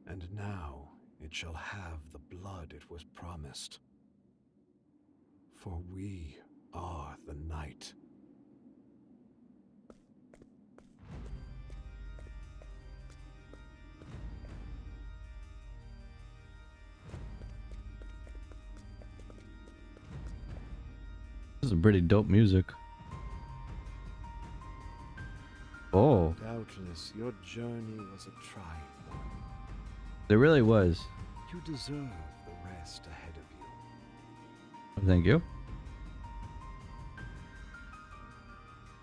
And now it shall have the blood it was promised. For we are the night. some pretty dope music. Oh, Doubtless, your journey was a trying one. there really was. You deserve the rest ahead of you. Thank you.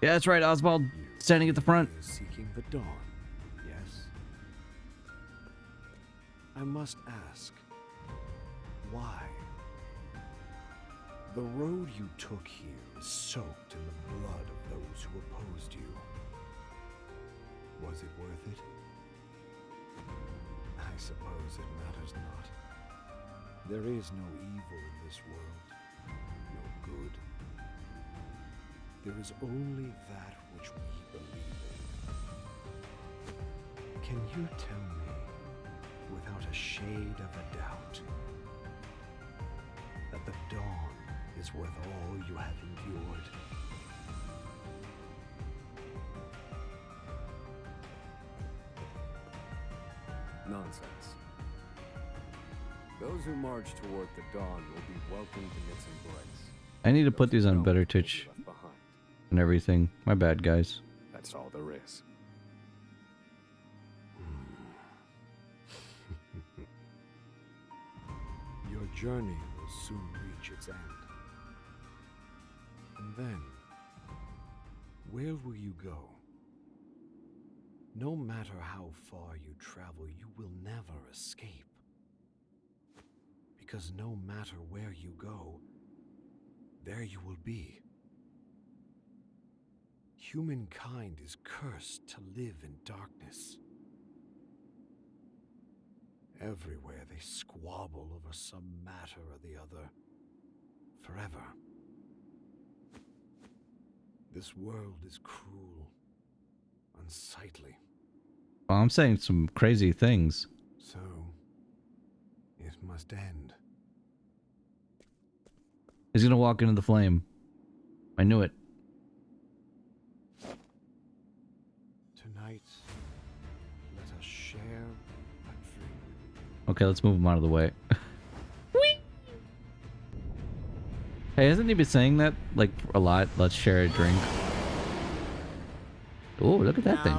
Yeah, that's right, Oswald. Standing at the front. You're seeking the dawn, yes? I must ask, why? The road you took here is soaked in the blood of those who opposed you. Was it worth it? I suppose it matters not. There is no evil in this world, no good. There is only that which we believe in. Can you tell me, without a shade of a doubt, that the dawn is worth all you have endured? Nonsense. Those who march toward the dawn will be welcomed in its embrace. I need to put these on better Twitch and everything. My bad, guys. That's all there is. Your journey will soon reach its end. And then, where will you go? No matter how far you travel, you will never escape. Because no matter where you go, there you will be. Humankind is cursed to live in darkness. Everywhere they squabble over some matter or the other, forever. This world is cruel, unsightly. Well, I'm saying some crazy things. So, it must end. He's gonna walk into the flame. I knew it. Tonight, let us share a drink. Okay, let's move him out of the way. Hey, hasn't he been saying that like a lot? Let's share a drink. Oh, look at that thing.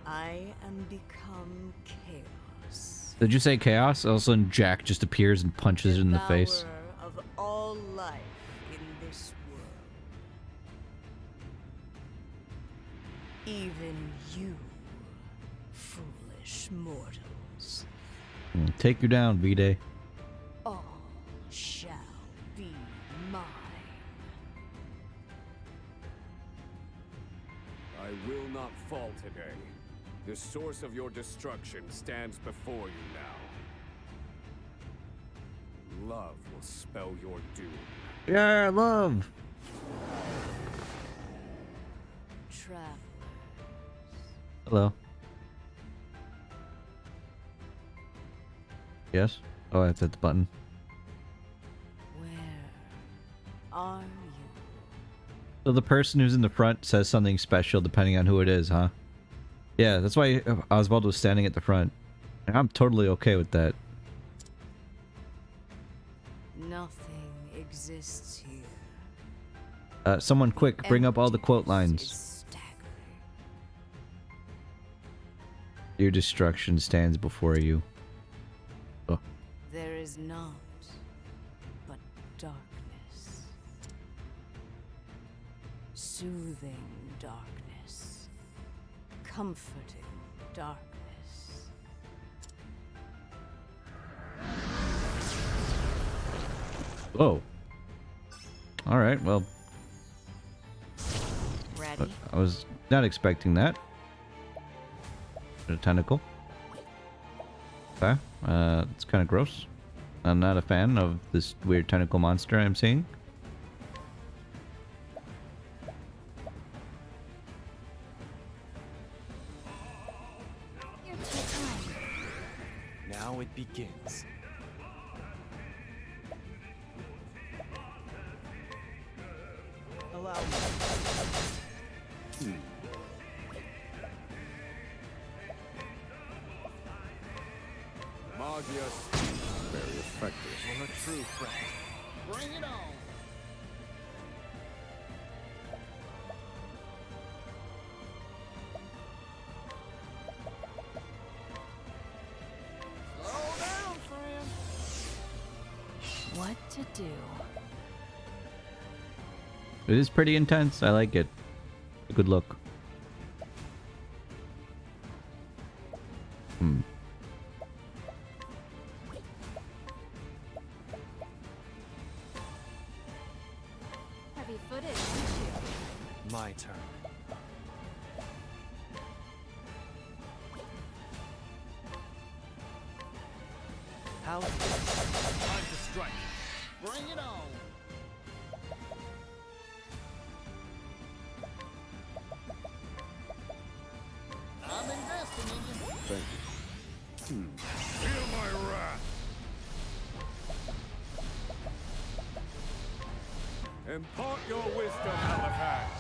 I am become chaos. Did you say chaos? All of a sudden, Jack just appears and punches it in the face. Of all life in this world. Even you, foolish mortals. Take you down, V-Day. All shall be mine. I will not fall today. The source of your destruction stands before you now. Love will spell your doom. Yeah, love. Travelers. Hello. Yes? Oh, I have to hit the button. Where are you? So the person who's in the front says something special depending on who it is, huh? Yeah, that's why Oswald was standing at the front. And I'm totally okay with that. Nothing exists here. Someone quick, bring up all the quote lines. Your destruction stands before you. Oh. There is naught but darkness. Soothing darkness. Comforting darkness. Whoa. Alright, well. Ready? I was not expecting that. A tentacle. Okay. It's kind of gross. I'm not a fan of this weird tentacle monster I'm seeing. Now it begins. Allow me. Magius, very effective. You're a true friend. Bring it on. what to do. It is pretty intense. I like it. A good look. Hmm. Heavy footed, aren't you? My turn. How? Time to strike. Bring it on. I'm investing in you. Thank you. Feel my wrath. Impart your wisdom, Octopath.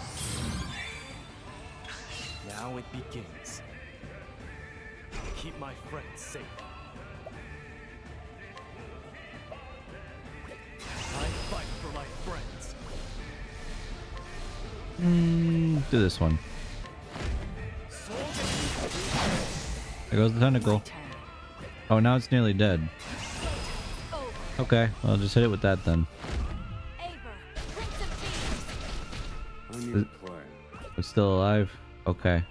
Now it begins. Keep my friends safe. I fight for my friends. Do this one. There goes the tentacle. Oh, now it's nearly dead. Okay, well, I'll just hit it with that then. I need a plan. It's still alive? Okay,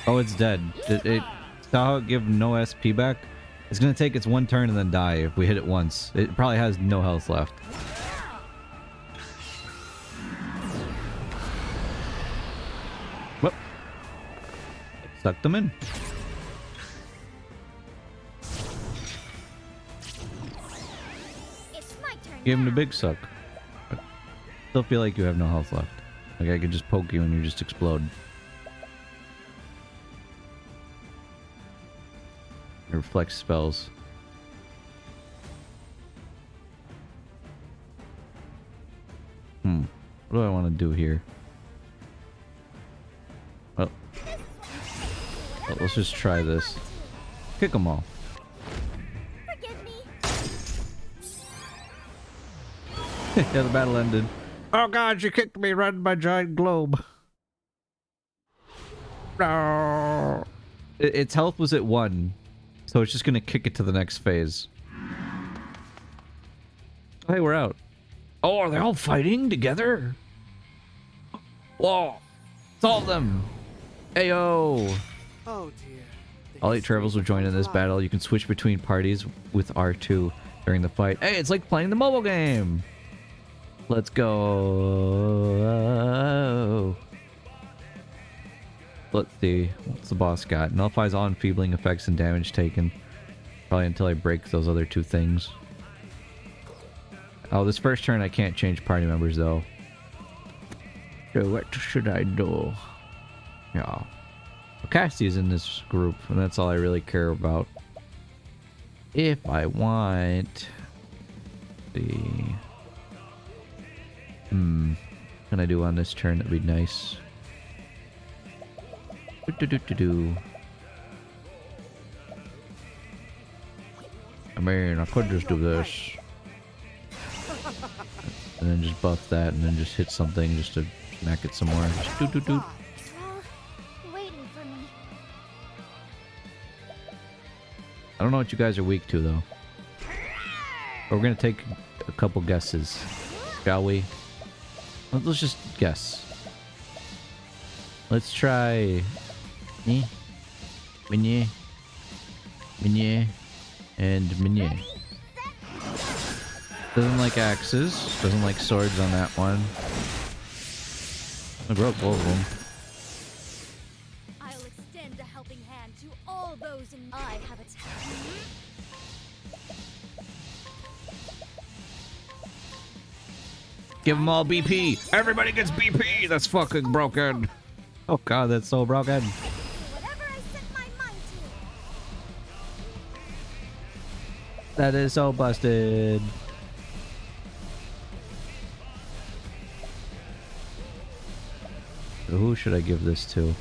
Oh, it's dead. It saw how it give no SP back? It's gonna take its one turn and then die if we hit it once. It probably has no health left. Whoop. Suck them in. It's my turn. Give him the big suck. But still feel like you have no health left. Like I could just poke you and you just explode. Reflect spells. What do I want to do here? Well, let's just try this. Kick them all. Forgive me. Yeah, the battle ended. Oh god, you kicked me right in my giant globe. No. Its health was at 1. So it's just gonna kick it to the next phase. Hey, we're out. Oh, are they all fighting together? Whoa! It's all of them! Ayo! Oh dear. All 8 travelers will join in this battle. You can switch between parties with R2 during the fight. Hey, it's like playing the mobile game! Let's go! Let's see. What's the boss got? Nullifies all enfeebling effects and damage taken. Probably until I break those other 2 things. Oh, this first turn I can't change party members though. So what should I do? Yeah. Well, Cassie's in this group, and that's all I really care about. If I want... the... Can I do on this turn? That'd be nice. I mean, I could just do this. And then just buff that, and then just hit something just to smack it some more. Just doot doot doot. Waiting for me. I don't know what you guys are weak to, though. But we're gonna take a couple guesses. Shall we? Let's just guess. Let's try... Minye, and Minye. Doesn't like axes. Doesn't like swords on that one. I broke both of them. I'll extend a helping hand to all those in my habitat. Give them all BP. Everybody gets BP. That's fucking broken. Oh god, that's so broken. Whatever I set my mind to. That is so busted. So who should I give this to?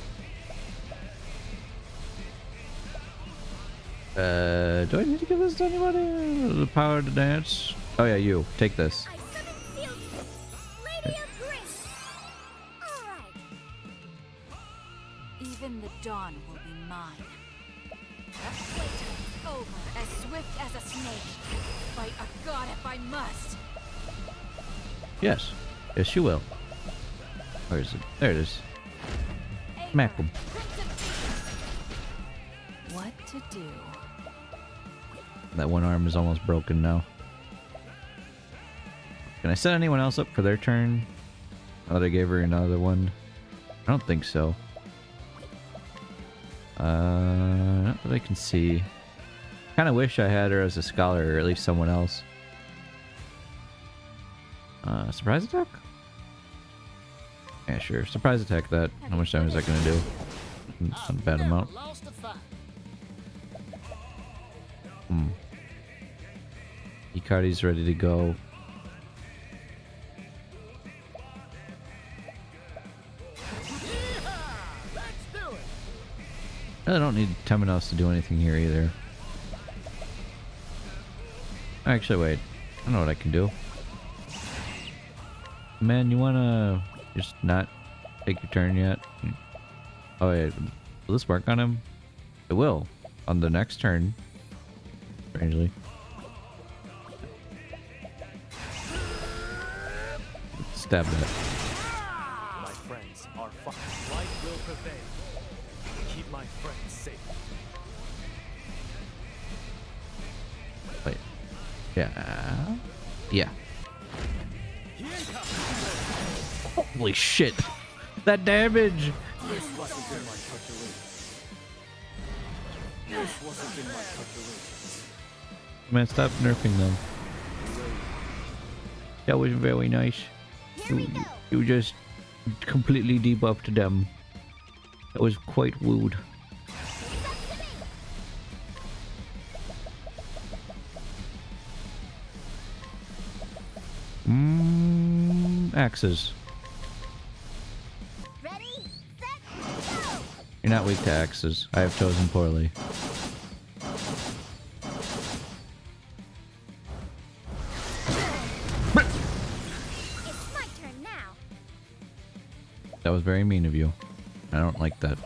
Do I need to give this to anybody? The power to dance? Oh yeah, you. Take this. I summon Field Lady of Grace. All Even the dawn will be mine. That playtime's over, as swift as a snake. Fight a god if I must. Yes. Yes, you will. Where is it? There it is. Smack him. What to do? That one arm is almost broken now. Can I set anyone else up for their turn? Now that I gave her another one. I don't think so. Not that I can see. Kind of wish I had her as a scholar, or at least someone else. Surprise attack? Yeah, sure. Surprise attack that. How much damage is that gonna do? It's not a bad amount. Icardi's ready to go. I don't need Temenos to do anything here either. Actually, wait. I know what I can do. Man, you wanna just not take your turn yet? Oh wait, will this work on him? It will. On the next turn. Strangely. Stab that. My friends are light will prevail. Keep my friends safe. Wait. Yeah. Yeah. Holy shit. That damage. This wasn't in my calculations. This wasn't in my calculations. Man, stop nerfing them. That was very nice. You just completely debuffed them. That was quite rude. Axes. Ready, set, go! You're not weak to axes. I have chosen poorly. It's my turn now. That was very mean of you. I don't like that.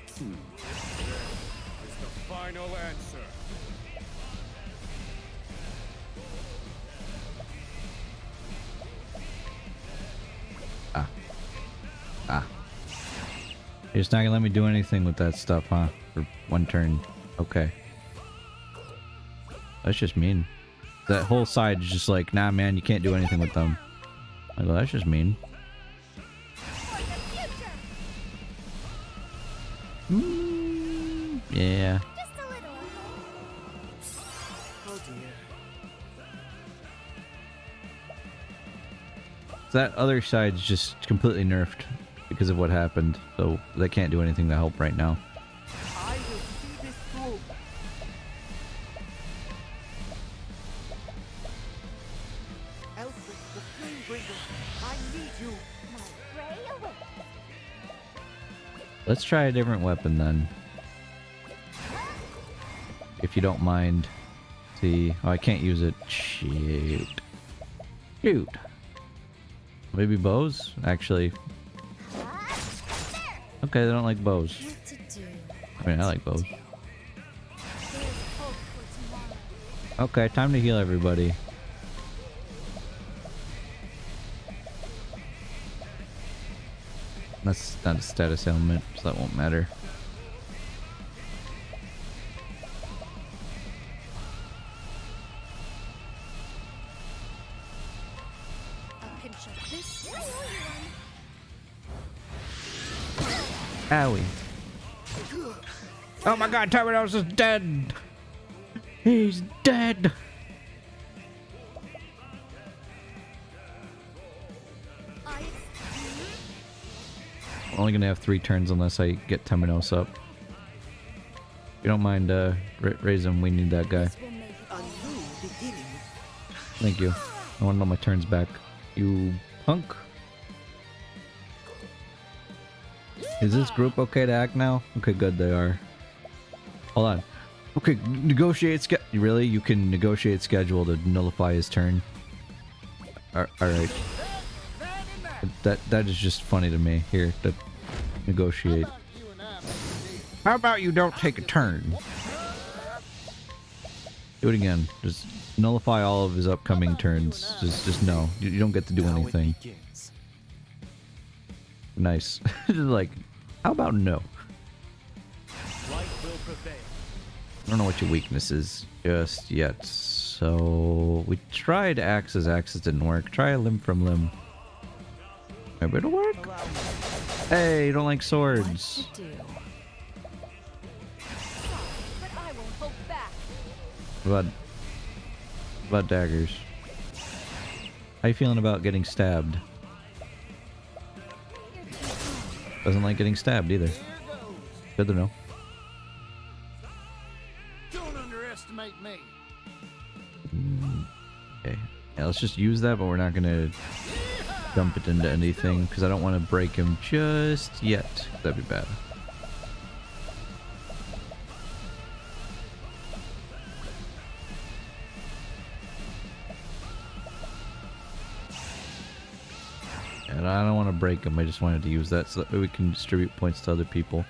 Is the final answer. You're just not gonna let me do anything with that stuff, huh? For one turn. Okay. That's just mean. That whole side is just like, nah man, you can't do anything with them. I go, that's just mean. Yeah. Just a little. Oh dear. That other side's just completely nerfed because of what happened, so they can't do anything to help right now. I will see this through. Elfrid, the Flamebringer, I need you. My ray awaits. Let's try a different weapon then. If you don't mind. See, oh, I can't use it. Shoot. Shoot. Maybe bows? Actually. Okay, they don't like bows. What to do? I mean, I like bows. There's hope for tomorrow. Okay, time to heal everybody. That's not a status ailment, so that won't matter. A pinch of this. I know you Owie. Oh my god, Terminos is dead! He's dead! I'm only gonna have 3 turns unless I get Terminos up. If you don't mind, raise him, we need that guy. A new beginning. Thank you. I want all my turns back. You punk. Is this group okay to act now? Okay, good, they are. Hold on. Okay, negotiate really? You can negotiate schedule to nullify his turn. Alright. That is just funny to me. Here, to negotiate. How about you don't take a turn? Do it again. Just nullify all of his upcoming turns. Just no. You don't get to do anything. Nice. Like, how about no? Light will prevail. I don't know what your weakness is just yet. So we tried axes. Axes didn't work. Try a limb from limb. Maybe it'll work. Hey, you don't like swords. What about daggers? How you feeling about getting stabbed? Doesn't like getting stabbed either. Good to know. Don't underestimate me. Okay. Yeah, let's just use that, but we're not gonna dump it into anything because I don't want to break him just yet. That'd be bad. And I don't want to break him. I just wanted to use that so that we can distribute points to other people.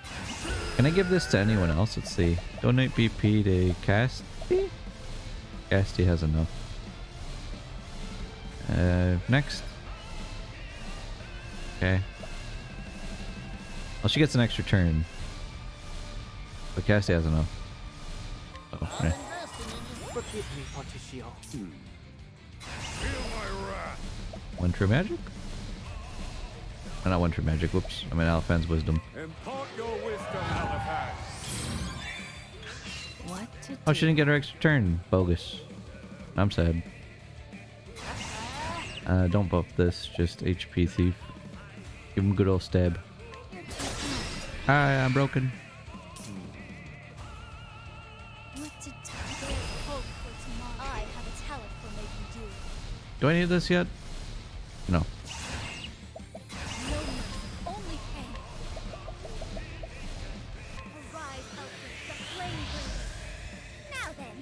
Can I give this to anyone else? Let's see. Donate BP to Casty? Casty has enough. Next. Okay. Well, she gets an extra turn. But Casty has enough. Oh, yeah. Forgive me, Porticio. Feel my wrath. One true magic? Oh, not one true magic. Whoops. I mean, Alphan's wisdom. Impart your wisdom, Octopath. What to Oh, she didn't get her extra turn. Bogus. I'm sad. Don't buff this. Just HP thief. Give him a good old stab. Hi, I'm broken. What to do? There's hope for tomorrow. I have a talent for making do. Do I need this yet? No. No mercy, only pain. Arise, Outbreak, the flame bringer. Now then.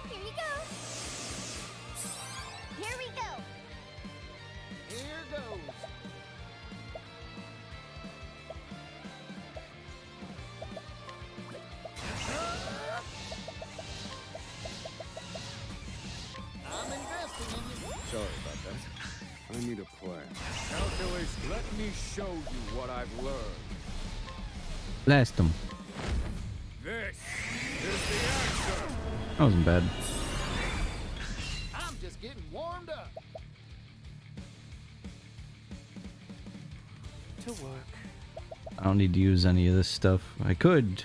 Here you go. Here we go. Here goes. I'm investing in you. Sorry about that. I need a plan. Calculus, let me show you what I've learned. Blast him. This is the answer. That wasn't bad. I'm just getting warmed up. To work. I don't need to use any of this stuff. I could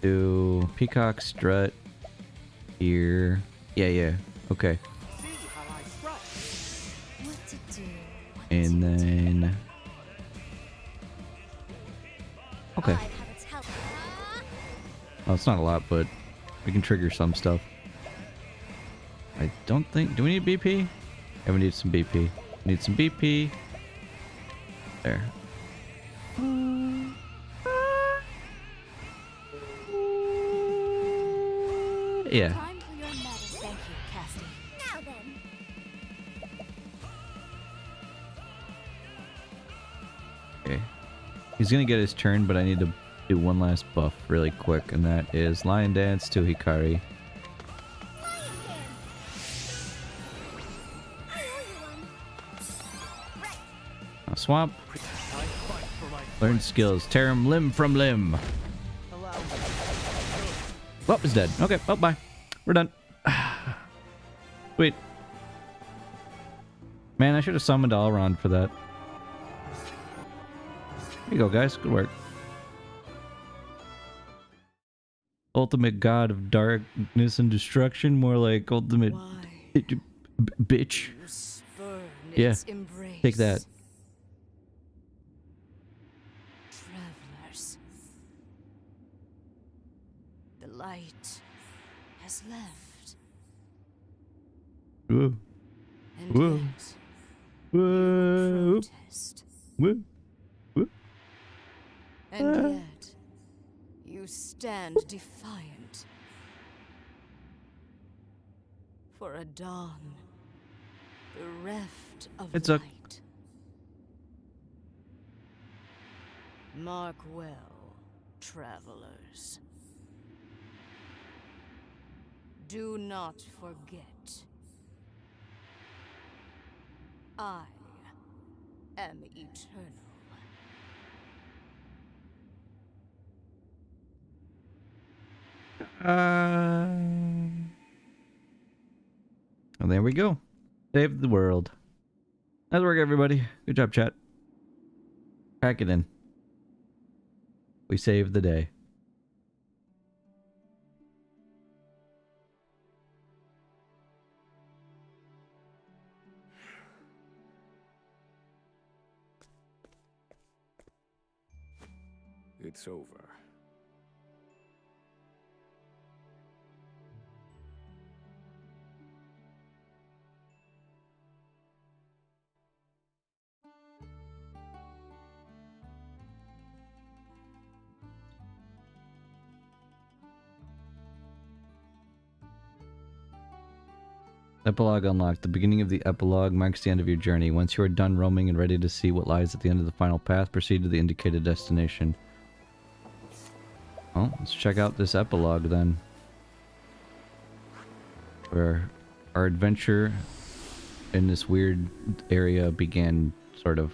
do peacock strut here. Yeah. Okay. See how I strut. What to do? And then okay. I have a talent. Well, it's not a lot, but we can trigger some stuff. I don't think. Do we need BP? Yeah, we need some BP. Need some BP. There. Yeah. Time for your medicine. Thank you, Casty. Now then. Okay. He's gonna get his turn, but I need to do one last buff really quick, and that is Lion Dance to Hikari. Now swamp. I fight for my Learn skills. Tear him limb from limb. allow me. Oh, he's dead. Okay, oh, bye. We're done. Sweet. Man, I should have summoned Alron for that. There you go, guys. Good work. Ultimate god of darkness and destruction. More like ultimate bitch. You spurn Yeah. its embrace. Take that. Travelers. The light has left. Whoa. And Whoa. yet, Whoop. Protest. Whoop. Whoop. And yet, you stand defiant. For a dawn, bereft of It's a light. Mark well, travelers. Do not forget. I am eternal. And there we go. Save the world. Nice work, everybody. Good job, chat. Pack it in. We saved the day. It's over. Epilogue unlocked. The beginning of the epilogue marks the end of your journey. Once you are done roaming and ready to see what lies at the end of the final path, proceed to the indicated destination. Well, let's check out this epilogue then. Where our adventure in this weird area began, sort of.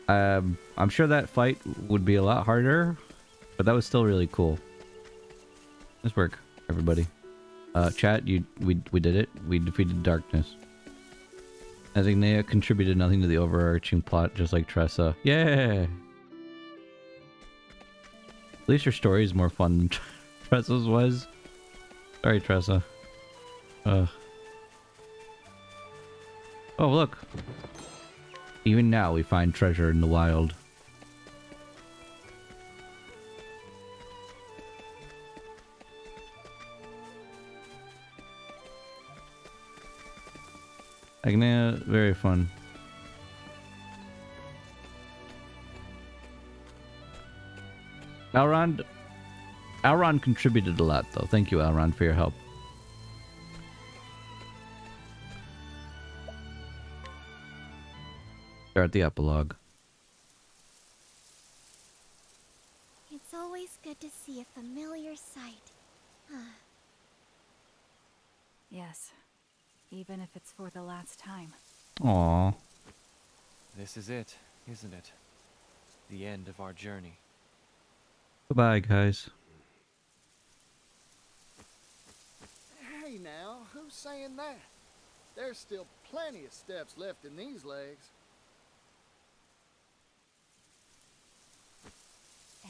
I'm sure that fight would be a lot harder, but that was still really cool. Nice work, everybody. Chat, we did it. We defeated darkness. Asignea contributed nothing to the overarching plot, just like Tressa. Yeah. At least your story is more fun than Tressa's was. Sorry, Tressa. Oh, look. Even now, we find treasure in the wild. Agnea, very fun. Alron contributed a lot, though. Thank you, Alron, for your help. Start the epilogue. It's always good to see a familiar sight. Yes. Even if it's for the last time. Aww. This is it, isn't it? The end of our journey. Goodbye, guys. Hey now, who's saying that? There's still plenty of steps left in these legs.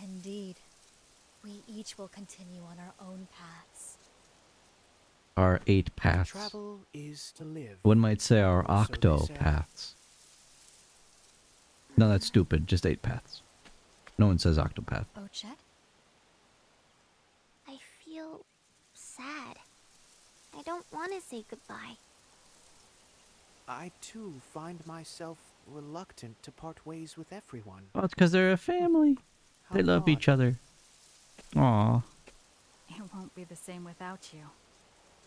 Indeed. We each will continue on our own paths. Our 8 paths. Travel is to live. One might say our So they say. octopaths. No, that's stupid. Just 8 paths. No one says octopath. Oh, Chet? I feel sad. I don't want to say goodbye. I too find myself reluctant to part ways with everyone. Oh, it's because they're a family. They How love odd. each other. Aww. It won't be the same without you.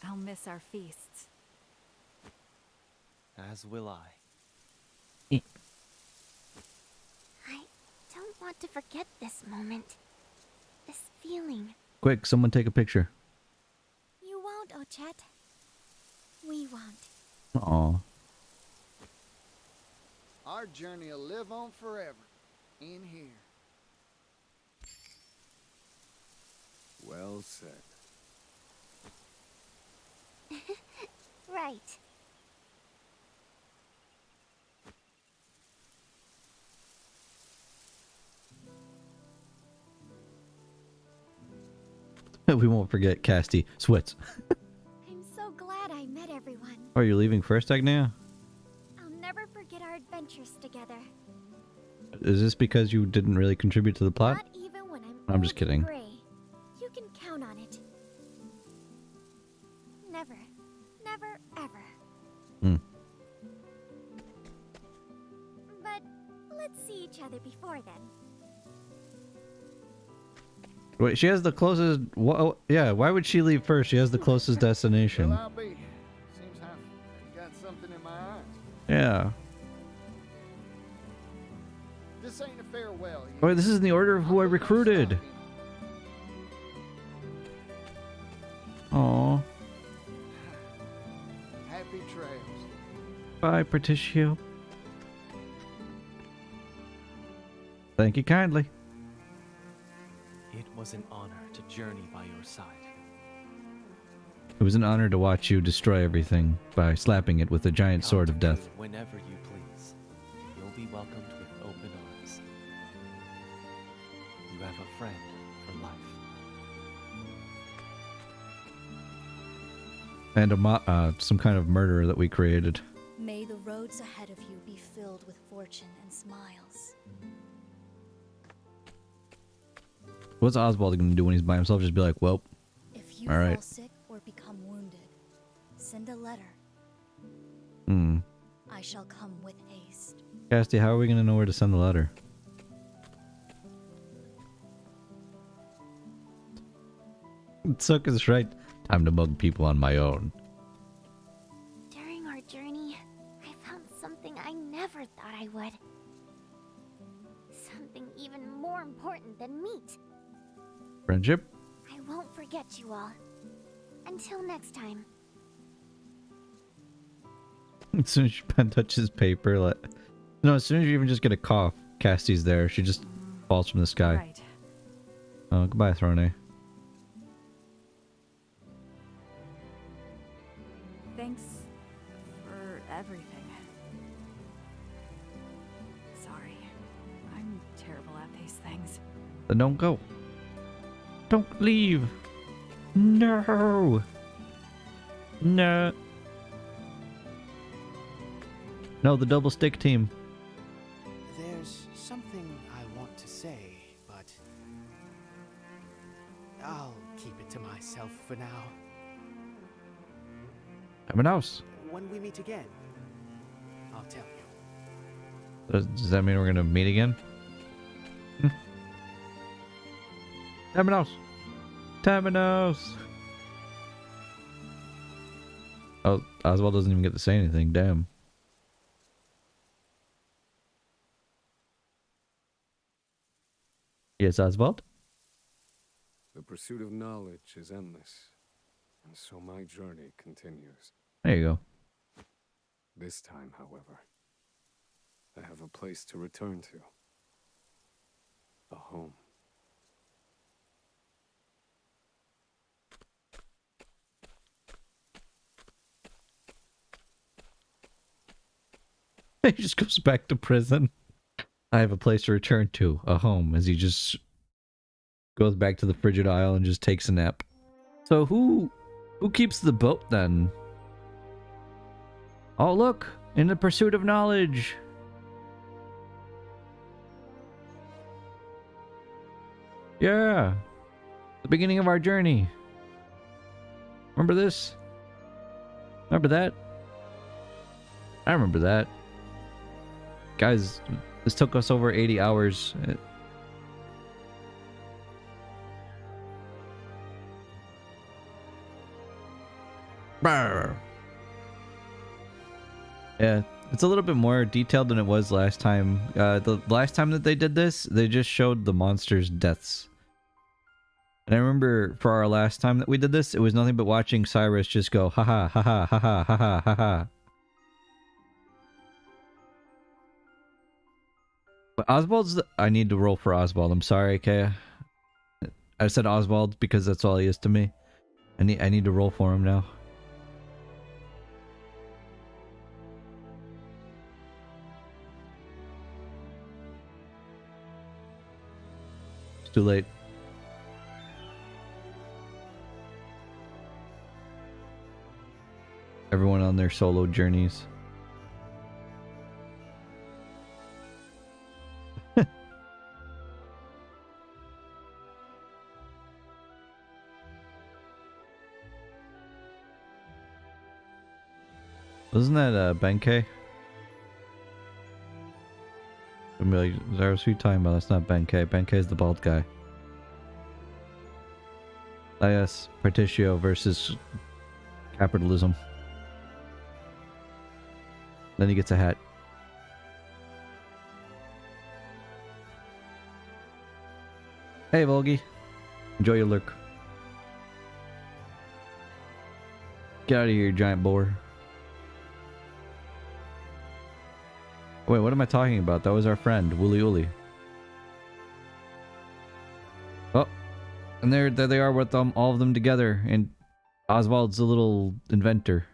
I'll miss our feasts. As will I. I don't want to forget this moment. This feeling. Quick, someone take a picture. You won't, oh, Chet. We won't. Aw. Our journey will live on forever. In here. Well said. Right. We won't forget Casty. Swits. I'm so glad I met everyone. Are you leaving first, Agnea? I'll never forget our adventures together. Is this because you didn't really contribute to the plot? Not even when I'm just old and kidding. gray. You can count on it. Never. Never, ever. Hmm. But let's see each other before then. Wait, she has the closest. Yeah, why would she leave first? She has the closest destination. Well, I'll be. Seems I've got something in my eyes. Yeah. This ain't a farewell. Oh, this is in the order of who I recruited. Aw. Happy trails. Bye, Patricio. Thank you kindly. It was an honor to journey by your side. It was an honor to watch you destroy everything by slapping it with a giant sword of death. Whenever you please, you'll be welcomed with open arms. You have a friend for life. And some kind of murderer that we created. May the roads ahead of you be filled with fortune and smiles. What's Oswald gonna do when he's by himself? Just be like, well, If you all right. fall sick or become wounded, send a letter. Hmm. I shall come with haste. Casty, how are we gonna know where to send the letter? Sook is right. Time to mug people on my own. During our journey, I found something I never thought I would. Something even more important than meat. Friendship? I won't forget you all. Until next time. As soon as she touches paper, no, as soon as you even just get a cough, Casty's there. She just falls from the sky. Right. Oh, goodbye, Throne. Thanks for everything. Sorry. I'm terrible at these things. Then don't go. Don't leave. No. No. No, the double stick team. There's something I want to say, but I'll keep it to myself for now. I'm an house. When we meet again, I'll tell you. Does that mean we're gonna meet again? Terminos! Terminos! Oh, Oswald doesn't even get to say anything. Damn. Yes, Oswald? The pursuit of knowledge is endless, and so my journey continues. There you go. This time, however, I have a place to return to. A home. He just goes back to prison. I have a place to return to, a home, as he just goes back to the frigid isle and just takes a nap. So who keeps the boat then? Oh look, in the pursuit of knowledge. Yeah, the beginning of our journey. Remember this? Remember that? I remember that. Guys, this took us over 80 hours. Brr. Yeah, it's a little bit more detailed than it was last time. The last time that they did this, they just showed the monsters' deaths. And I remember for our last time that we did this, it was nothing but watching Cyrus just go, haha, haha, haha, haha, haha. But Oswald's I need to roll for Oswald. I'm sorry, okay? I said Oswald because that's all he is to me. I need to roll for him now. It's too late. Everyone on their solo journeys. Wasn't that Benkei? I'm like, Zaros, who you talking about? That's not Benkei. Benkei's the bald guy. Ah, yes, Particio versus capitalism. Then he gets a hat. Hey, Volgi. Enjoy your lurk. Get out of here, you giant boar. Wait, what am I talking about? That was our friend, Wooly Ooly. Oh, and there they are with all of them together, and Oswald's a little inventor.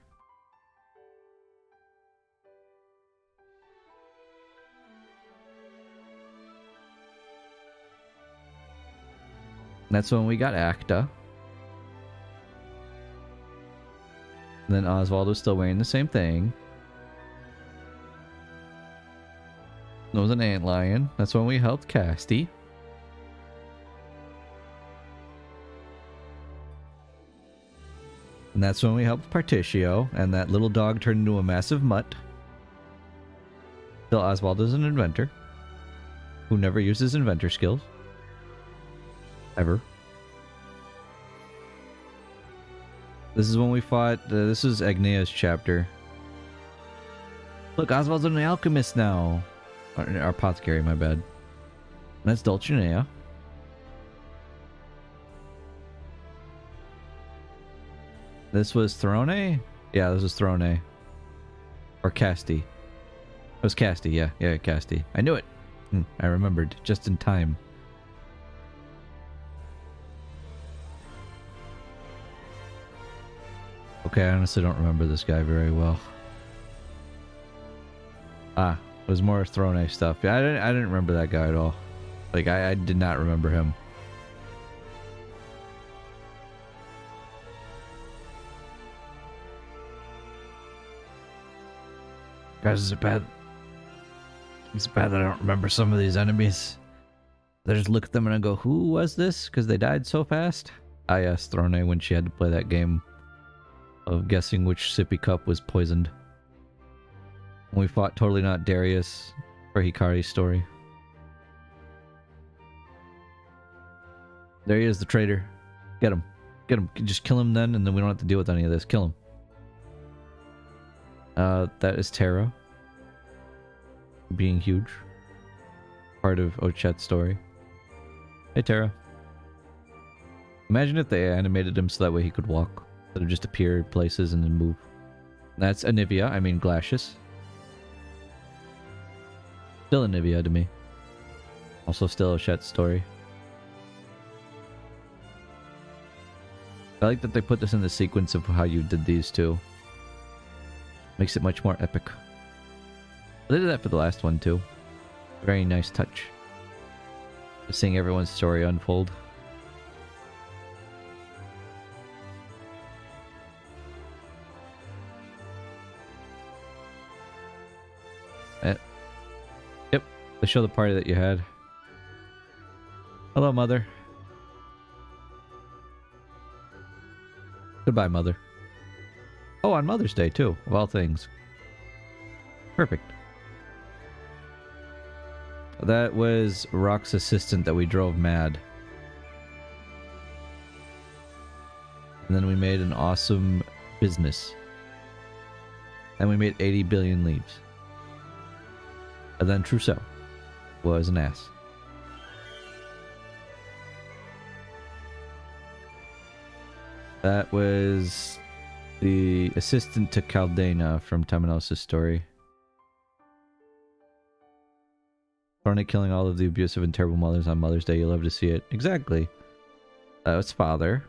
That's when we got Acta. And then Oswald was still wearing the same thing. There was an antlion. That's when we helped Casty. And that's when we helped Particio, and that little dog turned into a massive mutt. Still, Oswald is an inventor who never uses inventor skills. Ever. This is when we fought, this is Agnea's chapter. Look, Oswald's an alchemist now. Or apothecary, my bad. And that's Dulcinea. This was Throne? Yeah, this was Throne. Or Casty. It was Casty, yeah. Yeah, Casty. I knew it! I remembered. Just in time. Okay, I honestly don't remember this guy very well. Ah, it was more Throne stuff. Yeah, I didn't remember that guy at all. Like, I did not remember him. Guys, is it bad? It's bad that I don't remember some of these enemies. I just look at them and I go, who was this? Because they died so fast? Ah, yes, Throne, when she had to play that game of guessing which sippy cup was poisoned. When we fought Totally Not Darius for Hikari's story. There he is, the traitor. Get him. Get him. Just kill him then, and then we don't have to deal with any of this. Kill him. That is Terra. Being huge. Part of Ochet's story. Hey, Terra. Imagine if they animated him so that way he could walk. Instead of just appear places and then move. That's Anivia, I mean Glacius. Still Anivia to me. Also still Ochet's story. I like that they put this in the sequence of how you did these two. Makes it much more epic. They did that for the last one too. Very nice touch. Just seeing everyone's story unfold. Yep, they show the party that you had. Hello, Mother. Goodbye, Mother. Oh, on Mother's Day, too, of all things. Perfect. That was Rock's assistant that we drove mad. And then we made an awesome business. And we made 80 billion leaves. And then Trousseau was an ass. That was the assistant to Caldena from Taminosa's story. Barnett killing all of the abusive and terrible mothers on Mother's Day. You love to see it. Exactly. That was father.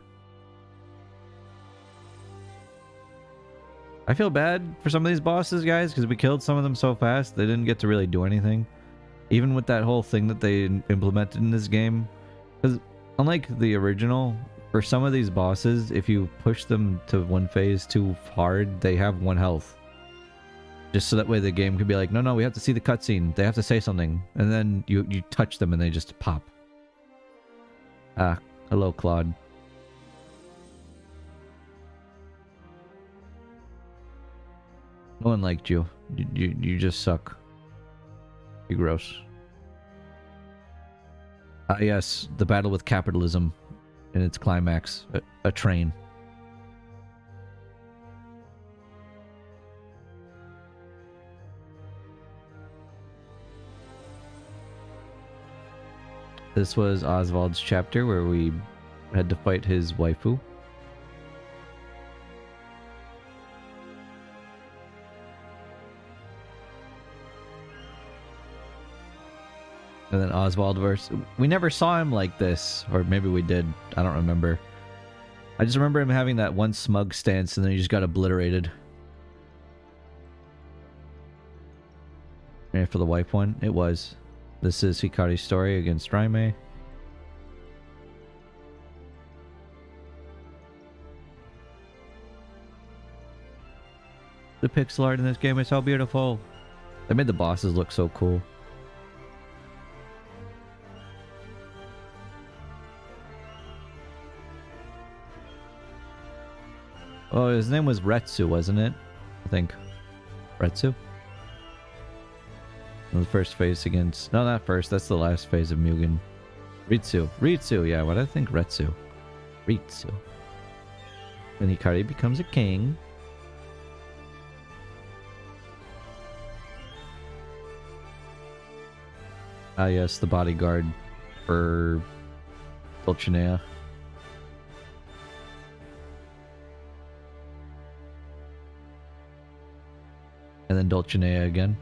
I feel bad for some of these bosses, guys, because we killed some of them so fast, they didn't get to really do anything. Even with that whole thing that they implemented in this game. Because unlike the original, for some of these bosses, if you push them to one phase too hard, they have 1 health. Just so that way the game could be like, no, we have to see the cutscene. They have to say something. And then you touch them and they just pop. Ah, hello, Claude. No one liked you. You just suck. You're gross. Ah, yes, the battle with capitalism in its climax. A train. This was Oswald's chapter where we had to fight his waifu. And then Oswald versus... We never saw him like this. Or maybe we did. I don't remember. I just remember him having that one smug stance and then he just got obliterated. And for the wife one, it was. This is Hikari's story against Raime. The pixel art in this game is so beautiful. They made the bosses look so cool. Oh, his name was Retsu, wasn't it? I think. Retsu? The first phase against... No, not first. That's the last phase of Mugen. Ritsu. Ritsu, yeah. What did I think? Retsu. Ritsu. And Hikari becomes a king. Ah, yes. The bodyguard for Dulcinea. And then Dulcinea again.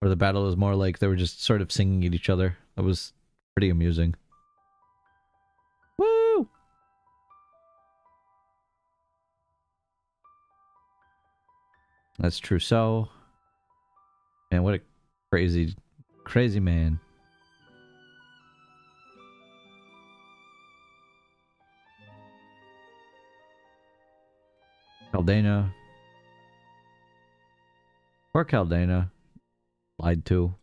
Or the battle was more like they were just sort of singing at each other. That was pretty amusing. Woo! That's Trousseau. Man, what a crazy, crazy man. Caldana. Poor Caldana. Lied to.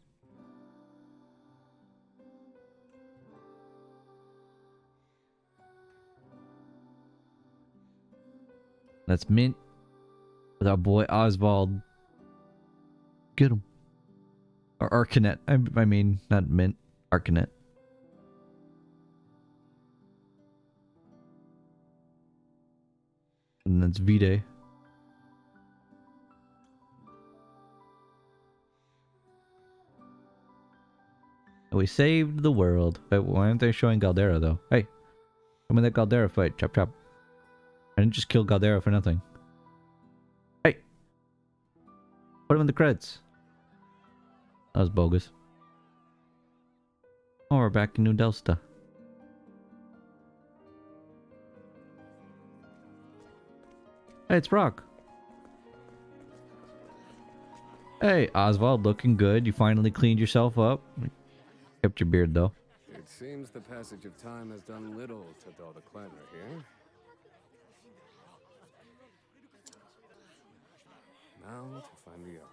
That's Mint with our boy Oswald. Get him. Or Arcanet. I mean, not Mint. Arcanet. And that's Vide. We saved the world. Why aren't they showing Galdera though? Hey, come in that Galdera fight. Chop chop. I didn't just kill Galdera for nothing. Hey! Put him in the creds. That was bogus. Oh, we're back in New Delsta. Hey, it's Brock. Hey, Oswald, looking good. You finally cleaned yourself up. Kept your beard, though. It seems the passage of time has done little to dull the clamor here. Now to find the others.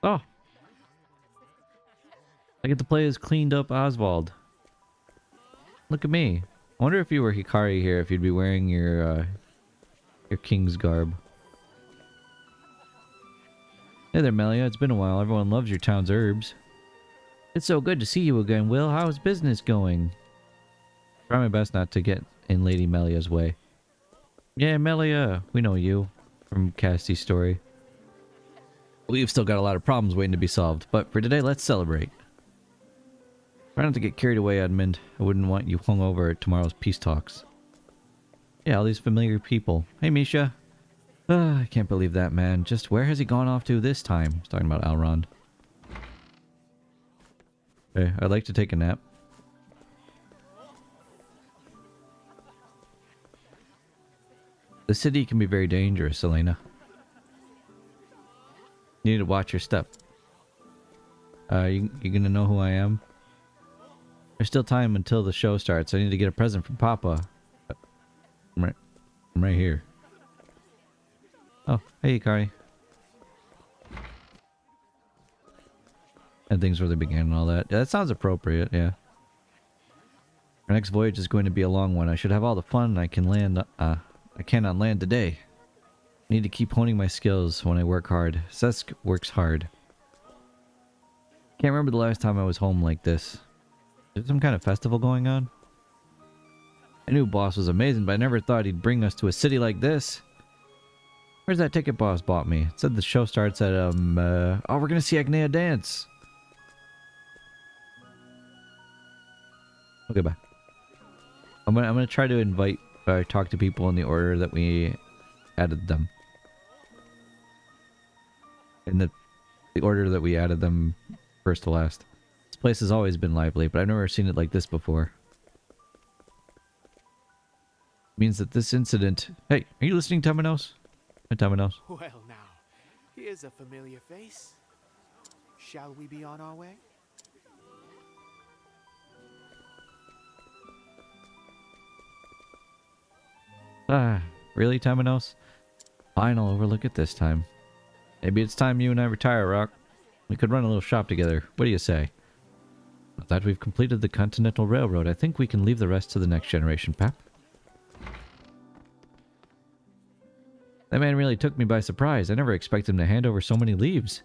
Oh. I get to play as cleaned up Oswald. Look at me. I wonder if you were Hikari here, if you'd be wearing your king's garb. Hey there, Melia. It's been a while. Everyone loves your town's herbs. It's so good to see you again, Will. How's business going? Try my best not to get in Lady Melia's way. Yeah, Melia. We know you from Cassie's story. We've still got a lot of problems waiting to be solved, but for today, let's celebrate. Try not to get carried away, Edmund. I wouldn't want you hung over at tomorrow's peace talks. Yeah, all these familiar people. Hey, Misha. I can't believe that, man. Just where has he gone off to this time? He's talking about Elrond. Okay, I'd like to take a nap. The city can be very dangerous, Elena. You need to watch your step. You gonna know who I am? There's still time until the show starts. I need to get a present from Papa. I'm right here. Oh, hey, Hikari. And things really began and all that. Yeah, that sounds appropriate, yeah. Our next voyage is going to be a long one. I should have all the fun I can on land today. Need to keep honing my skills when I work hard. Sesk works hard. Can't remember the last time I was home like this. Is there some kind of festival going on? I knew Boss was amazing, but I never thought he'd bring us to a city like this. Where's that ticket Boss bought me? It said the show starts at, oh, we're gonna see Agnea dance. Okay, bye. I'm gonna try to invite, talk to people in the order that we added them. In the order that we added them first to last. This place has always been lively, but I've never seen it like this before. Means that this incident... Hey, are you listening, Temenos? Hey, Temenos. Well now, here's a familiar face. Shall we be on our way? Ah, really, Temenos? Fine, I'll overlook it this time. Maybe it's time you and I retire, Rock. We could run a little shop together. What do you say? Now that we've completed the Continental Railroad, I think we can leave the rest to the next generation, Pap. That man really took me by surprise. I never expected him to hand over so many leaves.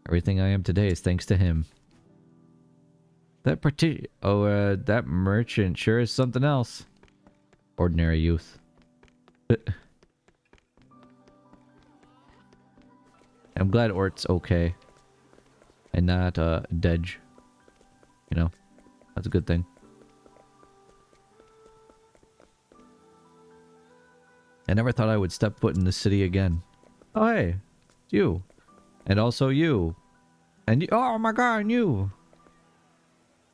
Everything I am today is thanks to him. That that merchant sure is something else. Ordinary youth. I'm glad Ort's okay. And not, Dej. You know, that's a good thing. I never thought I would step foot in this city again. Oh, hey. It's you. And also you. And you. Oh my god, and you.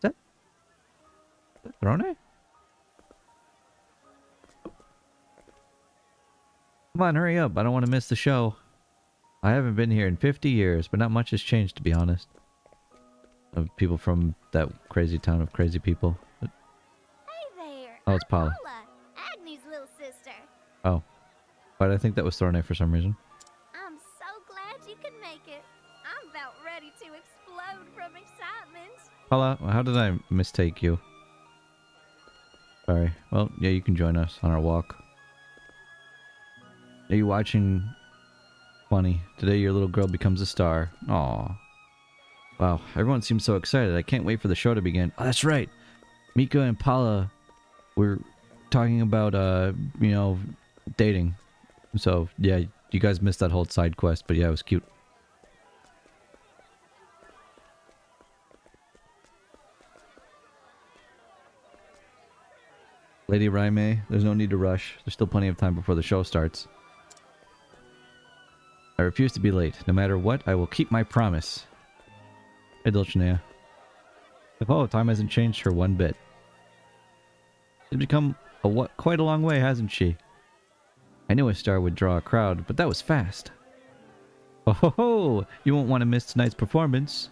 Is that Throne? Come on, hurry up. I don't want to miss the show. I haven't been here in 50 years, but not much has changed, to be honest. Of people from that crazy town of crazy people. Hey there. Oh, it's Paula. Agni's little sister. Oh. But I think that was Throne for some reason. I'm so glad you could make it. I'm about ready to explode from excitement. Paula, how did I mistake you? Sorry. Well, yeah, you can join us on our walk. Are you watching? Funny. Today your little girl becomes a star. Aww. Wow, everyone seems so excited. I can't wait for the show to begin. Oh, that's right. Mika and Paula were talking about, you know, dating. So, yeah, you guys missed that whole side quest, but yeah, it was cute. Lady Raime, there's no need to rush. There's still plenty of time before the show starts. I refuse to be late. No matter what, I will keep my promise. Hey, Dulcinea. Oh, time hasn't changed her one bit. She's become quite a long way, hasn't she? I knew a star would draw a crowd, but that was fast. Oh ho ho! You won't want to miss tonight's performance.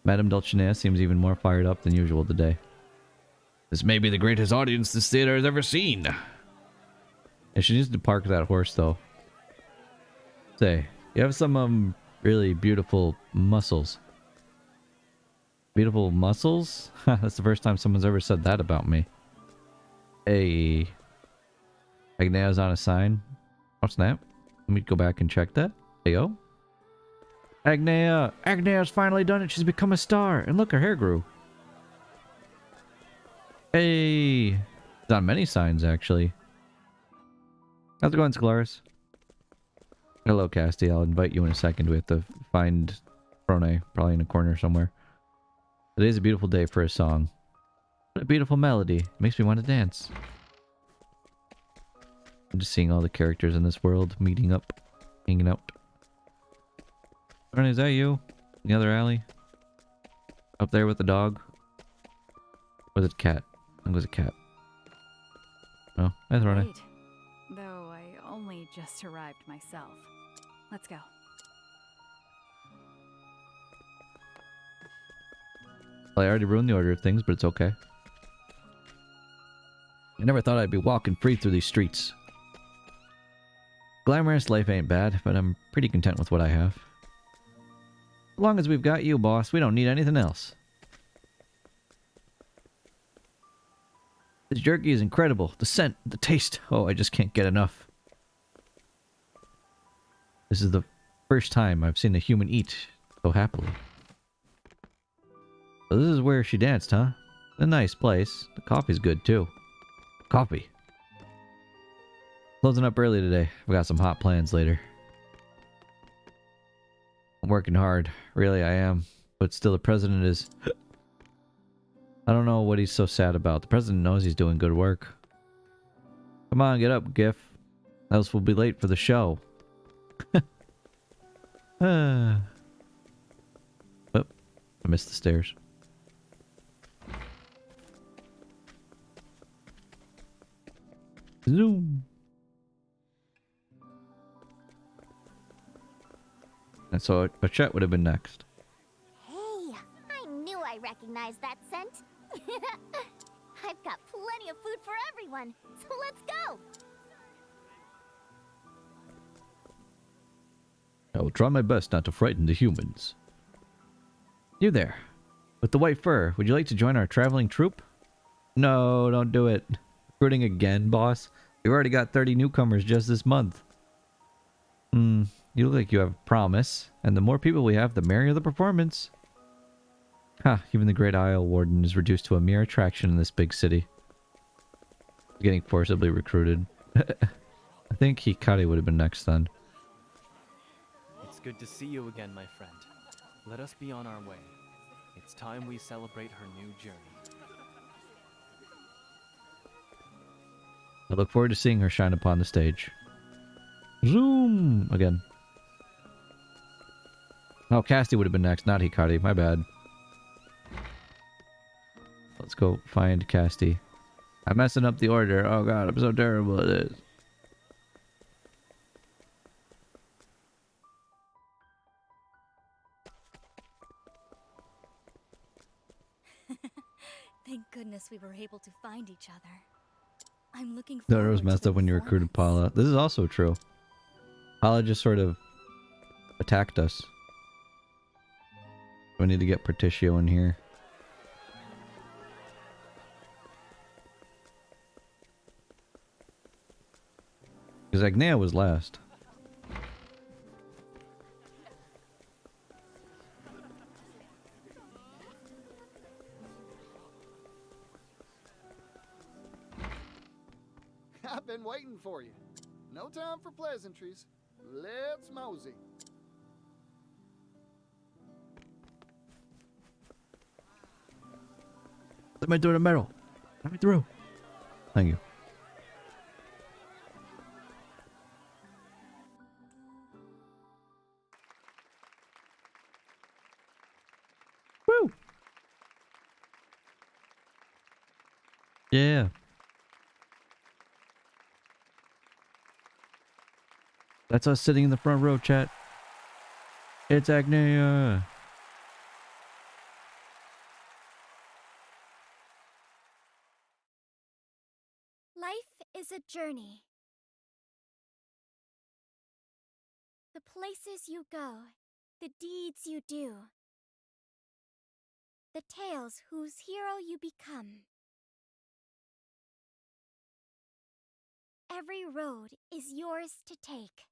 Madame Dulcinea seems even more fired up than usual today. This may be the greatest audience this theater has ever seen. Yeah, she needs to park that horse, though. Say, you have some, really beautiful muscles. Beautiful muscles? That's the first time someone's ever said that about me. Hey. Agnea's on a sign. Oh, snap. Let me go back and check that. Heyo. Agnea! Agnea's finally done it. She's become a star. And look, her hair grew. Hey. It's on many signs, actually. How's it going, Scolaris? Hello, Casty. I'll invite you in a second. We have to find Frone, probably in a corner somewhere. Today's a beautiful day for a song. What a beautiful melody. It makes me want to dance. I'm just seeing all the characters in this world meeting up, hanging out. Frone, is that you? In the other alley? Up there with the dog? Or was it a cat? I think it was a cat. Oh, hi, Frone. Great. Though I only just arrived myself. Let's go. Well, I already ruined the order of things, but it's okay. I never thought I'd be walking free through these streets. Glamorous life ain't bad, but I'm pretty content with what I have. As long as we've got you, boss, we don't need anything else. This jerky is incredible. The scent, the taste. Oh, I just can't get enough. This is the first time I've seen a human eat so happily. So this is where she danced, huh? A nice place. The coffee's good too. Coffee. Closing up early today. I've got some hot plans later. I'm working hard. Really, I am. But still, the president is... I don't know what he's so sad about. The president knows he's doing good work. Come on, get up, Gif. Else we'll be late for the show. Oh, I missed the stairs. Zoom. And so a chat would have been next. Hey, I knew I recognized that scent. I've got plenty of food for everyone, so let's go. I will try my best not to frighten the humans. You there, with the white fur, would you like to join our traveling troupe? No, don't do it. Recruiting again, boss? We've already got 30 newcomers just this month. You look like you have promise, and the more people we have, the merrier the performance. Ha, even the Great Isle Warden is reduced to a mere attraction in this big city. Getting forcibly recruited. I think Hikari would have been next then. It's good to see you again, my friend. Let us be on our way. It's time we celebrate her new journey. I look forward to seeing her shine upon the stage. Zoom! Again. Oh, Casty would have been next, not Hikari. My bad. Let's go find Casty. I'm messing up the order. Oh god, I'm so terrible at this. Thank goodness we were able to find each other. I'm looking That forward was to messed the up when you recruited Paula. This is also true. Paula just sort of attacked us. We need to get Particio in here. Because Agnea was last. I've been waiting for you. No time for pleasantries. Let's mosey. Let me through the middle. Let me through. Thank you. Woo! Yeah. That's us sitting in the front row, chat. It's Agnea. Life is a journey. The places you go, the deeds you do, the tales whose hero you become. Every road is yours to take.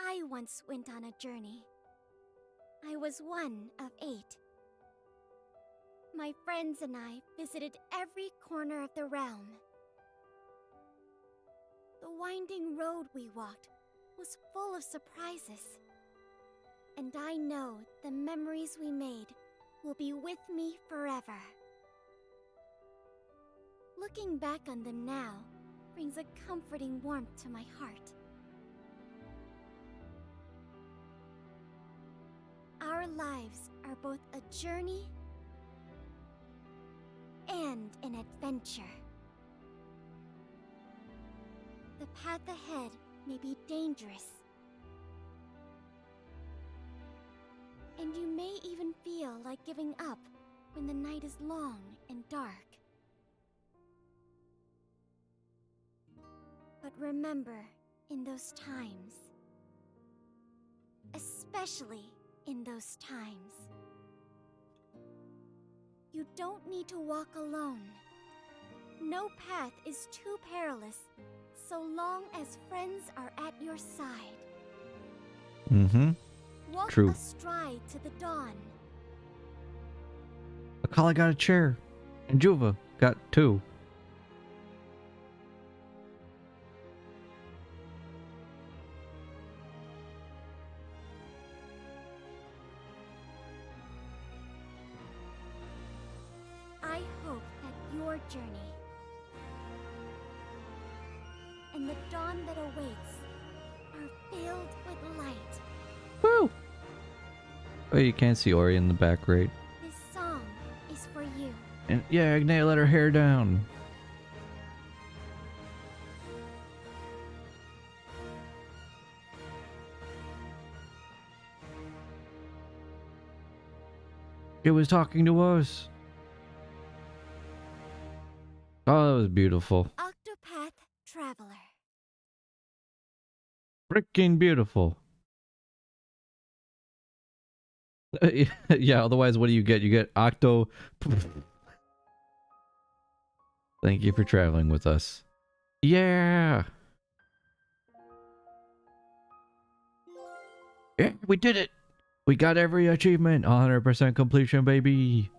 I once went on a journey. I was one of 8. My friends and I visited every corner of the realm. The winding road we walked was full of surprises. And I know the memories we made will be with me forever. Looking back on them now brings a comforting warmth to my heart. Our lives are both a journey and an adventure. The path ahead may be dangerous, and you may even feel like giving up when the night is long and dark. But remember, in those times, especially in those times. You don't need to walk alone. No path is too perilous, so long as friends are at your side. Mm-hmm. Walk True. astride to the dawn. Akala got a chair. And Juva got 2. I hope that your journey and the dawn that awaits are filled with light. Woo! Oh, you can't see Ori in the back right. This song is for you. And yeah, Agnea let her hair down. It was talking to us. Oh, that was beautiful. Octopath Traveler. Freaking beautiful. Yeah, otherwise what do you get? You get Octo... Thank you for traveling with us. Yeah! Yeah, we did it! We got every achievement! 100% completion, baby!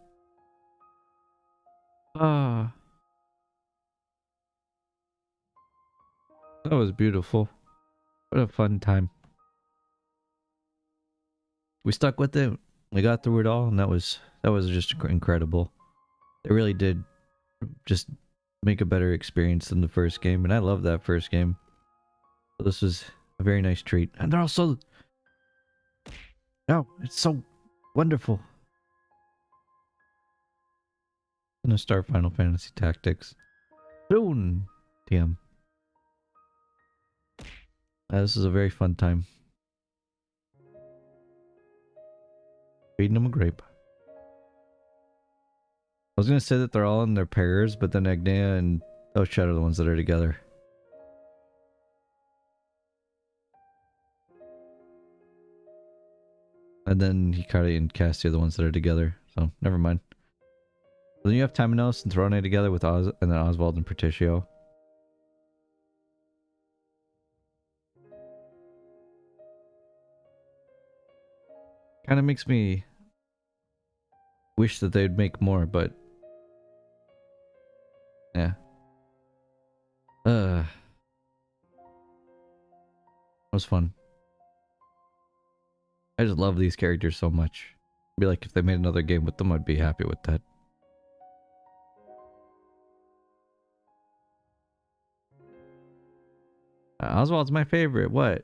Ah. That was beautiful. What a fun time. We stuck with it. We got through it all, and that was just incredible. It really did just make a better experience than the first game, and I love that first game. So this was a very nice treat. And they're also... Oh, it's so wonderful. I'm gonna start Final Fantasy Tactics soon, TM. This is a very fun time. Feeding them a grape. I was gonna say that they're all in their pairs, but then Agnea and Oshet are the ones that are together. And then Hikari and Cassie are the ones that are together, so never mind. Then you have Temenos and Throne together with and then Oswald and Patricio. Kind of makes me wish that they'd make more, but yeah. It was fun. I just love these characters so much. Be like if they made another game with them, I'd be happy with that. Oswald's my favorite. What?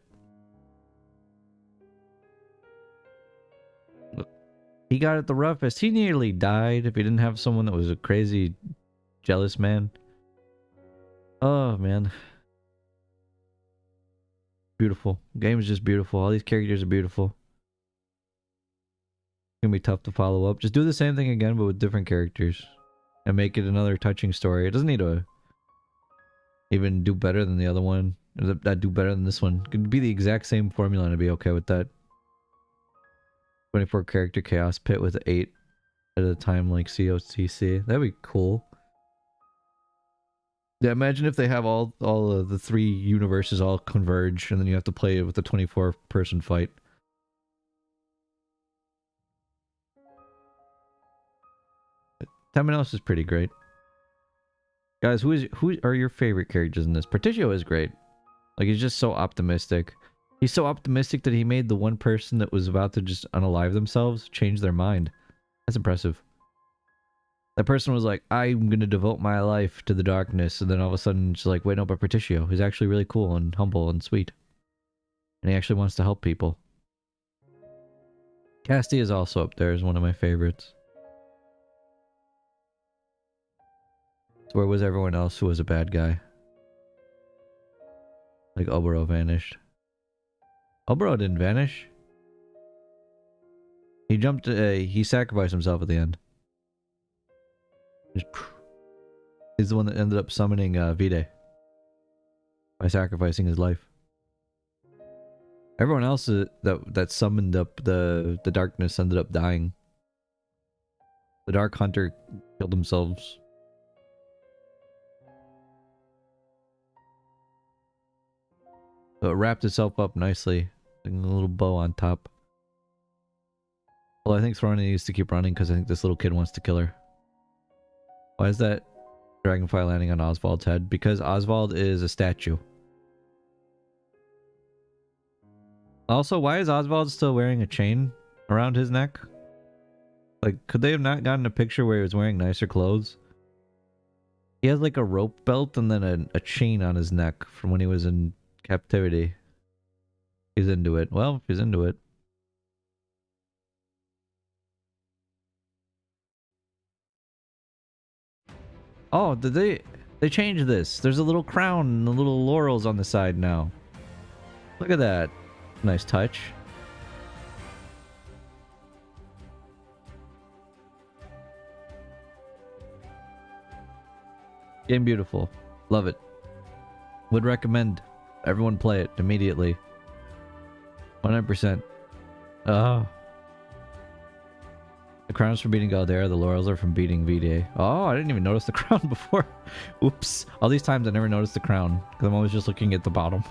He got it the roughest. He nearly died if he didn't have someone that was a crazy, jealous man. Oh, man. Beautiful. Game is just beautiful. All these characters are beautiful. It's gonna be tough to follow up. Just do the same thing again, but with different characters. And make it another touching story. It doesn't need to even do better than the other one. Or that do better than this one. It could be the exact same formula and I'd be okay with that. 24 character chaos pit with 8 at a time like COCC. That'd be cool. Yeah, imagine if they have all of the 3 universes all converge and then you have to play it with a 24-person fight. Temenos is pretty great. Guys, who are your favorite characters in this? Patricio is great. Like, he's just so optimistic. He's so optimistic that he made the one person that was about to just unalive themselves change their mind. That's impressive. That person was like, I'm gonna devote my life to the darkness, and then all of a sudden she's like, wait, no, but Patricio, he's actually really cool and humble and sweet. And he actually wants to help people. Casti is also up there as one of my favorites. So where was everyone else who was a bad guy? Like Oboro vanished. Oboro didn't vanish. He jumped, he sacrificed himself at the end. Just, he's the one that ended up summoning Vide by sacrificing his life. Everyone else that summoned up the darkness ended up dying. The Dark Hunter killed themselves. So it wrapped itself up nicely. Like a little bow on top. Well, I think Throne needs to keep running because I think this little kid wants to kill her. Why is that dragonfly landing on Oswald's head? Because Oswald is a statue. Also, why is Oswald still wearing a chain around his neck? Like, could they have not gotten a picture where he was wearing nicer clothes? He has like a rope belt and then a chain on his neck from when he was in captivity. He's into it. Well, if he's into it. Oh, did they changed this. There's a little crown and the little laurels on the side now. Look at that. Nice touch. Game beautiful. Love it. Would recommend everyone play it immediately. 100%. Oh. The crown's from beating Galdera, the laurels are from beating V-Day. Oh, I didn't even notice the crown before. Oops. All these times I never noticed the crown, because I'm always just looking at the bottom.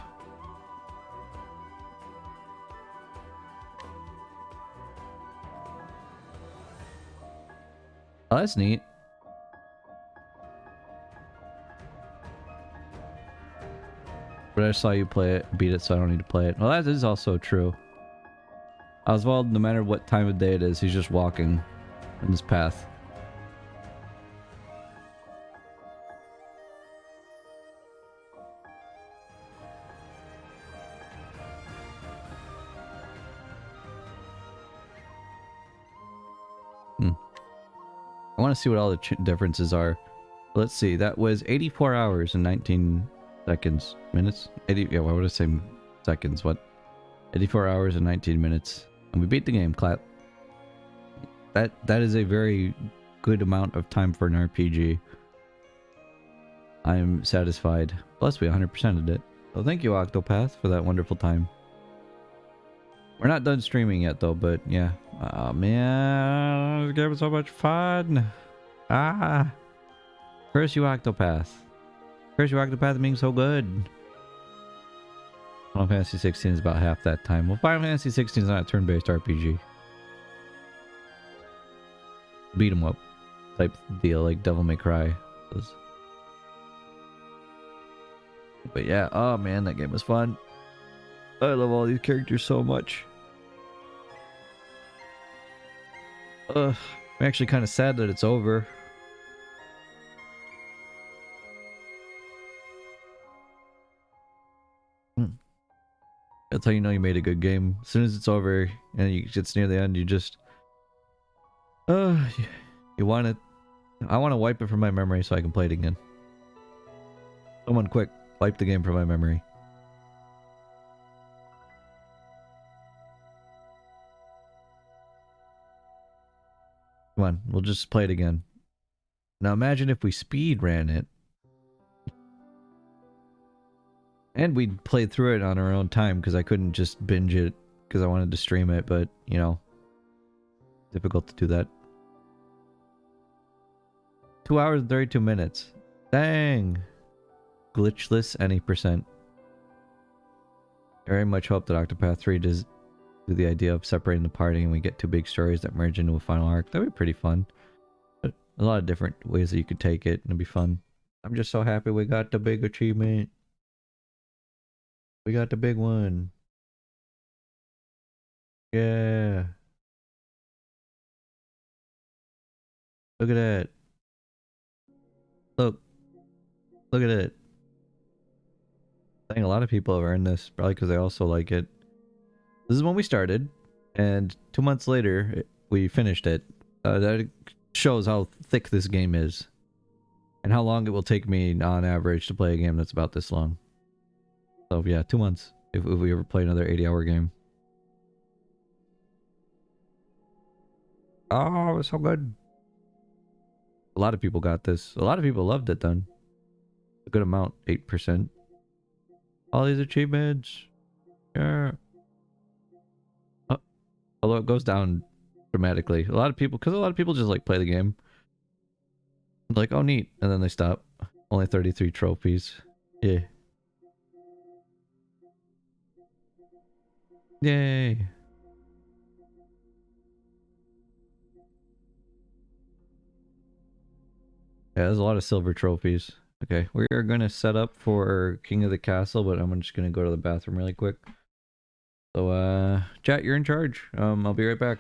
Oh, that's neat. But I saw you play it, beat it, so I don't need to play it. Well, that is also true. Oswald, no matter what time of day it is, he's just walking in this path. I want to see what all the differences are. Let's see. That was 84 hours and 19 seconds. Minutes? 80. Yeah, why would I say seconds? What? 84 hours and 19 minutes. And we beat the game. Clap. That is a very good amount of time for an RPG. I'm satisfied. Plus, we 100%ed it. So thank you, Octopath, for that wonderful time. We're not done streaming yet, though, but yeah. Oh, man. This game was so much fun. Ah. Curse you, Octopath. Curse you, Octopath, being so good. Final Fantasy 16 is about half that time. Well, Final Fantasy 16 is not a turn-based RPG. Beat 'em up type deal, like Devil May Cry. But yeah, oh man, that game was fun. I love all these characters so much. I'm actually kind of sad that it's over. That's how you know you made a good game. As soon as it's over and it's near the end, you just... you want it. I want to wipe it from my memory so I can play it again. Someone quick, wipe the game from my memory. Come on, we'll just play it again. Now imagine if we speed ran it. And we played through it on our own time because I couldn't just binge it because I wanted to stream it, but, you know, difficult to do that. 2 hours and 32 minutes. Dang. Glitchless any percent. I very much hope that Octopath 3 does do the idea of separating the party and we get two big stories that merge into a final arc. That'd be pretty fun. But a lot of different ways that you could take it and it'd be fun. I'm just so happy we got the big achievement. We got the big one. Yeah. Look at that. Look. Look at it. I think a lot of people have earned this, probably because they also like it. This is when we started, and 2 months later, we finished it. That shows how thick this game is. And how long it will take me, on average, to play a game that's about this long. So yeah, 2 months, if we ever play another 80-hour game. Oh, it was so good. A lot of people got this. A lot of people loved it then. A good amount, 8%. All these achievements. Yeah. Although it goes down dramatically. A lot of people just like play the game. Like, oh neat, and then they stop. Only 33 trophies. Yeah. Yay. Yeah, there's a lot of silver trophies. Okay, we are gonna set up for King of the Castle, but I'm just gonna go to the bathroom really quick. So, chat, you're in charge. I'll be right back.